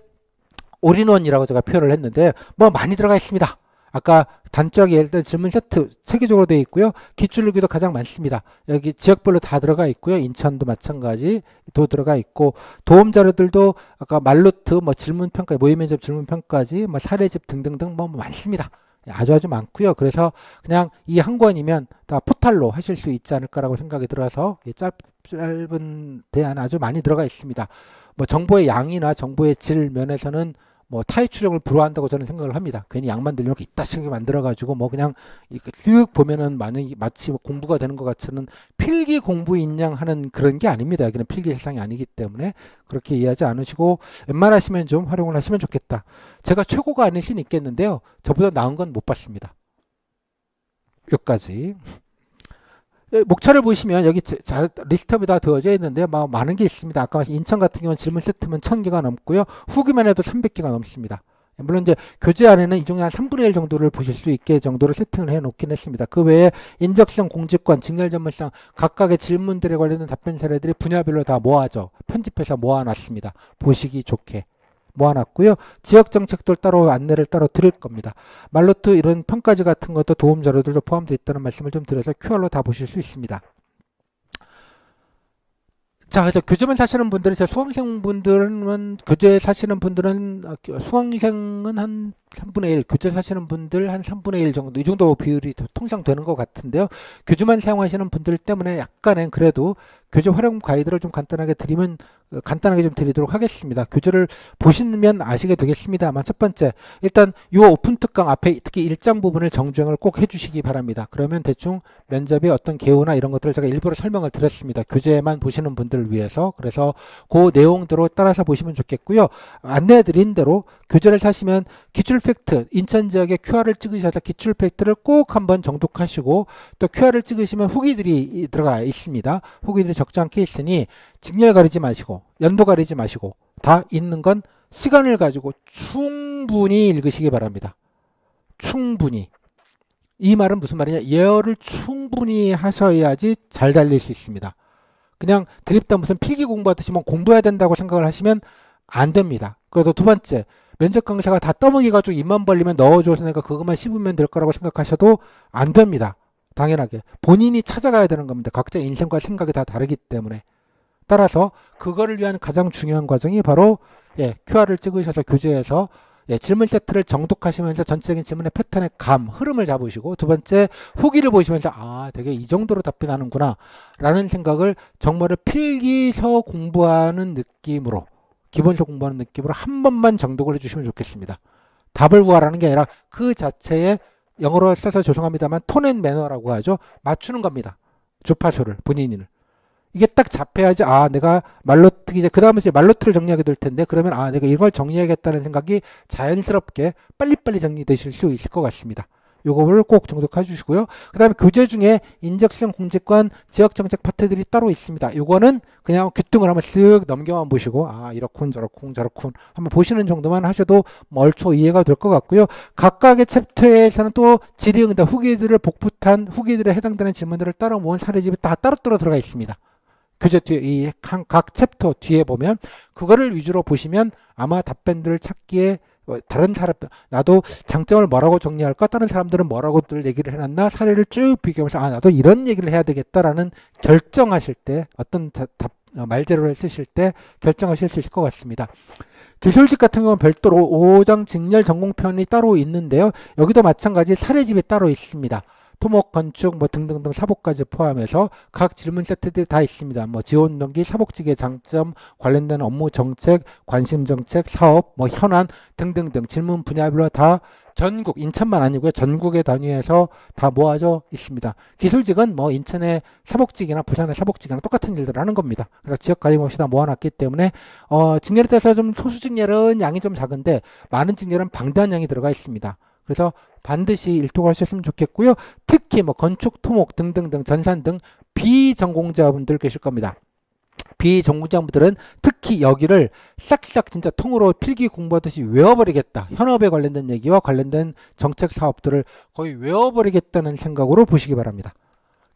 올인원이라고 제가 표현을 했는데 많이 들어가 있습니다. 아까 단적이 예를 들어 질문 세트 체계적으로 되어 있고요. 기출루기도 가장 많습니다. 여기 지역별로 다 들어가 있고요. 인천도 마찬가지 도 들어가 있고 도움 자료들도 아까 말루트 질문 평가 모의 면접 질문 평가지 사례집 등등등 많습니다. 아주 많고요. 그래서 그냥 이 한 권이면 다 포탈로 하실 수 있지 않을까라고 생각이 들어서 짧은 대안 아주 많이 들어가 있습니다. 정보의 양이나 정보의 질 면에서는 타의 추정을 불허한다고 저는 생각을 합니다. 괜히 양만 들려놓고 이따시하게 만들어가지고 그냥 쓱 보면은 마치 공부가 되는 것 같지는 필기 공부인 양 하는 그런 게 아닙니다. 여기는 필기 세상이 아니기 때문에 그렇게 이해하지 않으시고 웬만하시면 좀 활용을 하시면 좋겠다. 제가 최고가 아닐 수는 있겠는데요. 저보다 나은 건 못 봤습니다. 여기까지. 목차를 보시면 여기 리스트업이 다 되어져 있는데 많은 게 있습니다. 아까 인천 같은 경우는 질문 세트면 1000개가 넘고요. 후기만 해도 300개가 넘습니다. 물론 이제 교재 안에는 이 중에 한 3분의 1 정도를 보실 수 있게 정도로 세팅을 해 놓긴 했습니다. 그 외에 인적성, 공직관, 직렬 전문성 각각의 질문들에 관련된 답변 사례들이 분야별로 다 모아져 편집해서 모아놨습니다. 보시기 좋게 모아놨고요. 지역 정책도 따로 안내를 따로 드릴 겁니다. 말로트 이런 평가지 같은 것도 도움 자료들도 포함되어 있다는 말씀을 좀 드려서 QR로 다 보실 수 있습니다. 자, 그래서 교재만 사시는 분들은, 수강생분들은, 교재 사시는 분들은, 수강생은 한 3분의 1, 교재 사시는 분들 한 3분의 1 정도, 이 정도 비율이 통상 되는 것 같은데요. 교재만 사용하시는 분들 때문에 약간은 그래도 교재 활용 가이드를 좀 간단하게 간단하게 좀 드리도록 하겠습니다. 교재를 보시면 아시게 되겠습니다만, 첫 번째, 일단 이 오픈 특강 앞에 특히 일장 부분을 정주행을 꼭 해주시기 바랍니다. 그러면 대충 면접의 어떤 개요나 이런 것들을 제가 일부러 설명을 드렸습니다. 교재만 보시는 분들을 위해서. 그래서 그 내용대로 따라서 보시면 좋겠고요. 안내해 드린 대로 교재를 사시면 기출 팩트, 인천 지역의 QR을 찍으셔서 기출 팩트를 꼭 한번 정독하시고, 또 QR을 찍으시면 후기들이 들어가 있습니다. 후기들이 적지않게 있으니 직렬 가리지 마시고 연도 가리지 마시고 다 있는 건 시간을 가지고 충분히 읽으시기 바랍니다. 충분히. 이 말은 무슨 말이냐? 예열을 충분히 하셔야지 잘 달릴 수 있습니다. 그냥 드립다 무슨 필기 공부하듯이 뭐 공부해야 된다고 생각을 하시면 안 됩니다. 그래서 두 번째, 면접 강사가 다 떠먹이 가지고 입만 벌리면 넣어줘서 내가 그것만 씹으면 될 거라고 생각하셔도 안 됩니다. 당연하게 본인이 찾아가야 되는 겁니다. 각자 인생과 생각이 다 다르기 때문에. 따라서 그거를 위한 가장 중요한 과정이 바로 QR을 찍으셔서 교재에서 질문 세트를 정독하시면서 전체적인 질문의 패턴의 흐름을 잡으시고, 두 번째 후기를 보시면서 되게 이 정도로 답변하는구나 라는 생각을 정말로 필기서 공부하는 느낌으로, 기본서 공부하는 느낌으로 한 번만 정독을 해주시면 좋겠습니다. 답을 구하라는 게 아니라 그 자체에 영어로 써서 죄송합니다만 톤 앤 매너라고 하죠. 맞추는 겁니다. 주파수를, 본인을. 이게 딱 잡혀야지 내가 말로트 이제 그 다음에 이제 말로트를 정리하게 될 텐데, 그러면 내가 이걸 정리하겠다는 생각이 자연스럽게 빨리빨리 정리되실 수 있을 것 같습니다. 요거를 꼭 정독해 주시고요. 그 다음에 교재 중에 인적성, 공직관, 지역정책 파트들이 따로 있습니다. 요거는 그냥 귀뚱을 한번 쓱 넘겨만 보시고 이렇군 저렇군 한번 보시는 정도만 하셔도 얼추 이해가 될 것 같고요. 각각의 챕터에서는 또 질의응답 후기들을 복붙한 후기들에 해당되는 질문들을 따로 모은 사례집이 다 따로따로 들어가 있습니다. 교재 뒤에 이 각 챕터 뒤에 보면 그거를 위주로 보시면 아마 답변들을 찾기에 다른 사람, 나도 장점을 뭐라고 정리할까? 다른 사람들은 뭐라고들 얘기를 해놨나? 사례를 쭉 비교하면서 나도 이런 얘기를 해야 되겠다라는 결정하실 때, 어떤 말재료를 쓰실 때 결정하실 수 있을 것 같습니다. 기술직 같은 경우는 별도로 5장 직렬 전공편이 따로 있는데요. 여기도 마찬가지 사례집이 따로 있습니다. 토목, 건축, 등등등 사복까지 포함해서 각 질문 세트들이 다 있습니다. 지원 동기, 사복직의 장점, 관련된 업무 정책, 관심 정책, 사업, 현안 등등등 질문 분야별로 다 전국, 인천만 아니고요. 전국의 단위에서 다 모아져 있습니다. 기술직은 인천의 사복직이나 부산의 사복직이나 똑같은 일들을 하는 겁니다. 그래서 지역 가림 없이 다 모아놨기 때문에 직렬에 따라서 좀 소수 직렬은 양이 좀 작은데 많은 직렬은 방대한 양이 들어가 있습니다. 그래서 반드시 일독을 하셨으면 좋겠고요. 특히 건축, 토목 등등등 전산 등 비전공자분들 계실 겁니다. 비전공자분들은 특히 여기를 싹싹 진짜 통으로 필기 공부하듯이 외워버리겠다. 현업에 관련된 얘기와 관련된 정책 사업들을 거의 외워버리겠다는 생각으로 보시기 바랍니다.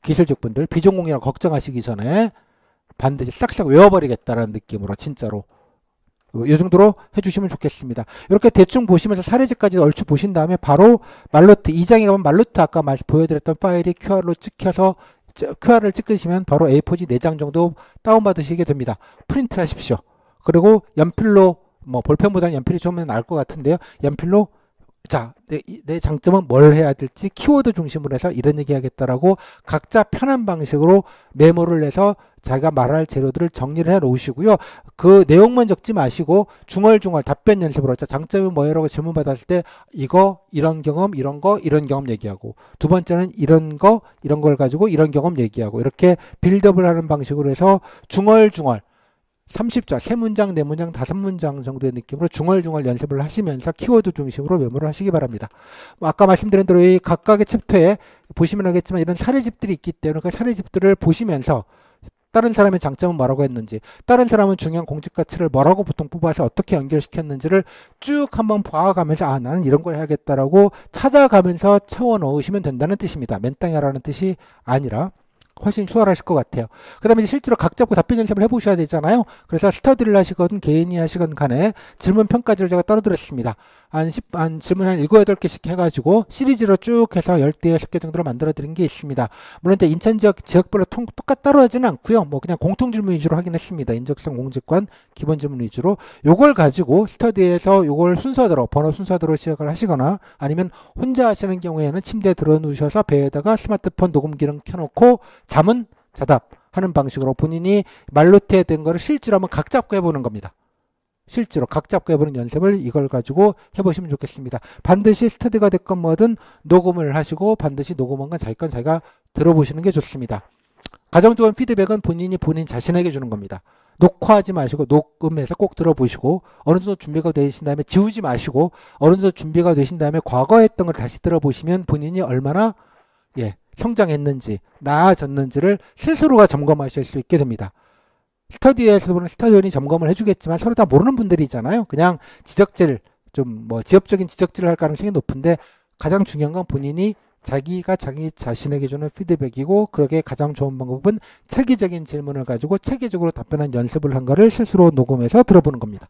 기술직분들 비전공이라고 걱정하시기 전에 반드시 싹싹 외워버리겠다는 느낌으로 진짜로 이 정도로 해주시면 좋겠습니다. 이렇게 대충 보시면서 사례집까지 얼추 보신 다음에 바로 말로트 2장에 가면 말로트 아까 보여드렸던 파일이 QR로 찍혀서 QR을 찍으시면 바로 A4지 4장 정도 다운받으시게 됩니다. 프린트 하십시오. 그리고 연필로 볼펜보다는 연필이 좀 나을 것 같은데요. 연필로 내 장점은 뭘 해야 될지 키워드 중심으로 해서 이런 얘기 하겠다라고 각자 편한 방식으로 메모를 해서 자기가 말할 재료들을 정리를 해 놓으시고요. 그 내용만 적지 마시고 중얼중얼 답변 연습으로 장점이 뭐예요라고 질문 받았을 때 이런 경험, 이런 경험 얘기하고, 두 번째는 이런 걸 가지고 이런 경험 얘기하고, 이렇게 빌드업을 하는 방식으로 해서 중얼중얼 30자, 3문장, 4문장, 5문장 정도의 느낌으로 중얼중얼 연습을 하시면서 키워드 중심으로 메모를 하시기 바랍니다. 아까 말씀드린 대로 이 각각의 챕터에 보시면 알겠지만 이런 사례집들이 있기 때문에 그 사례집들을 보시면서 다른 사람의 장점은 뭐라고 했는지, 다른 사람은 중요한 공직 가치를 뭐라고 보통 뽑아서 어떻게 연결시켰는지를 쭉 한번 봐가면서 아, 나는 이런 걸 해야겠다라고 찾아가면서 채워 넣으시면 된다는 뜻입니다. 맨땅이라는 뜻이 아니라 훨씬 수월하실 것 같아요. 그 다음에 실제로 각 잡고 답변 연습을 해보셔야 되잖아요. 그래서 스터디를 하시건 개인이 하시건 간에 질문 평가지를 제가 떨어뜨렸습니다. 한 질문 한 7, 8개씩 해가지고 시리즈로 쭉 해서 10개, 10개 정도로 만들어 드린 게 있습니다. 물론 이제 인천 지역별로 똑같 따로 하지는 않고요. 뭐 그냥 공통 질문 위주로 하긴 했습니다. 인적성 공직관 기본 질문 위주로. 요걸 가지고 스터디에서 요걸 순서대로, 번호 순서대로 시작을 하시거나 아니면 혼자 하시는 경우에는 침대에 들어 누우셔서 배에다가 스마트폰 녹음 기능 켜놓고 잠은 자답 하는 방식으로 본인이 말로트에 된 거를 실제로 한번 각 잡고 해보는 겁니다. 실제로 각 잡고 해보는 연습을 이걸 가지고 해보시면 좋겠습니다. 반드시 스터디가 됐건 뭐든 녹음을 하시고 반드시 녹음한 건 자기 건 자기가 들어보시는 게 좋습니다. 가장 좋은 피드백은 본인 자신에게 주는 겁니다. 녹화하지 마시고 녹음해서 꼭 들어보시고 어느 정도 준비가 되신 다음에 지우지 마시고 어느 정도 준비가 되신 다음에 과거에 했던 걸 다시 들어보시면 본인이 얼마나 성장했는지 나아졌는지를 스스로가 점검하실 수 있게 됩니다. 스터디에서 보는 스터디원이 점검을 해주겠지만 서로 다 모르는 분들이잖아요. 그냥 지적질, 좀 뭐 지엽적인 지적질을 할 가능성이 높은데 가장 중요한 건 본인이 자기가 자기 자신에게 주는 피드백이고 그러기에 가장 좋은 방법은 체계적인 질문을 가지고 체계적으로 답변한 연습을 한 거를 스스로 녹음해서 들어보는 겁니다.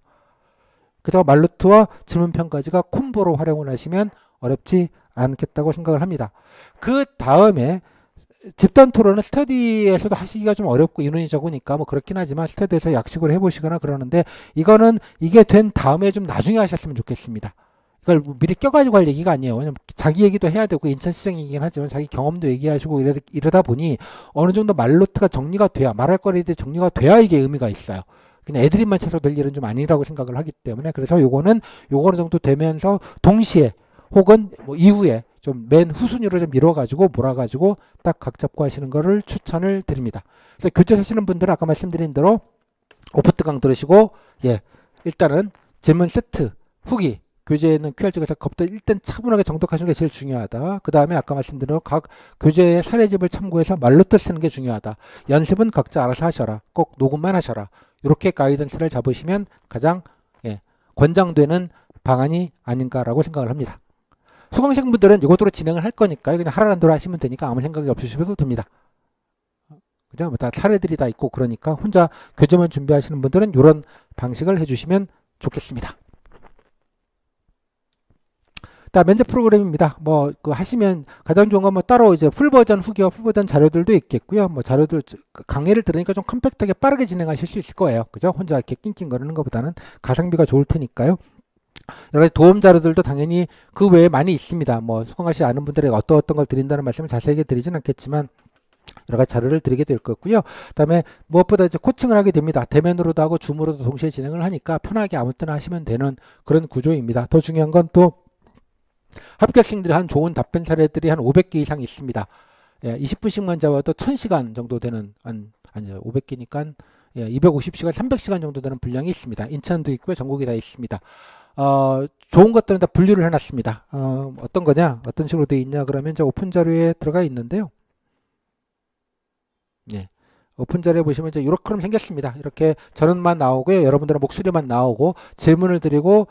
그다음 말루트와 질문평가지가 콤보로 활용을 하시면 어렵지 않겠다고 생각을 합니다. 그 다음에 집단 토론은 스터디에서도 하시기가 좀 어렵고 인원이 적으니까 뭐 그렇긴 하지만 스터디에서 약식으로 해보시거나 그러는데 이거는 이게 된 다음에 좀 나중에 하셨으면 좋겠습니다. 이걸 미리 껴가지고 할 얘기가 아니에요. 왜냐면 자기 얘기도 해야 되고 인천시장이긴 하지만 자기 경험도 얘기하시고 이러다 보니 어느 정도 말로트가 정리가 돼야 말할 거리들이 정리가 돼야 이게 의미가 있어요. 그냥 애드립만 쳐서 될 일은 좀 아니라고 생각을 하기 때문에 그래서 요거는 요거 정도 되면서 동시에 혹은 뭐 이후에 좀 맨 후순위로 좀 밀어가지고 몰아가지고 딱 각 잡고 하시는 거를 추천을 드립니다. 그래서 교재 하시는 분들은 아까 말씀드린 대로 오프트강 들으시고 일단은 질문 세트 후기 교재에는 QR쪽에서 그것부터 일단 차분하게 정독하시는 게 제일 중요하다. 그 다음에 아까 말씀드린 각 교재의 사례집을 참고해서 말로트 쓰는 게 중요하다. 연습은 각자 알아서 하셔라. 꼭 녹음만 하셔라. 이렇게 가이던스를 잡으시면 가장 권장되는 방안이 아닌가라고 생각을 합니다. 수강생 분들은 이것으로 진행을 할 거니까요. 그냥 하라는 대로 하시면 되니까 아무 생각이 없으셔도 됩니다. 그죠? 다 사례들이 다 있고 그러니까 혼자 교재만 준비하시는 분들은 이런 방식을 해주시면 좋겠습니다. 면접 프로그램입니다. 뭐 하시면 가장 좋은 건 뭐 따로 이제 풀 버전 후기와 풀 버전 자료들도 있겠고요. 뭐 자료들 강의를 들으니까 좀 컴팩트하게 빠르게 진행하실 수 있을 거예요. 그죠? 혼자 이렇게 낑낑거리는 것보다는 가성비가 좋을 테니까요. 여러 가지 도움 자료들도 당연히 그 외에 많이 있습니다. 뭐 수강하시지 않은 분들에게 어떤 걸 드린다는 말씀을 자세하게 드리진 않겠지만 여러 가지 자료를 드리게 될 거고요. 그다음에 무엇보다 이제 코칭을 하게 됩니다. 대면으로도 하고 줌으로도 동시에 진행을 하니까 편하게 아무 때나 하시면 되는 그런 구조입니다. 더 중요한 건 또 합격생들이 한 좋은 답변 사례들이 한 500개 이상 있습니다. 20분씩만 잡아도 1000시간 정도 되는 아니요 500개니까 250시간 300시간 정도 되는 분량이 있습니다. 인천도 있고요. 전국이 다 있습니다. 좋은 것들은 다 분류를 해놨습니다. 어떤 거냐 어떤 식으로 되어 있냐 그러면 이제 오픈 자료에 들어가 있는데요. 오픈 자료에 보시면 이제 이렇게 생겼습니다. 이렇게 전원만 나오고요. 여러분들의 목소리만 나오고 질문을 드리고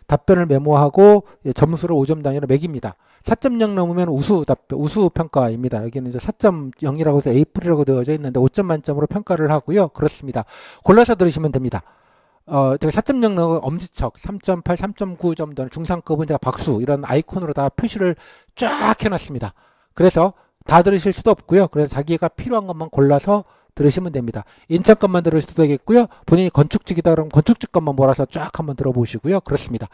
답변을 메모하고 점수를 5점 단위로 매깁니다. 4.0 넘으면 우수 평가입니다. 여기는 이제 4.0이라고 해서 A뿔이라고 되어져 있는데 5점 만점으로 평가를 하고요. 그렇습니다. 골라서 들으시면 됩니다. 제가 4.0 넣은 엄지척, 3.8, 3.9점 더 중상급은 제가 박수 이런 아이콘으로 다 표시를 쫙 해놨습니다. 그래서 다 들으실 수도 없고요. 그래서 자기가 필요한 것만 골라서 들으시면 됩니다. 인천 것만 들으셔도 되겠고요. 본인이 건축직이다 그러면 건축직 것만 몰아서 쫙 한번 들어보시고요. 그렇습니다.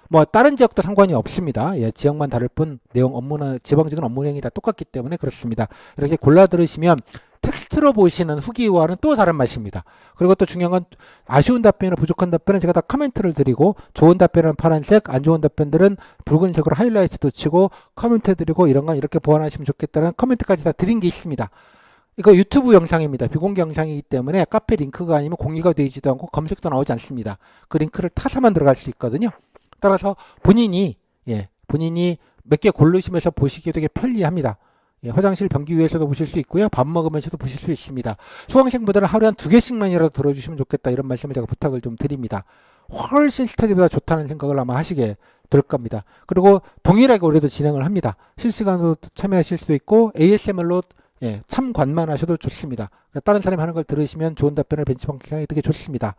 뭐 다른 지역도 상관이 없습니다. 지역만 다를 뿐 내용 업무나 지방직은 업무 내용이 다 똑같기 때문에 그렇습니다. 이렇게 골라 들으시면 텍스트로 보시는 후기와는 또 다른 맛입니다. 그리고 또 중요한 건 아쉬운 답변이나 부족한 답변은 제가 다 코멘트를 드리고 좋은 답변은 파란색, 안 좋은 답변들은 붉은색으로 하이라이트도 치고 코멘트 드리고 이런 건 이렇게 보완하시면 좋겠다는 코멘트까지 다 드린 게 있습니다. 이거 유튜브 영상입니다. 비공개 영상이기 때문에 카페 링크가 아니면 공개가 되지도 않고 검색도 나오지 않습니다. 그 링크를 타서만 들어갈 수 있거든요. 따라서 본인이 몇 개 고르시면서 보시기에 되게 편리합니다. 예, 화장실 변기 위에서도 보실 수 있고요. 밥 먹으면서도 보실 수 있습니다. 수강생분들은 하루에 한 2개씩만이라도 들어주시면 좋겠다 이런 말씀을 제가 부탁을 좀 드립니다. 훨씬 스터디보다 좋다는 생각을 아마 하시게 될 겁니다. 그리고 동일하게 올해도 진행을 합니다. 실시간으로 참여하실 수도 있고 ASMR로 예, 참관만 하셔도 좋습니다. 다른 사람이 하는 걸 들으시면 좋은 답변을 벤치마킹하기 되게 좋습니다.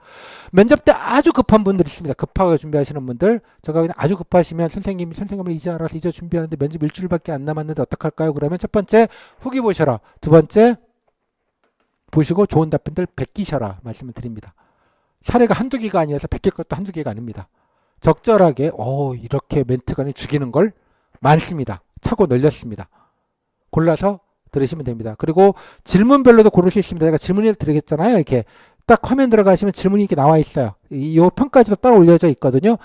면접 때 아주 급한 분들 있습니다. 급하게 준비하시는 분들. 제가 그냥 아주 급하시면 선생님을 이제 알아서 이제 준비하는데 면접 일주일밖에 안 남았는데 어떡할까요? 그러면 첫 번째 후기 보셔라. 두 번째 보시고 좋은 답변들 베끼셔라 말씀을 드립니다. 사례가 한두 개가 아니어서 베낄 것도 한두 개가 아닙니다. 적절하게 이렇게 멘트가 죽이는 걸 많습니다. 차고 널렸습니다. 골라서 들으시면 됩니다. 그리고 질문별로도 고를 수 있습니다. 제가 질문을 드리겠잖아요. 이렇게 딱 화면 들어가시면 질문이 이렇게 나와 있어요. 이 편까지도 따로 올려져 있거든요.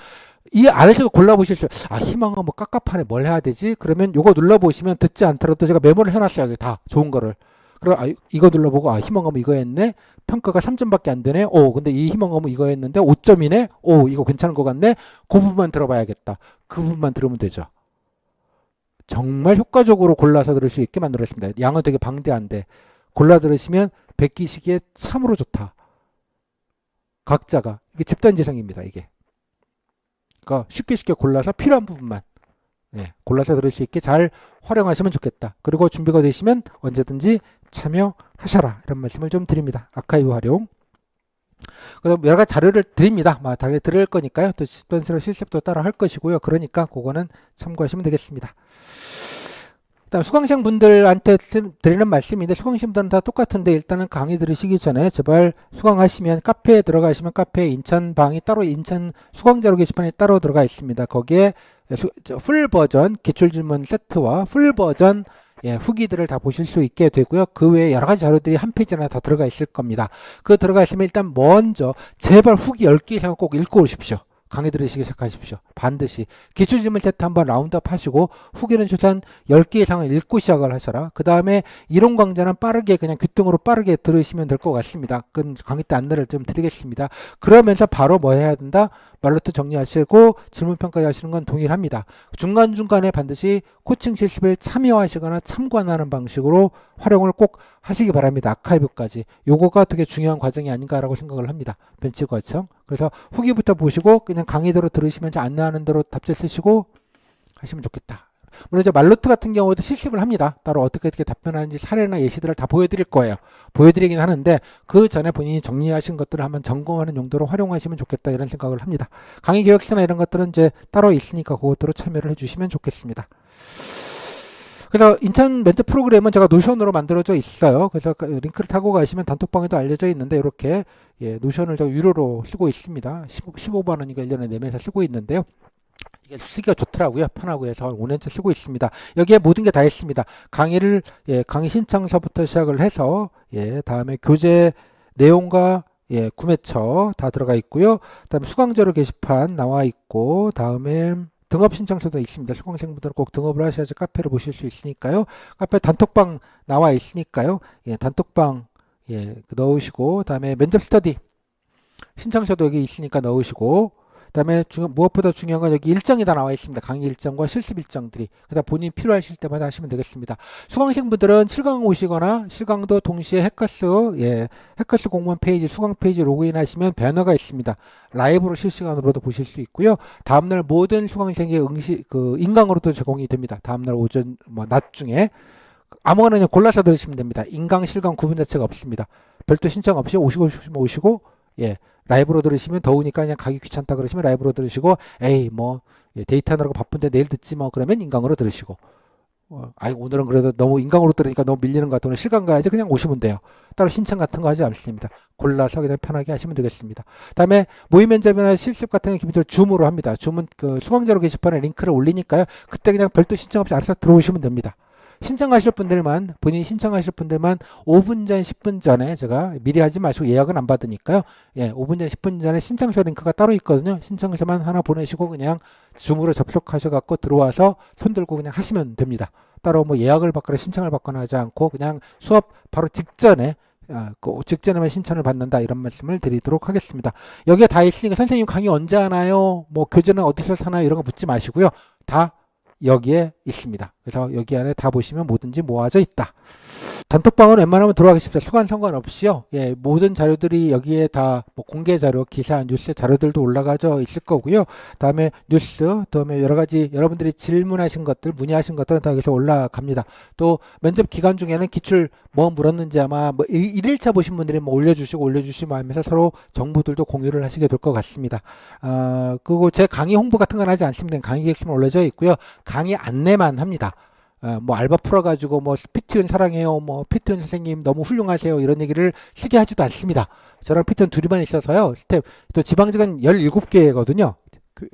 이 안에서도 골라보실 수 있어요. 희망은 뭐 깝깝하네. 뭘 해야 되지? 그러면 요거 눌러보시면 듣지 않더라도 제가 메모를 해놨어요. 다 좋은 거를. 그럼 이거 눌러보고 희망은 이거 했네. 평가가 3점밖에 안 되네. 근데 이 희망은 이거 했는데 5점이네. 이거 괜찮은 것 같네. 그 부분만 들어봐야겠다. 그 부분만 들으면 되죠. 정말 효과적으로 골라서 들을 수 있게 만들었습니다. 양은 되게 방대한데 골라 들으시면 베끼시기에 참으로 좋다. 각자가 이게 집단지성입니다. 이게 그러니까 쉽게 골라서 필요한 부분만 골라서 들을 수 있게 잘 활용하시면 좋겠다. 그리고 준비가 되시면 언제든지 참여하셔라 이런 말씀을 좀 드립니다. 아카이브 활용. 그럼 여러 가지 자료를 드립니다. 당연히 들을 거니까요. 또 집단지성 실습도 따라 할 것이고요. 그러니까 그거는 참고하시면 되겠습니다. 일단 수강생 분들한테 드리는 말씀인데 수강생 분들은 다 똑같은데 일단은 강의 들으시기 전에 제발 수강하시면 카페에 들어가시면 카페에 인천 방이 따로 인천 수강자료 게시판이 따로 들어가 있습니다. 거기에 풀 버전 기출질문 세트와 풀 버전 후기들을 다 보실 수 있게 되고요. 그 외에 여러 가지 자료들이 한 페이지나 다 들어가 있을 겁니다. 그 들어가 있으면 일단 먼저 제발 후기 10개 이상 꼭 읽고 오십시오. 강의 들으시기 시작하십시오. 반드시 기출질문 세트 한번 라운드업 하시고 후기는 최소한 10개 이상을 읽고 시작을 하셔라. 그 다음에 이론 강좌는 빠르게 그냥 귀등으로 빠르게 들으시면 될 것 같습니다. 그 강의 때 안내를 좀 드리겠습니다. 그러면서 바로 뭐 해야 된다? 말로트 정리하시고 질문평가 하시는 건 동일합니다. 중간중간에 반드시 코칭 실습을 참여하시거나 참관하는 방식으로 활용을 꼭 하시기 바랍니다. 아카이브까지. 요거가 되게 중요한 과정이 아닌가라고 생각을 합니다. 벤치 과정. 그래서 후기부터 보시고 그냥 강의대로 들으시면서 안내하는 대로 답글 쓰시고 하시면 좋겠다. 물론 이제 말로트 같은 경우도 실습을 합니다. 따로 어떻게 답변하는지 사례나 예시들을 다 보여드릴 거예요. 보여드리긴 하는데 그 전에 본인이 정리하신 것들을 한번 점검하는 용도로 활용하시면 좋겠다 이런 생각을 합니다. 강의 계획서나 이런 것들은 이제 따로 있으니까 그것들로 참여를 해주시면 좋겠습니다. 그래서 인천 멘토 프로그램은 제가 노션으로 만들어져 있어요. 그래서 링크를 타고 가시면 단톡방에도 알려져 있는데 이렇게 노션을 제가 유료로 쓰고 있습니다. 15만 원이니까 1년에 내면서 쓰고 있는데요. 이게 쓰기가 좋더라고요. 편하고 해서 5년째 쓰고 있습니다. 여기에 모든 게 다 있습니다. 강의를 강의 신청서부터 시작을 해서 다음에 교재 내용과 구매처 다 들어가 있고요. 다음에 수강자료 게시판 나와 있고 다음에 등업 신청서도 있습니다. 수강생분들은 꼭 등업을 하셔야지 카페를 보실 수 있으니까요. 카페 단톡방 나와 있으니까요. 단톡방 넣으시고 다음에 면접 스터디 신청서도 여기 있으니까 넣으시고 그다음에 무엇보다 중요한 건 여기 일정이 다 나와 있습니다. 강의 일정과 실습 일정들이. 그다음 본인이 필요하실 때마다 하시면 되겠습니다. 수강생분들은 실강 오시거나 실강도 동시에 해커스 해커스 공무원 페이지 수강 페이지 로그인하시면 배너가 있습니다. 라이브로 실시간으로도 보실 수 있고요. 다음날 모든 수강생의 인강으로도 제공이 됩니다. 다음날 오전 낮 중에 아무거나 그냥 골라서 들으시면 됩니다. 인강 실강 구분 자체가 없습니다. 별도 신청 없이 오시고 라이브로 들으시면 더우니까 그냥 가기 귀찮다 그러시면 라이브로 들으시고 데이터 하느라고 바쁜데 내일 듣지 그러면 인강으로 들으시고 오늘은 그래도 너무 인강으로 들으니까 너무 밀리는 것 같아 오늘 실강 가야지 그냥 오시면 돼요. 따로 신청 같은 거 하지 않습니다. 골라서 그냥 편하게 하시면 되겠습니다. 다음에 모의 면접이나 실습 같은 거 기본적으로 줌으로 합니다. 줌은 수강자료 게시판에 링크를 올리니까요. 그때 그냥 별도 신청 없이 알아서 들어오시면 됩니다. 신청하실 분들만 본인이 신청하실 분들만 5분 전 10분 전에 제가 미리 하지 마시고 예약은 안 받으니까요. 5분 전 10분 전에 신청서 링크가 따로 있거든요. 신청서만 하나 보내시고 그냥 줌으로 접속하셔 갖고 들어와서 손 들고 그냥 하시면 됩니다. 따로 예약을 받거나 신청을 받거나 하지 않고 그냥 수업 바로 직전에만 신청을 받는다 이런 말씀을 드리도록 하겠습니다. 여기에 다 있으니까 선생님 강의 언제 하나요? 교재는 어디서 사나요? 이런 거 묻지 마시고요. 다 여기에 있습니다. 그래서 여기 안에 다 보시면 뭐든지 모아져 있다. 단톡방은 웬만하면 들어가기 쉽다. 수강 상관없이요. 예, 모든 자료들이 여기에 다 뭐 공개 자료, 기사, 뉴스 자료들도 올라가져 있을 거고요. 다음에 뉴스, 다음에 여러 가지 여러분들이 질문하신 것들, 문의하신 것들은 다 여기서 올라갑니다. 또 면접 기간 중에는 기출 뭐 물었는지 아마 뭐 1일차 보신 분들이 뭐 올려주시고 하면서 서로 정보들도 공유를 하시게 될 것 같습니다. 그리고 제 강의 홍보 같은 건 하지 않습니다. 강의 계획서만 올려져 있고요. 강의 안내만 합니다. 뭐 알바 풀어가지고 뭐 피트윤 사랑해요, 뭐 피트윤 선생님 너무 훌륭하세요 이런 얘기를 시게 하지도 않습니다. 저랑 피트윤 둘이만 있어서요. 스텝 또 지방직은 17개거든요.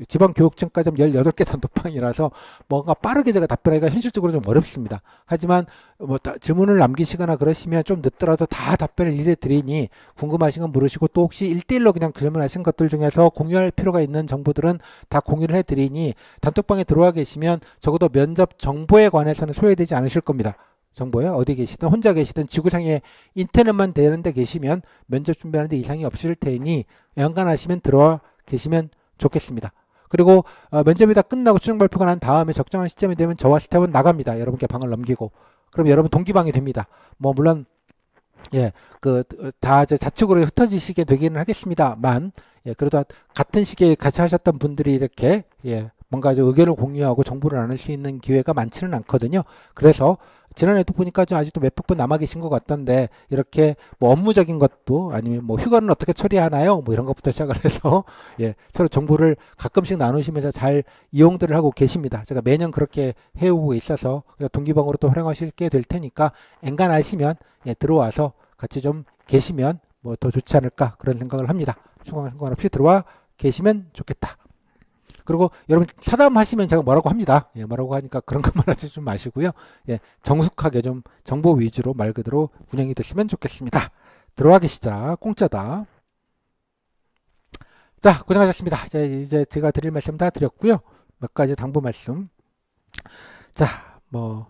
지방교육청까지 하면 18개 단톡방이라서 뭔가 빠르게 제가 답변하기가 현실적으로 좀 어렵습니다. 하지만 뭐 질문을 남기시거나 그러시면 좀 늦더라도 다 답변을 일일이 드리니 궁금하신 건 물으시고 또 혹시 1대1로 그냥 질문하신 것들 중에서 공유할 필요가 있는 정보들은 다 공유를 해드리니 단톡방에 들어와 계시면 적어도 면접 정보에 관해서는 소외되지 않으실 겁니다. 정보에 어디 계시든 혼자 계시든 지구상에 인터넷만 되는 데 계시면 면접 준비하는 데 이상이 없을 테니 연관하시면 들어와 계시면 좋겠습니다. 그리고 면접이 다 끝나고 최종 발표가 난 다음에 적정한 시점이 되면 저와 스텝은 나갑니다. 여러분께 방을 넘기고. 그럼 여러분 동기방이 됩니다. 뭐 물론 예, 다 좌측으로 흩어지시게 되기는 하겠습니다만, 예, 그래도 같은 시기에 같이 하셨던 분들이 이렇게, 예, 뭔가 의견을 공유하고 정보를 나눌 수 있는 기회가 많지는 않거든요. 그래서 지난해도 보니까 좀 아직도 몇백 분 남아 계신 것 같던데, 이렇게 뭐 업무적인 것도 아니면 뭐 휴가는 어떻게 처리하나요? 뭐 이런 것부터 시작을 해서, 예, 서로 정보를 가끔씩 나누시면서 잘 이용들을 하고 계십니다. 제가 매년 그렇게 해오고 있어서 동기방으로 또 활용하실게 될 테니까, 엔간하시면 예, 들어와서 같이 좀 계시면 뭐 더 좋지 않을까 그런 생각을 합니다. 상관없이 들어와 계시면 좋겠다. 그리고 여러분 사담하시면 제가 뭐라고 합니다. 예, 뭐라고 하니까 그런 것만 하지 좀 마시고요. 예, 정숙하게 좀 정보 위주로 말 그대로 운영이 됐으면 좋겠습니다. 들어와 계시자. 공짜다. 자, 고생하셨습니다. 이제 제가 드릴 말씀 다 드렸고요. 몇 가지 당부 말씀. 자, 뭐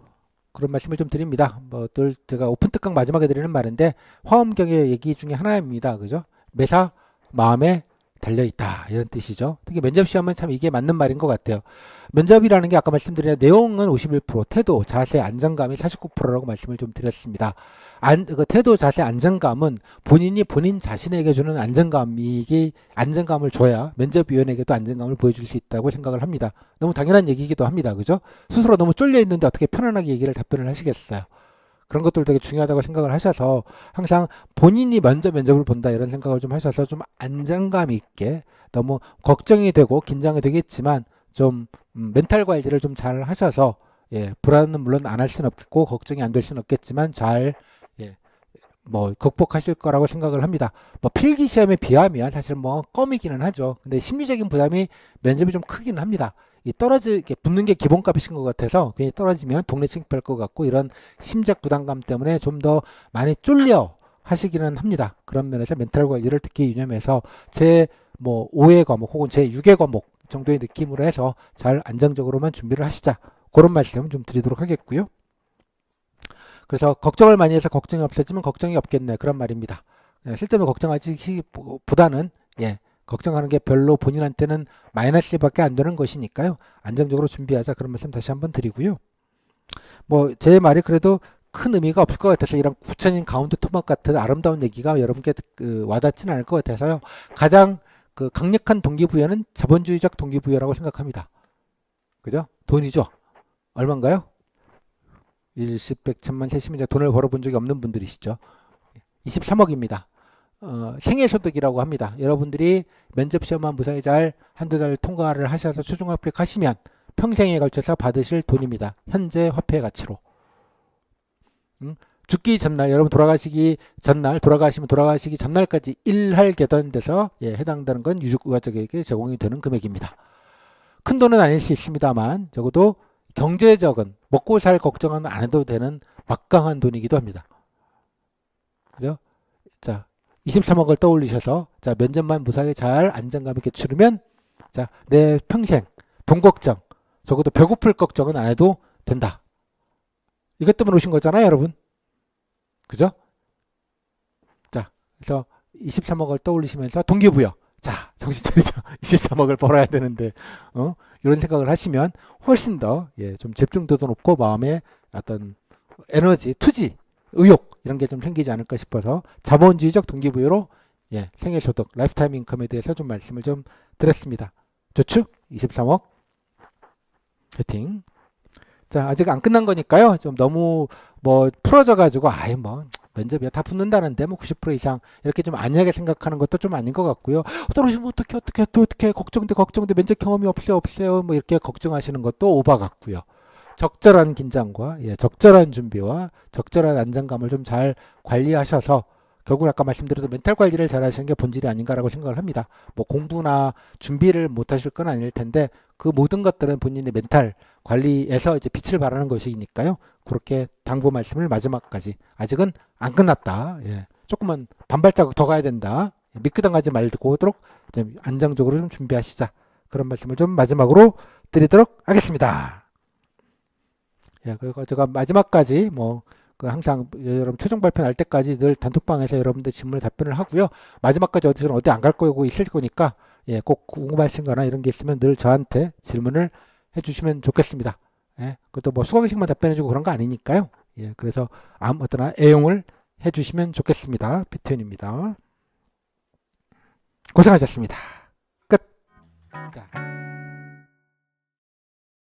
그런 말씀을 좀 드립니다. 뭐 늘 제가 오픈 특강 마지막에 드리는 말인데 화엄경의 얘기 중에 하나입니다. 그죠? 매사 마음에 달려있다 이런 뜻이죠. 특히 면접 시험은 참 이게 맞는 말인 것 같아요. 면접이라는 게 아까 말씀드린 내용은 51%, 태도, 자세, 안정감이 49%라고 말씀을 좀 드렸습니다. 그 태도, 자세, 안정감은 본인이 본인 자신에게 주는 안정감이 안정감을 줘야 면접위원에게도 안정감을 보여줄 수 있다고 생각을 합니다. 너무 당연한 얘기이기도 합니다. 그죠? 스스로 너무 쫄려 있는데 어떻게 편안하게 얘기를 답변을 하시겠어요? 그런 것들 되게 중요하다고 생각을 하셔서 항상 본인이 먼저 면접을 본다 이런 생각을 좀 하셔서 좀 안정감 있게 너무 걱정이 되고 긴장이 되겠지만 좀 멘탈 관리를 좀 잘 하셔서 예, 불안은 물론 안 할 수는 없겠고 걱정이 안 될 수는 없겠지만 잘 예, 뭐 극복하실 거라고 생각을 합니다. 뭐 필기 시험에 비하면 사실 뭐 껌이기는 하죠. 근데 심리적인 부담이 면접이 좀 크기는 합니다. 이게 붙는 게 기본값이신 것 같아서 괜히 떨어지면 동네 창피할 것 같고 이런 심적 부담감 때문에 좀 더 많이 쫄려 하시기는 합니다. 그런 면에서 멘탈 관리를 특히 유념해서 제 뭐 5회 과목 혹은 제 6회 과목 정도의 느낌으로 해서 잘 안정적으로만 준비를 하시자. 그런 말씀 좀 드리도록 하겠고요. 그래서 걱정을 많이 해서 걱정이 없어지면 걱정이 없겠네. 그런 말입니다. 쓸데없는 걱정하시기보다는 예, 걱정하는 게 별로 본인한테는 마이너스밖에 안 되는 것이니까요. 안정적으로 준비하자. 그런 말씀 다시 한번 드리고요. 뭐 제 말이 그래도 큰 의미가 없을 것 같아서 이런 구천인 가운데 토막 같은 아름다운 얘기가 여러분께 와닿지는 않을 것 같아서요. 가장 강력한 동기부여는 자본주의적 동기부여라고 생각합니다. 그죠? 돈이죠. 얼마인가요? 일십, 백, 천만, 세시면 돈을 벌어본 적이 없는 분들이시죠. 23억입니다. 생애소득이라고 합니다. 여러분들이 면접시험만 무사히 잘 한두 달 통과를 하셔서 최종 합격하시면 평생에 걸쳐서 받으실 돈입니다. 현재 화폐 가치로. 죽기 전날, 여러분 돌아가시기 전날, 돌아가시기 전날까지 일할 계단돼서 예, 해당되는 건 유족가족에게 제공이 되는 금액입니다. 큰 돈은 아닐 수 있습니다만 적어도 경제적인 먹고 살 걱정은 안 해도 되는 막강한 돈이기도 합니다. 그죠? 자, 23억을 떠올리셔서 자, 면접만 무사히 잘 안정감 있게 치르면 자, 내 평생 돈 걱정, 적어도 배고플 걱정은 안 해도 된다. 이것 때문에 오신 거잖아요, 여러분. 그죠? 자, 그래서 23억을 떠올리시면서 동기부여. 자, 정신 차리자. 23억을 벌어야 되는데, 이런 생각을 하시면 훨씬 더 좀 집중도도 높고 마음의 어떤 에너지, 투지, 의욕 이런 게 좀 생기지 않을까 싶어서 자본주의적 동기부여로 생애소득, 라이프타임 인컴에 대해서 좀 말씀을 좀 드렸습니다. 좋죠? 23억 화이팅. 자, 아직 안 끝난 거니까요. 좀 너무 뭐 풀어져 가지고 아예 뭐 면접이야 다 붙는다는데 뭐 90% 이상 이렇게 좀 안이하게 생각하는 것도 좀 아닌 것 같고요. 떨어지면 어떻게 걱정돼 면접 경험이 없어요 뭐 이렇게 걱정하시는 것도 오바 같고요. 적절한 긴장과 적절한 준비와 적절한 안정감을 좀 잘 관리하셔서 결국 아까 말씀드렸던 멘탈 관리를 잘 하시는 게 본질이 아닌가라고 생각을 합니다. 뭐 공부나 준비를 못 하실 건 아닐 텐데 그 모든 것들은 본인의 멘탈 관리에서 이제 빛을 발하는 것이니까요. 그렇게 당부 말씀을 마지막까지 아직은 안 끝났다. 조금만 반발자국 더 가야 된다. 미끄덩하지 말고 오도록 좀 안정적으로 좀 준비하시자. 그런 말씀을 좀 마지막으로 드리도록 하겠습니다. 그리고 제가 마지막까지 그 항상 여러분 최종 발표 날 때까지 늘 단톡방에서 여러분들 질문을 답변을 하고요. 마지막까지 어디서는 어디 안 갈 거고 있을 거니까 꼭 궁금하신 거나 이런 게 있으면 늘 저한테 질문을 해주시면 좋겠습니다. 그것도 뭐 수강식만 답변해주고 그런 거 아니니까요. 그래서 아무 어떤 애용을 해주시면 좋겠습니다. 비트윈입니다. 고생하셨습니다. 끝. 자.